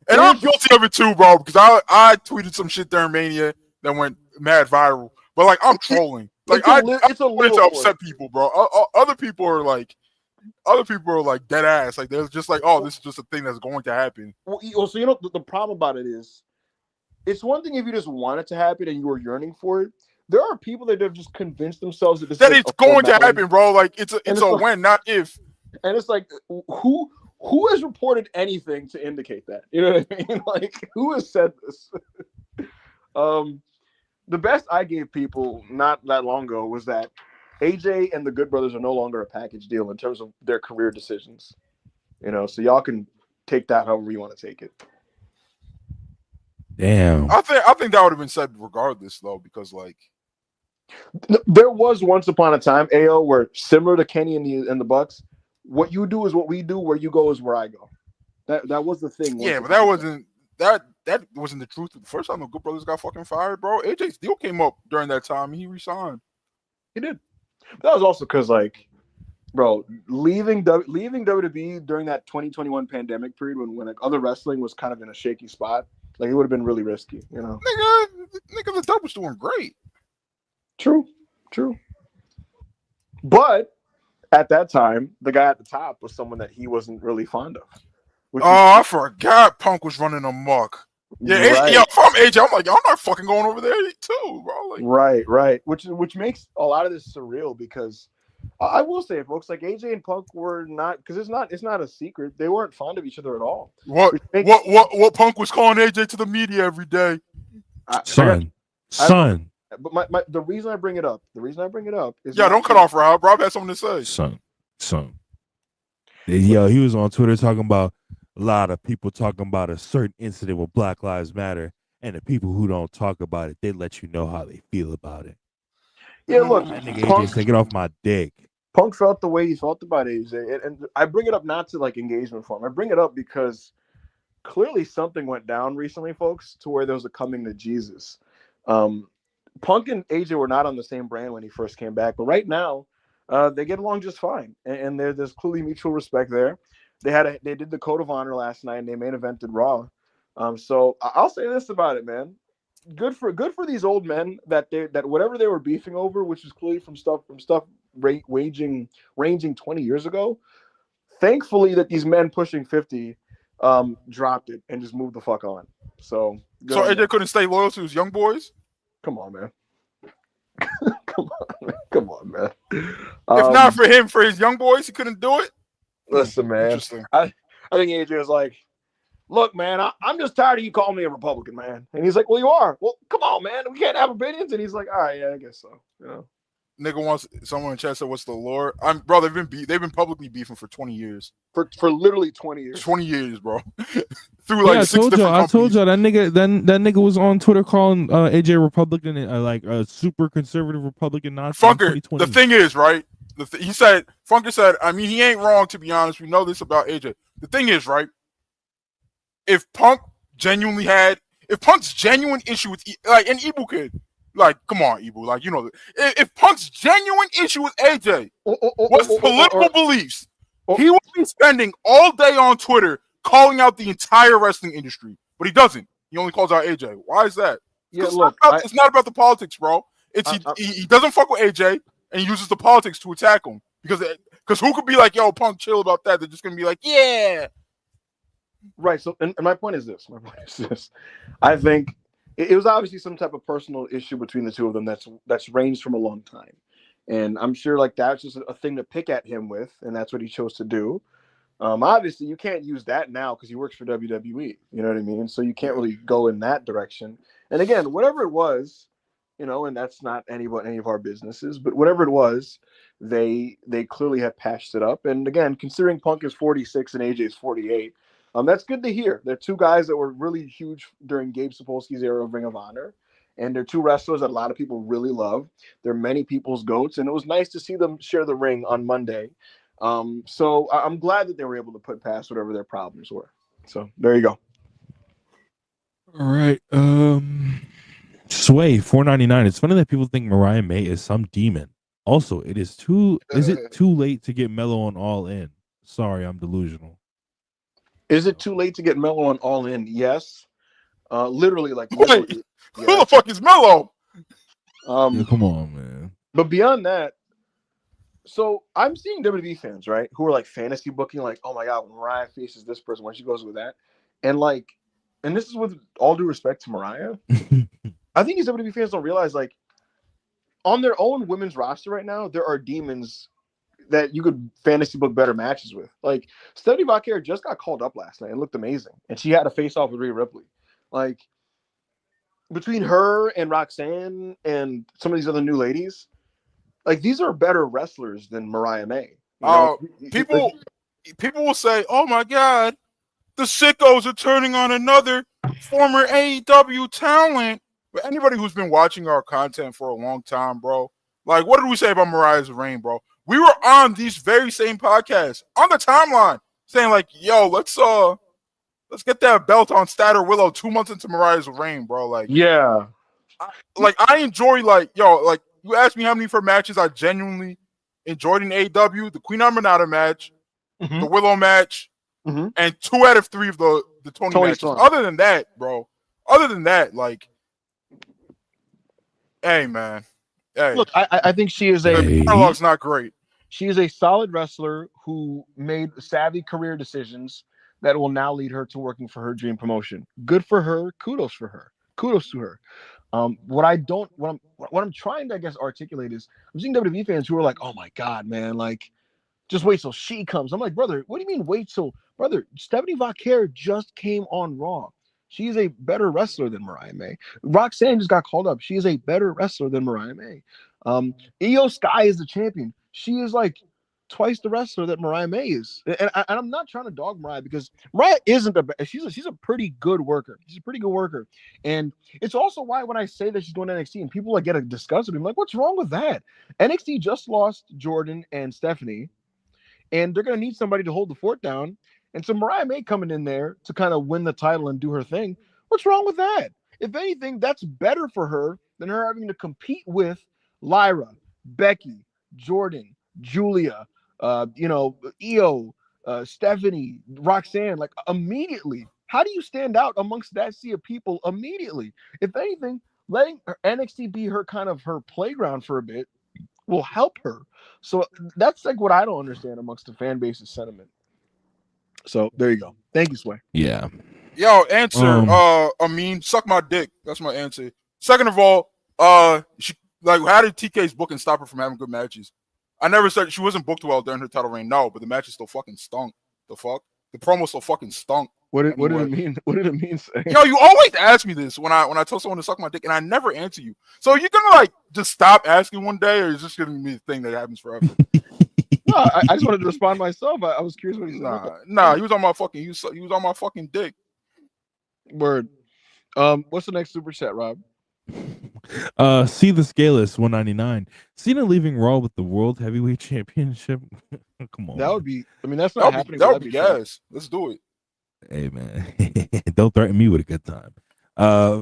And I'm guilty of it too, bro, because I tweeted some shit during Mania that went mad viral. But like I'm trolling. Like it's a little to upset people, bro. Other people are like dead ass. Like they're just like, oh, this is just a thing that's going to happen. Well, so the problem about it is, it's one thing if you just want it to happen and you were yearning for it. There are people that have just convinced themselves that it's going to happen, bro. Like it's a when, not if. And it's like, who has reported anything to indicate that? You know what I mean? Like, who has said this? The best I gave people not that long ago was that AJ and the Good Brothers are no longer a package deal in terms of their career decisions. So y'all can take that however you want to take it. Damn. I think that would have been said regardless, though, because like there was once upon a time, AO, where similar to Kenny and the Bucks, what you do is what we do, where you go is where I go. That was the thing. Yeah, but that wasn't the truth. The first time the Good Brothers got fucking fired, bro, AJ's deal came up during that time and he resigned. He did. But that was also because, like, bro, leaving WWE during that 2021 pandemic period when like other wrestling was kind of in a shaky spot, like it would have been really risky, Nigga, the dub was doing great. True. But at that time, the guy at the top was someone that he wasn't really fond of. I forgot Punk was running amok. Yeah, right. If I'm AJ, I'm like, I'm not fucking going over there too, bro. Like, right. Which makes a lot of this surreal because I will say, folks, like AJ and Punk were not, because it's not a secret, they weren't fond of each other at all. What Punk was calling AJ to the media every day, son. But the reason I bring it up is don't cut off Rob. Rob has something to say. Son. Yo, he was on Twitter talking about a lot of people talking about a certain incident with Black Lives Matter, and the people who don't talk about it, they let you know how they feel about it. Yeah, look, that nigga AJ taking off my dick. Punk felt the way he felt about AJ, and I bring it up not to like engagement for him. I bring it up because clearly something went down recently, folks, to where there was a coming to Jesus. Punk and AJ were not on the same brand when he first came back, but right now they get along just fine, and there's clearly mutual respect there. They did the Code of Honor last night, and they main evented Raw. So I'll say this about it, man. Good for these old men that whatever they were beefing over, which is clearly from stuff ranging 20 years ago. Thankfully, that these men pushing 50 dropped it and just moved the fuck on. So AJ couldn't stay loyal to his young boys. Come on, man. Come on, man. If not for him, for his young boys, he couldn't do it. Listen, man. I think AJ was like, look, man, I'm just tired of you calling me a Republican, man. And he's like, well, you are. Well, come on, man. We can't have opinions. And he's like, all right, yeah, I guess so. nigga wants someone in chat said, "What's the lore?" Bro. They've been publicly beefing for 20 years. For literally 20 years. 20 years, bro. Through like Yeah, 6 different I told companies. y'all that nigga was on Twitter calling AJ Republican, like a super conservative Republican Nazi. In Funker. 2020. The thing is, right? He said, Funker said, I mean, he ain't wrong, to be honest. We know this about AJ. The thing is, right? If Punk's genuine issue with, like, an Ibu kid, like, come on, Ibu, like, you know, if Punk's genuine issue with AJ was political beliefs, he would be spending all day on Twitter calling out the entire wrestling industry, but he doesn't. He only calls out AJ. Why is that? Yeah, look, it's not about the politics, bro. He doesn't fuck with AJ and he uses the politics to attack him because who could be like, yo, Punk, chill about that? They're just gonna be like, yeah. Right. So, and my point is this. I think it was obviously some type of personal issue between the two of them that's ranged from a long time, and I'm sure like that's just a thing to pick at him with, and that's what he chose to do. Obviously, you can't use that now because he works for WWE. You know what I mean? So you can't really go in that direction. And again, whatever it was, you know, and that's not any of our businesses, but whatever it was, they clearly have patched it up. And again, considering Punk is 46 and AJ is 48, that's good to hear. They're two guys that were really huge during Gabe Sapolsky's era of Ring of Honor. And they're two wrestlers that a lot of people really love. They're many people's goats. And it was nice to see them share the ring on Monday. So I'm glad that they were able to put past whatever their problems were. So there you go. All right. Sway $4.99. It's funny that people think Mariah May is some demon. Also, is it too late to get Mello on All In? Sorry, I'm delusional. Is it too late to get Mello on All In? Yes. Literally, like wait, who the fuck is Mello? Yeah, come on, man. But beyond that, so I'm seeing WWE fans, right, who are like fantasy booking, like, oh my god, when Mariah faces this person, when she goes with that, and this is with all due respect to Mariah, I think these WWE fans don't realize, like, on their own women's roster right now, there are demons that you could fantasy book better matches with. Like, Stephanie Vaquer just got called up last night and looked amazing, and she had a face off with Rhea Ripley. Like, between her and Roxanne and some of these other new ladies, like, these are better wrestlers than Mariah May. People will say, "Oh my God, the sickos are turning on another former AEW talent." But anybody who's been watching our content for a long time, bro, like, what did we say about Mariah's reign, bro? We were on these very same podcasts on the timeline saying, like, "Yo, let's get that belt on Statter Willow 2 months into Mariah's reign, bro." Like, yeah, I enjoy, like, yo, like, you asked me how many of her matches I genuinely enjoyed in AEW. The Queen Armanata match, the Willow match, and 2 out of 3 of the Tony matches. Storm. Other than that, like, hey, man. Hey. Look, I think she is the dialogue's not great. She is a solid wrestler who made savvy career decisions that will now lead her to working for her dream promotion. Good for her. Kudos for her. Kudos to her. What I'm trying to, I guess, articulate is I'm seeing WWE fans who are like, oh my God, man, like, just wait till she comes. I'm like, brother, what do you mean wait till, brother? Stephanie Vaquer just came on Raw. She is a better wrestler than Mariah May. Roxanne just got called up. She is a better wrestler than Mariah May. Io Sky is the champion. She is like twice the wrestler that Mariah May is. And I'm not trying to dog Mariah because Mariah isn't she's a pretty good worker. She's a pretty good worker. And it's also why when I say that she's going to NXT and people like get a disgust with me, I'm like, what's wrong with that? NXT just lost Jordan and Stephanie, and they're going to need somebody to hold the fort down. And so Mariah May coming in there to kind of win the title and do her thing. What's wrong with that? If anything, that's better for her than her having to compete with Lyra, Becky, Jordan, Julia, Io, Stephanie, Roxanne, like, immediately. How do you stand out amongst that sea of people immediately? If anything, letting NXT be her kind of her playground for a bit will help her. So that's like what I don't understand amongst the fan base's sentiment. So there you go. Thank you, Sway. Yeah. Yo, answer. Suck my dick. That's my answer. Second of all, how did TK's booking stop her from having good matches? I never said she wasn't booked well during her title reign. No, but the matches still fucking stunk. The fuck? The promo still fucking stunk. What did Anyway. it mean? What did it mean? Say? Yo, you always ask me this when I tell someone to suck my dick, and I never answer you. So you're gonna like just stop asking one day, or is this gonna be a thing that happens forever? No, I just wanted to respond myself. I was curious what he said. Nah, he was on my fucking. He was on my fucking dick. Word. What's the next super chat, Rob? See the Scaleless 199. Cena leaving Raw with the World Heavyweight Championship. Come on. That would be. I mean, that's not happening. That would be gas. Let's do it. Hey man, don't threaten me with a good time.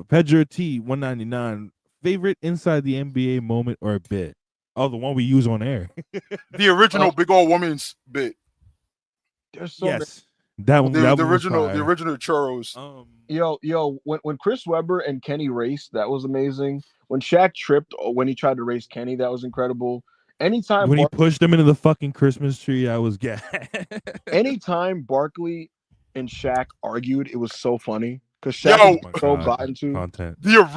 Pedro T 199. Favorite inside the NBA moment or bit? Oh, the one we use on air. The original big old woman's bit. There's so Yes, that one. The that one was original fire. churros. Yo, when Chris Webber and Kenny raced, that was amazing. When Shaq tripped, when he tried to race Kenny, that was incredible. Anytime when he pushed him into the fucking Christmas tree, I was gas. Anytime Barkley and Shaq argued, it was so funny because Yo, Shaq was so bought into content. Back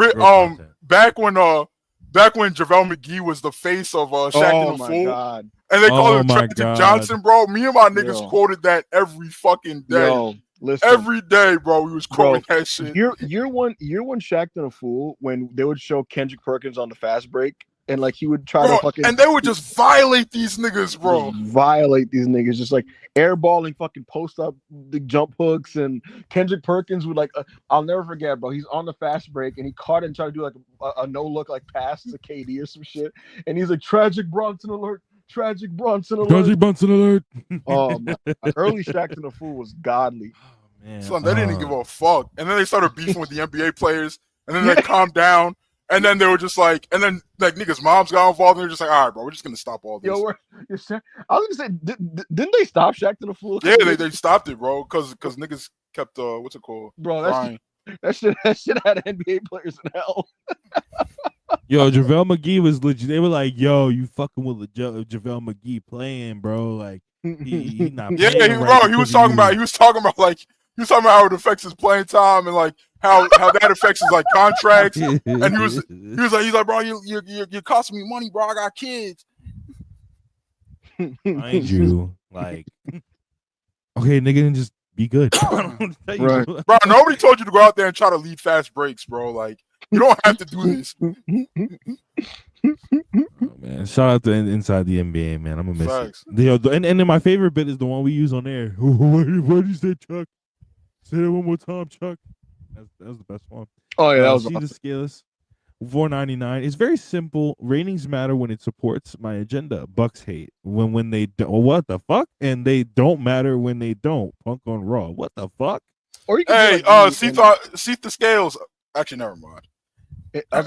when JaVale McGee was the face of Shaq and the Fool, God. and they called him my Tragic God. Johnson, bro. Me and my niggas Yo. quoted that every fucking day. Yo, listen, Every day, bro, we was quoting that shit. year one Shaq and a Fool when they would show Kendrick Perkins on the fast break and like he would try Bro, to fucking and they would just violate these niggas, bro. violate these niggas, just like airballing fucking post up the jump hooks, and Kendrick Perkins would like I'll never forget, bro. He's on the fast break and he caught it and tried to do like a no look like pass to KD or some shit, and he's like tragic Bronson alert. Tragic Bronson alert. Tragic Bronson alert. Oh my. Early Shaq and the Fool was godly. Oh, man. Son, they didn't give a fuck. And then they started beefing with the NBA players, and then they calmed down, and then they were just like, and then like niggas' moms got involved, and they're just like, all right, bro, we're just gonna stop all this. Yo, I was gonna say, didn't they stop Shaq and the Fool? Yeah, they stopped it, bro, because niggas kept what's it called? Bro, Crying. that shit had NBA players in hell. Yo, JaVale McGee was legit. They were like, yo, you fucking with JaVale McGee playing, bro. Like, he not Yeah, playing he was talking about how it affects his playing time and like how that affects his like contracts. And he was like, bro, you're costing me money, bro. I got kids. Mind you, like, okay, nigga, then just be good. Right. Bro, nobody told you to go out there and try to lead fast breaks, bro. Like, you don't have to do this. Oh, man, shout out to Inside the NBA, man. I'm gonna miss Facts. it. And then my favorite bit is the one we use on air. What did you say, Chuck? Say that one more time, Chuck. That was the best one. Oh yeah, that was See awesome. the Scaleless. 499. It's very simple. Ratings matter when it supports my agenda. Bucks hate when they don't. What the fuck? And they don't matter when they don't. Punk on Raw. What the fuck? Or you can Hey, be like me see the scales. Actually, never mind. I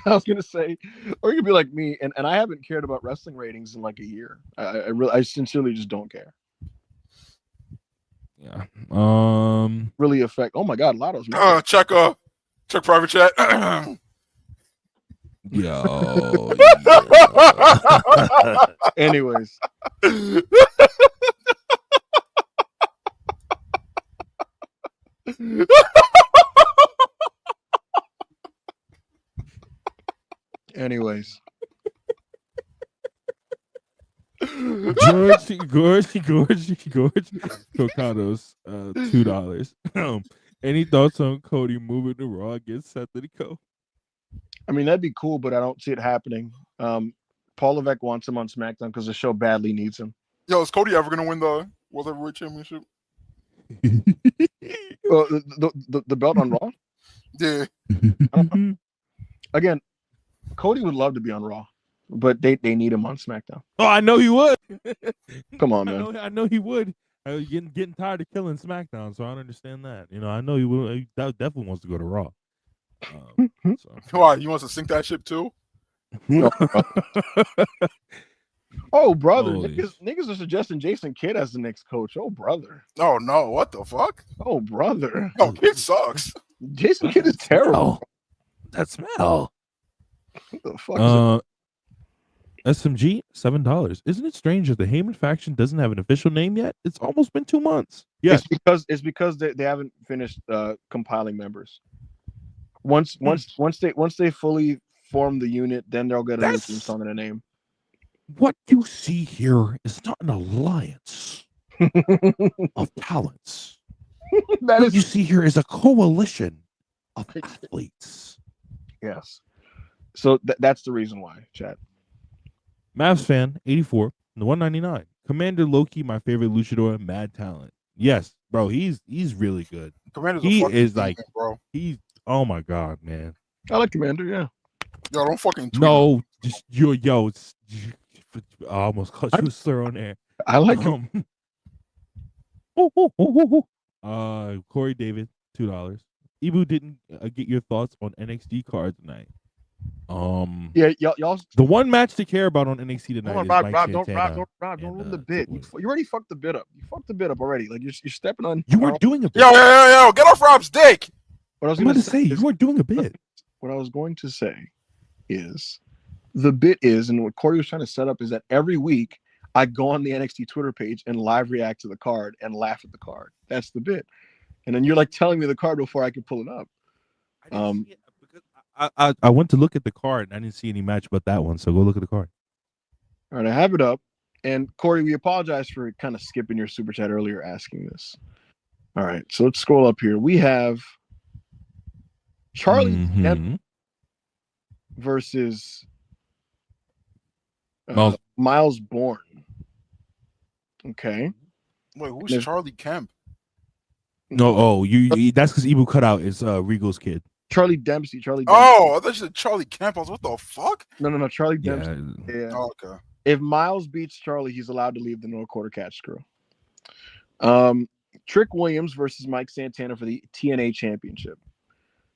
was gonna say, or you could be like me, and I haven't cared about wrestling ratings in like a year. I sincerely just don't care. Yeah. Really affect. Oh my God, Lotto's. Check private chat. Yo. Anyways, George Cocados, $2. Any thoughts on Cody moving to Raw against Seth Rico? I mean that'd be cool, but I don't see it happening. Paul Levesque wants him on SmackDown because the show badly needs him. Yo, is Cody ever gonna win the World Heavyweight Championship? The belt on Raw? Yeah. Again, Cody would love to be on Raw, but they need him on SmackDown. Oh, I know he would. Come on, man. I know he would. Getting tired of killing SmackDown, so I don't understand that. You know, I know he will. He definitely wants to go to Raw. Why? He wants to sink that ship too? Oh, brother. Holy Niggas are suggesting Jason Kidd as the next coach. Oh, brother. Oh no, what the fuck? Oh, brother. No, Kid sucks. Jason Kidd is terrible. That smell. What the fuck is SMG, $7. Isn't it strange that the Heyman faction doesn't have an official name yet? It's almost been 2 months. Yes. It's because they haven't finished compiling members. Once they fully form the unit, then they'll get a new theme song and a name. What you see here is not an alliance of talents. That What you is see here is a coalition of athletes. yes. So that's the reason why, Chad. Mavs fan, 84, the 199. Commander Loki, my favorite luchador, mad talent. Yes, bro, he's really good. Commander's He a fucking is demon, like bro. he's oh my god, man. I like Commander. Yeah. Yo, don't fucking tweet No, just I almost called you a slur on there. I like him. Corey David, $2. Ibu didn't get your thoughts on NXT card tonight. Yeah, y'all. The one match to care about on NXT tonight Hold on, is Rob. Mike Rob, Santana. don't ruin the bit. You already fucked the bit up. You fucked the bit up already. Like you're stepping on. You weren't doing a bit. Yo, get off Rob's dick. What I was I'm going about to say is, you weren't doing a bit. what I was going to say is the bit is, and what Corey was trying to set up is that every week I go on the NXT Twitter page and live react to the card and laugh at the card. That's the bit. And then you're like telling me the card before I can pull it up. I didn't see it because I went to look at the card and I didn't see any match but that one. So go look at the card. All right, I have it up. And Corey, we apologize for kind of skipping your super chat earlier asking this. All right, so let's scroll up here. We have Charlie Kemp versus Miles Bourne. Okay. Wait, who's Charlie Kemp? No, you that's because Ibu cut out is Regal's kid. Charlie Dempsey. Charlie Dempsey. Oh, I thought you said Charlie Kemp. I was what the fuck? No. Charlie Dempsey. Yeah. Oh, okay. If Miles beats Charlie, he's allowed to leave the no quarter catch screw. Trick Williams versus Mike Santana for the TNA Championship.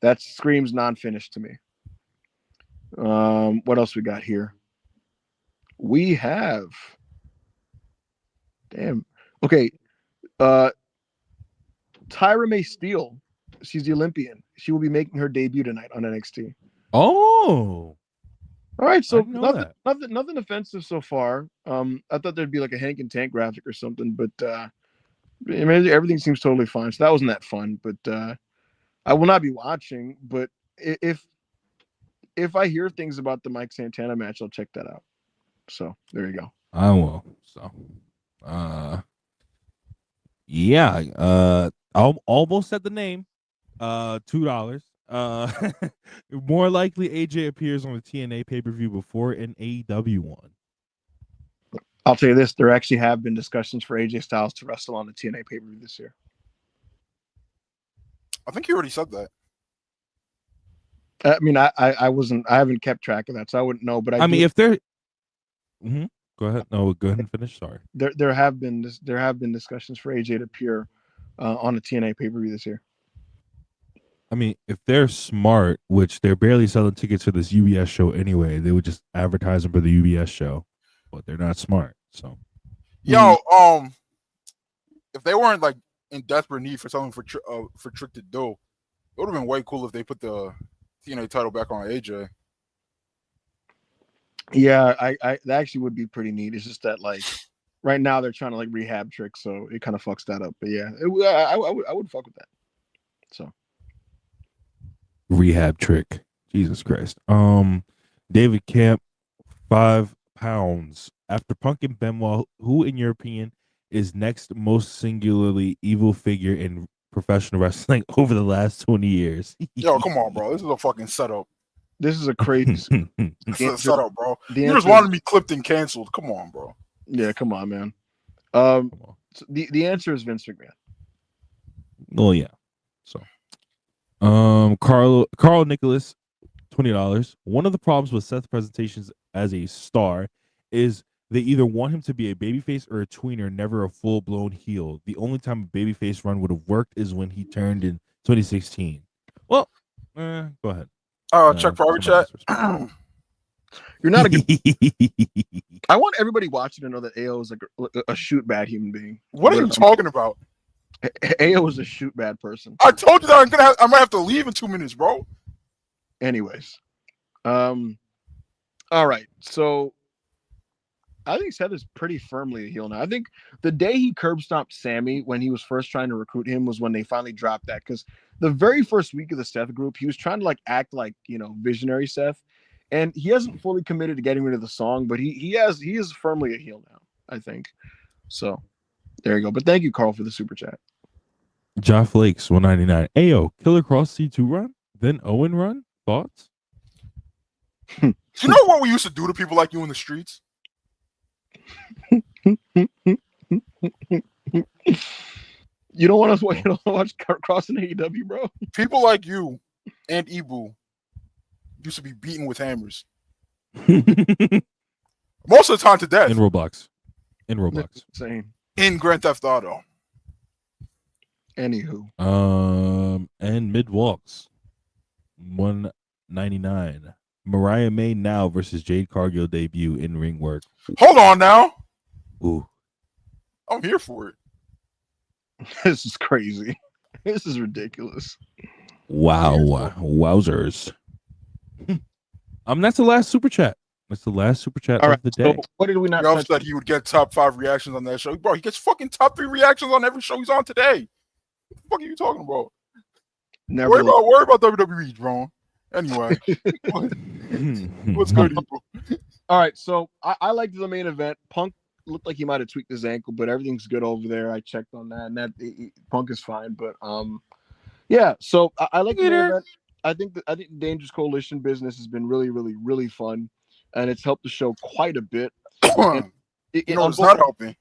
That screams non-finished to me. What else we got here? We have. Damn. Okay. Tyra May Steele. She's the Olympian. She will be making her debut tonight on NXT. Oh. All right, so nothing offensive so far. I thought there'd be like a Hank and Tank graphic or something, but I mean, everything seems totally fine. So that wasn't that fun, but I will not be watching. But if I hear things about the Mike Santana match, I'll check that out. So there you go. I will. So, yeah. I almost said the name. $2. More likely AJ appears on the TNA pay-per-view before an AEW one. I'll tell you this: there actually have been discussions for AJ Styles to wrestle on the TNA pay-per-view this year. I think you already said that. I mean, I haven't kept track of that, so I wouldn't know. But I mean, if they're, go ahead. No, go ahead and finish. Sorry. There have been discussions for AJ to appear on the TNA pay-per-view this year. I mean, if they're smart, which they're barely selling tickets for this UBS show anyway, they would just advertise them for the UBS show, but they're not smart. So, yo, if they weren't like in desperate need for something for Trick to do, it would have been way cool if they put the TNA title back on AJ. Yeah, I that actually would be pretty neat. It's just that like right now they're trying to like rehab Trick, so it kind of fucks that up. But yeah, I would fuck with that. So. Rehab Trick. Jesus Christ. David Camp, 5 pounds. After Punk and Benoit, who in your opinion is next most singularly evil figure in professional wrestling over the last 20 years? Yo, come on, bro. This is a fucking setup. This is a crazy This is a setup, bro. You just wanted me clipped and canceled. Come on, bro. Yeah, come on, man. So the answer is Vince McMahon. Oh yeah. So Carl Nicholas, $20. One of the problems with Seth's presentations as a star is they either want him to be a babyface or a tweener, never a full-blown heel. The only time a babyface run would have worked is when he turned in 2016. Well, go ahead. Check private chat. You're not a good. I want everybody watching to know that AO is like a shoot bad human being. What are you talking about? AO is a shoot bad person. I told you that I might have to leave in 2 minutes, bro. Anyways, all right. So I think Seth is pretty firmly a heel now. I think the day he curb stomped Sammy when he was first trying to recruit him was when they finally dropped that. Because the very first week of the Seth group, he was trying to like act like, you know, visionary Seth, and he hasn't fully committed to getting rid of the song, but he is firmly a heel now, I think. So there you go. But thank you, Carl, for the super chat. John Flakes 199. Ayo, Killer Cross C2 run, then Owen run. Thoughts? Do you know what we used to do to people like you in the streets? You don't want to watch Cross in AEW, bro? People like you and Ibu used to be beaten with hammers. In Most of the time to death. Roblox. In Roblox. Same. In Grand Theft Auto. Anywho. And mid walks 199. Mariah May now versus Jade Cargill debut in ring work. Hold on now. Ooh. I'm here for it. This is crazy. This is ridiculous. Wow. Wowzers. That's the last super chat. That's the last super chat of the day. So what did we not Ralph touch? said he would get top 5 reactions on that show. Bro, he gets fucking top 3 reactions on every show he's on today. What the fuck are you talking about? Never Worry about WWE, Jerome. Anyway. What's good, people? All right, so I liked the main event. Punk looked like he might have tweaked his ankle, but everything's good over there. I checked on that, and Punk is fine. But yeah. So I like the main event. I think the Dangerous Coalition business has been really, really, really fun, and it's helped the show quite a bit. It's not helping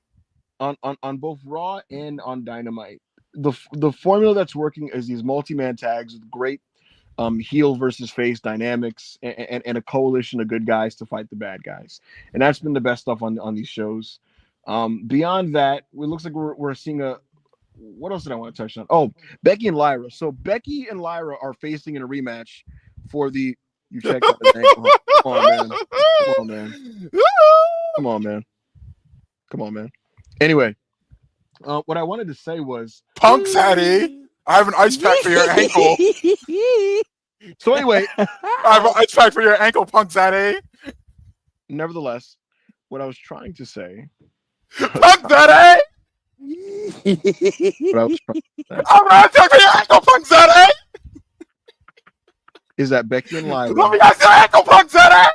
on both Raw and on Dynamite. The formula that's working is these multi-man tags with great heel versus face dynamics and a coalition of good guys to fight the bad guys, and that's been the best stuff on these shows. Beyond that, it looks like we're seeing what else did I want to touch on? Oh, Becky and Lyra. So Becky and Lyra are facing in a rematch for the you checked out his ankle. Come on, man. Anyway, what I wanted to say was Punk Zaddy. I have an ice pack for your ankle. So anyway, I have an ice pack for your ankle, Punk Zaddy. Nevertheless, what I was trying to say, Punk Zaddy. what I was trying I'm an ice pack for your ankle, Punk Zaddy. is that Becky and Lyra Let me ice your ankle, Punk Zaddy.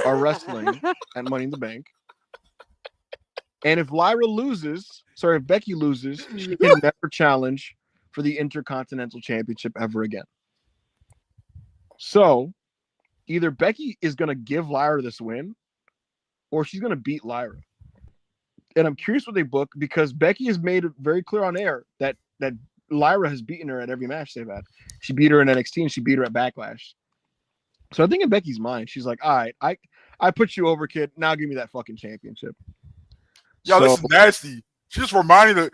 are wrestling at Money in the Bank, and if Becky loses, she can never challenge for the Intercontinental Championship ever again. So either Becky is going to give Lyra this win, or she's going to beat Lyra. And I'm curious what they book, because Becky has made it very clear on air that Lyra has beaten her at every match they've had. She beat her in NXT and she beat her at Backlash. So I think in Becky's mind, she's like, all right, I put you over, kid. Now give me that fucking championship. Yo, this is nasty. She's just reminding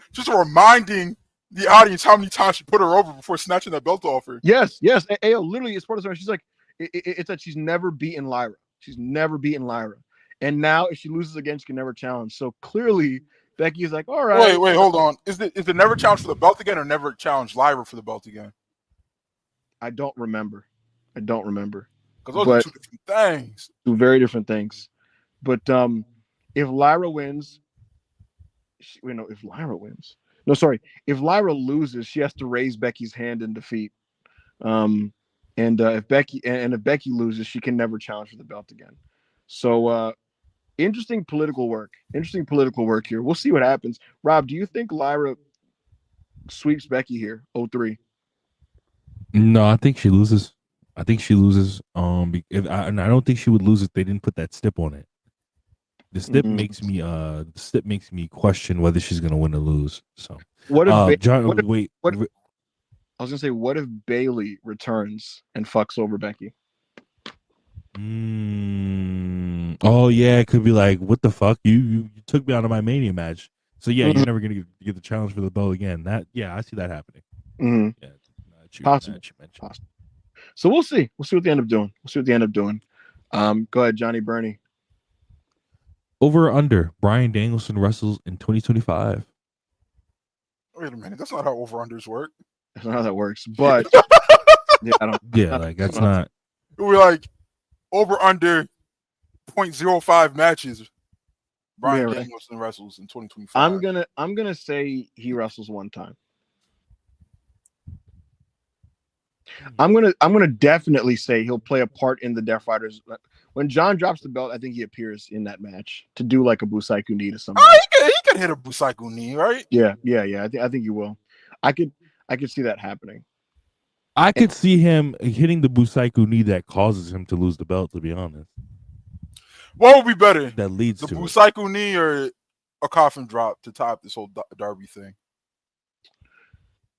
the audience how many times she put her over before snatching that belt off her. Yes. Ayo, literally, it's part of the story. She's like, it's that she's never beaten Lyra. And now if she loses again, she can never challenge. So clearly, Becky is like, all right. Wait, hold on. Is the never challenge for the belt again, or never challenge Lyra for the belt again? I don't remember. Because those are two different things. Two very different things. But if Lyra wins, if Lyra loses, she has to raise Becky's hand in defeat. If Becky loses, she can never challenge for the belt again. So interesting political work here. We'll see what happens. Rob, do you think Lyra sweeps Becky here? 0-3. No, I think she loses. And I don't think she would lose if they didn't put that stip on it. The stip makes me question whether she's gonna win or lose. So what if I was gonna say, what if Bailey returns and fucks over Becky? Oh yeah, it could be like, what the fuck? You took me out of my Mania match. So yeah, you're never gonna get the challenge for the belt again. I see that happening. Yeah, Possible. So we'll see. We'll see what they end up doing. Go ahead, Johnny Burney. Over or under, Bryan Danielson wrestles in 2025. Wait a minute, that's not how over-unders work. That's not how that works, but that's not. We're like over-under 0.05 matches. Bryan Danielson wrestles in 2025. I'm gonna say he wrestles one time. I'm gonna definitely say he'll play a part in the Death Riders. When John drops the belt, I think he appears in that match to do like a Busaiku knee to somebody. Oh, he could hit a Busaiku knee, right? Yeah. I think he will. I could see that happening. I could see him hitting the Busaiku knee that causes him to lose the belt. To be honest, What would be better, that leads the to it. Busaiku knee or a coffin drop to top this whole Darby thing?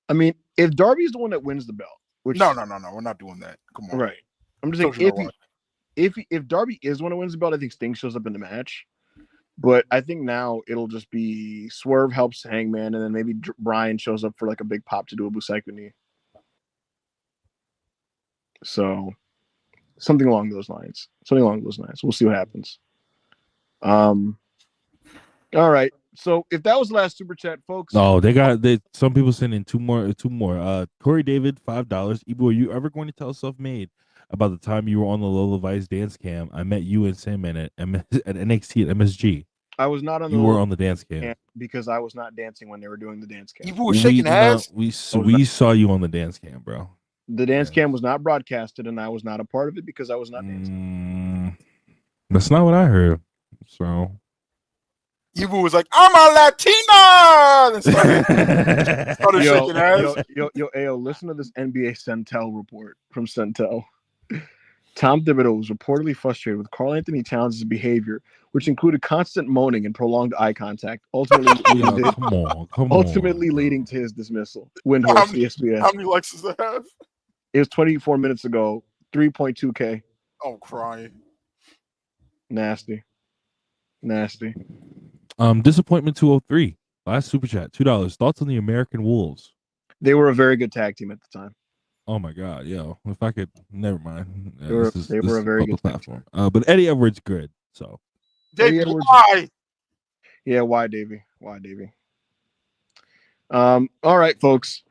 I mean, if Darby's the one that wins the belt, which No, we're not doing that. Come on, right. I'm just Told saying you no if Darby is the one that wins the belt, I think Sting shows up in the match. But I think now it'll just be Swerve helps Hangman, and then maybe Brian shows up for like a big pop to do a Busaiku knee. So something along those lines. We'll see what happens. All right. So if that was the last super chat, folks. Oh, some people sent in two more. Corey David, $5. Ibu, are you ever going to tell Self-Made about the time you were on the Lola Vice dance cam? I met you and Sandman at NXT at MSG. I was not on. You were on the dance cam because I was not dancing when they were doing the dance cam. Ibu was shaking ass. We saw you on the dance cam, bro. The dance cam was not broadcasted, and I was not a part of it because I was not dancing. That's not what I heard. So Ibu was like, "I'm a Latina." And started shaking ass. Yo, listen to this NBA Centel report from Centel. Tom Thibodeau was reportedly frustrated with Karl Anthony Towns' behavior, which included constant moaning and prolonged eye contact, ultimately leading to his dismissal. Windhorse, ESPN. How many likes does that have? It was 24 minutes ago, 3.2K. Oh, crying. Nasty. Disappointment 203. Last super chat, $2. Thoughts on the American Wolves? They were a very good tag team at the time. Oh my God, yo! If I could, never mind. They were a very good platform. But Eddie Edwards good. So, Davey, why? Yeah, why, Davey? All right, folks.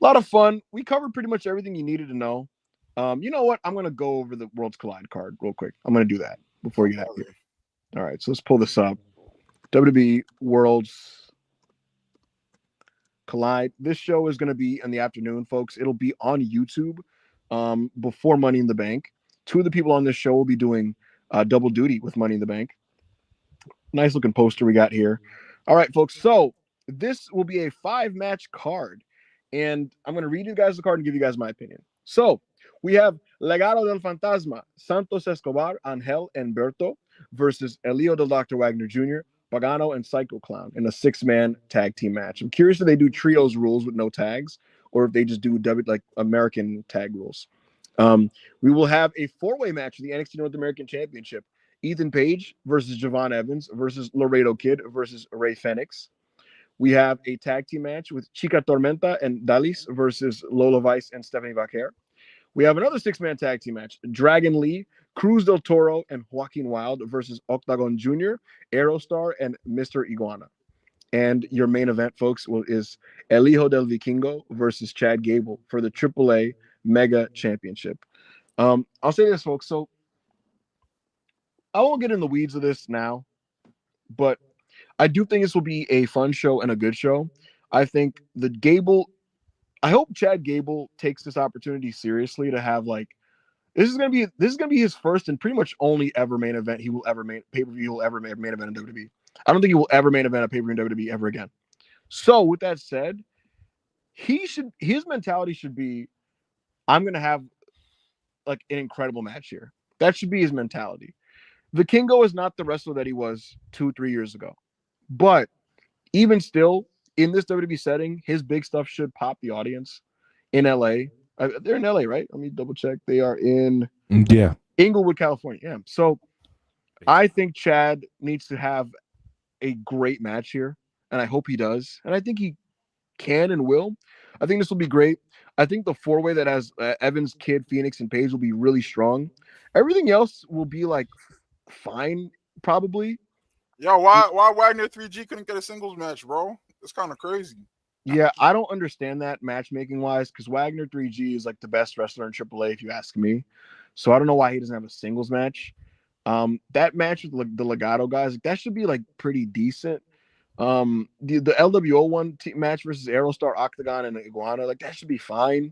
A lot of fun. We covered pretty much everything you needed to know. You know what? I'm gonna go over the Worlds Collide card real quick. I'm gonna do that before you get out here. All right, so let's pull this up. WWE Worlds Collide. This show is going to be in the afternoon, folks. It'll be on YouTube before Money in the Bank. Two of the people on this show will be doing double duty with Money in the Bank. Nice looking poster we got here. All right, folks. So this will be a 5-match card, and I'm going to read you guys the card and give you guys my opinion. So we have Legado del Fantasma, Santos Escobar, Angel, and Berto versus Elio del Dr. Wagner Jr., Pagano, and Psycho Clown in a 6-man tag team match. I'm curious if they do trios rules with no tags or if they just do American tag rules. We will have a 4-way match for the NXT North American Championship. Ethan Page versus Javon Evans versus Laredo Kid versus Rey Fenix. We have a tag team match with Chica Tormenta and Dalis versus Lola Vice and Stephanie Vaquer. We have another 6-man tag team match. Dragon Lee, Cruz del Toro, and Joaquin Wilde versus Octagon Jr., Aerostar, and Mr. Iguana. And your main event, folks, is El Hijo del Vikingo versus Chad Gable for the AAA Mega Championship. I'll say this, folks. So I won't get in the weeds of this now, but I do think this will be a fun show and a good show. I think I hope Chad Gable takes this opportunity seriously to have this is gonna be his first and pretty much only ever main event he will ever main pay-per-view he'll ever main event in WWE. I don't think he will ever main event a pay-per-view in WWE ever again. So with that said, his mentality should be, I'm gonna have an incredible match here. That should be his mentality. Vikingo is not the wrestler that he was 2-3 years ago, but even still, in this WWE setting, his big stuff should pop the audience in LA. They're in LA, right? Let me double check. They are in Inglewood, California. Yeah. So I think Chad needs to have a great match here, and I hope he does. And I think he can and will. I think this will be great. I think the 4-way that has Evans, Kidd, Phoenix, and Page will be really strong. Everything else will be fine, probably. Yo, why Wagner 3G couldn't get a singles match, bro? It's kind of crazy. Yeah, I don't understand that matchmaking wise because Wagner 3G is the best wrestler in AAA, if you ask me. So I don't know why he doesn't have a singles match. That match with the Legato guys, that should be pretty decent. The LWO match versus Aerostar, Octagon, and Iguana, that should be fine.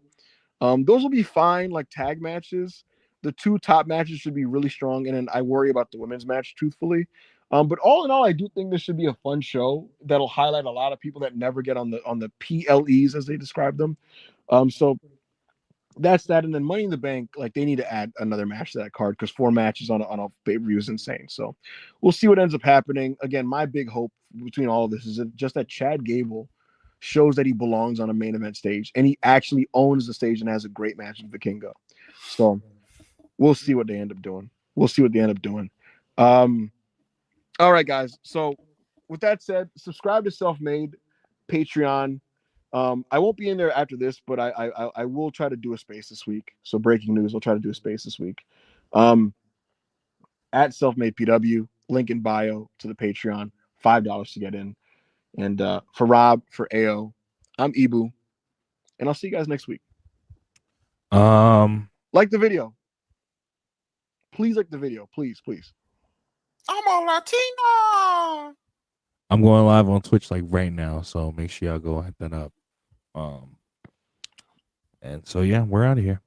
Those will be fine, tag matches. The 2 top matches should be really strong, and then I worry about the women's match, truthfully. But all in all, I do think this should be a fun show that'll highlight a lot of people that never get on the PLEs as they describe them. So that's that. And then Money in the Bank, like they need to add another match to that card because 4 matches on a pay-per-view is insane. So we'll see what ends up happening. Again, my big hope between all of this is just that Chad Gable shows that he belongs on a main event stage and he actually owns the stage and has a great match with Vikingo. So we'll see what they end up doing. All right, guys. So with that said, subscribe to Self-Made Patreon. I won't be in there after this, but I will try to do a space this week. So breaking news, I'll try to do a space this week. At Self-Made PW, link in bio to the Patreon, $5 to get in. And for Rob, for AO, I'm Ibu, and I'll see you guys next week. Like the video. Please like the video. Please. I'm a Latino. I'm going live on Twitch like right now, so make sure y'all go hit that up. And so yeah, we're out of here.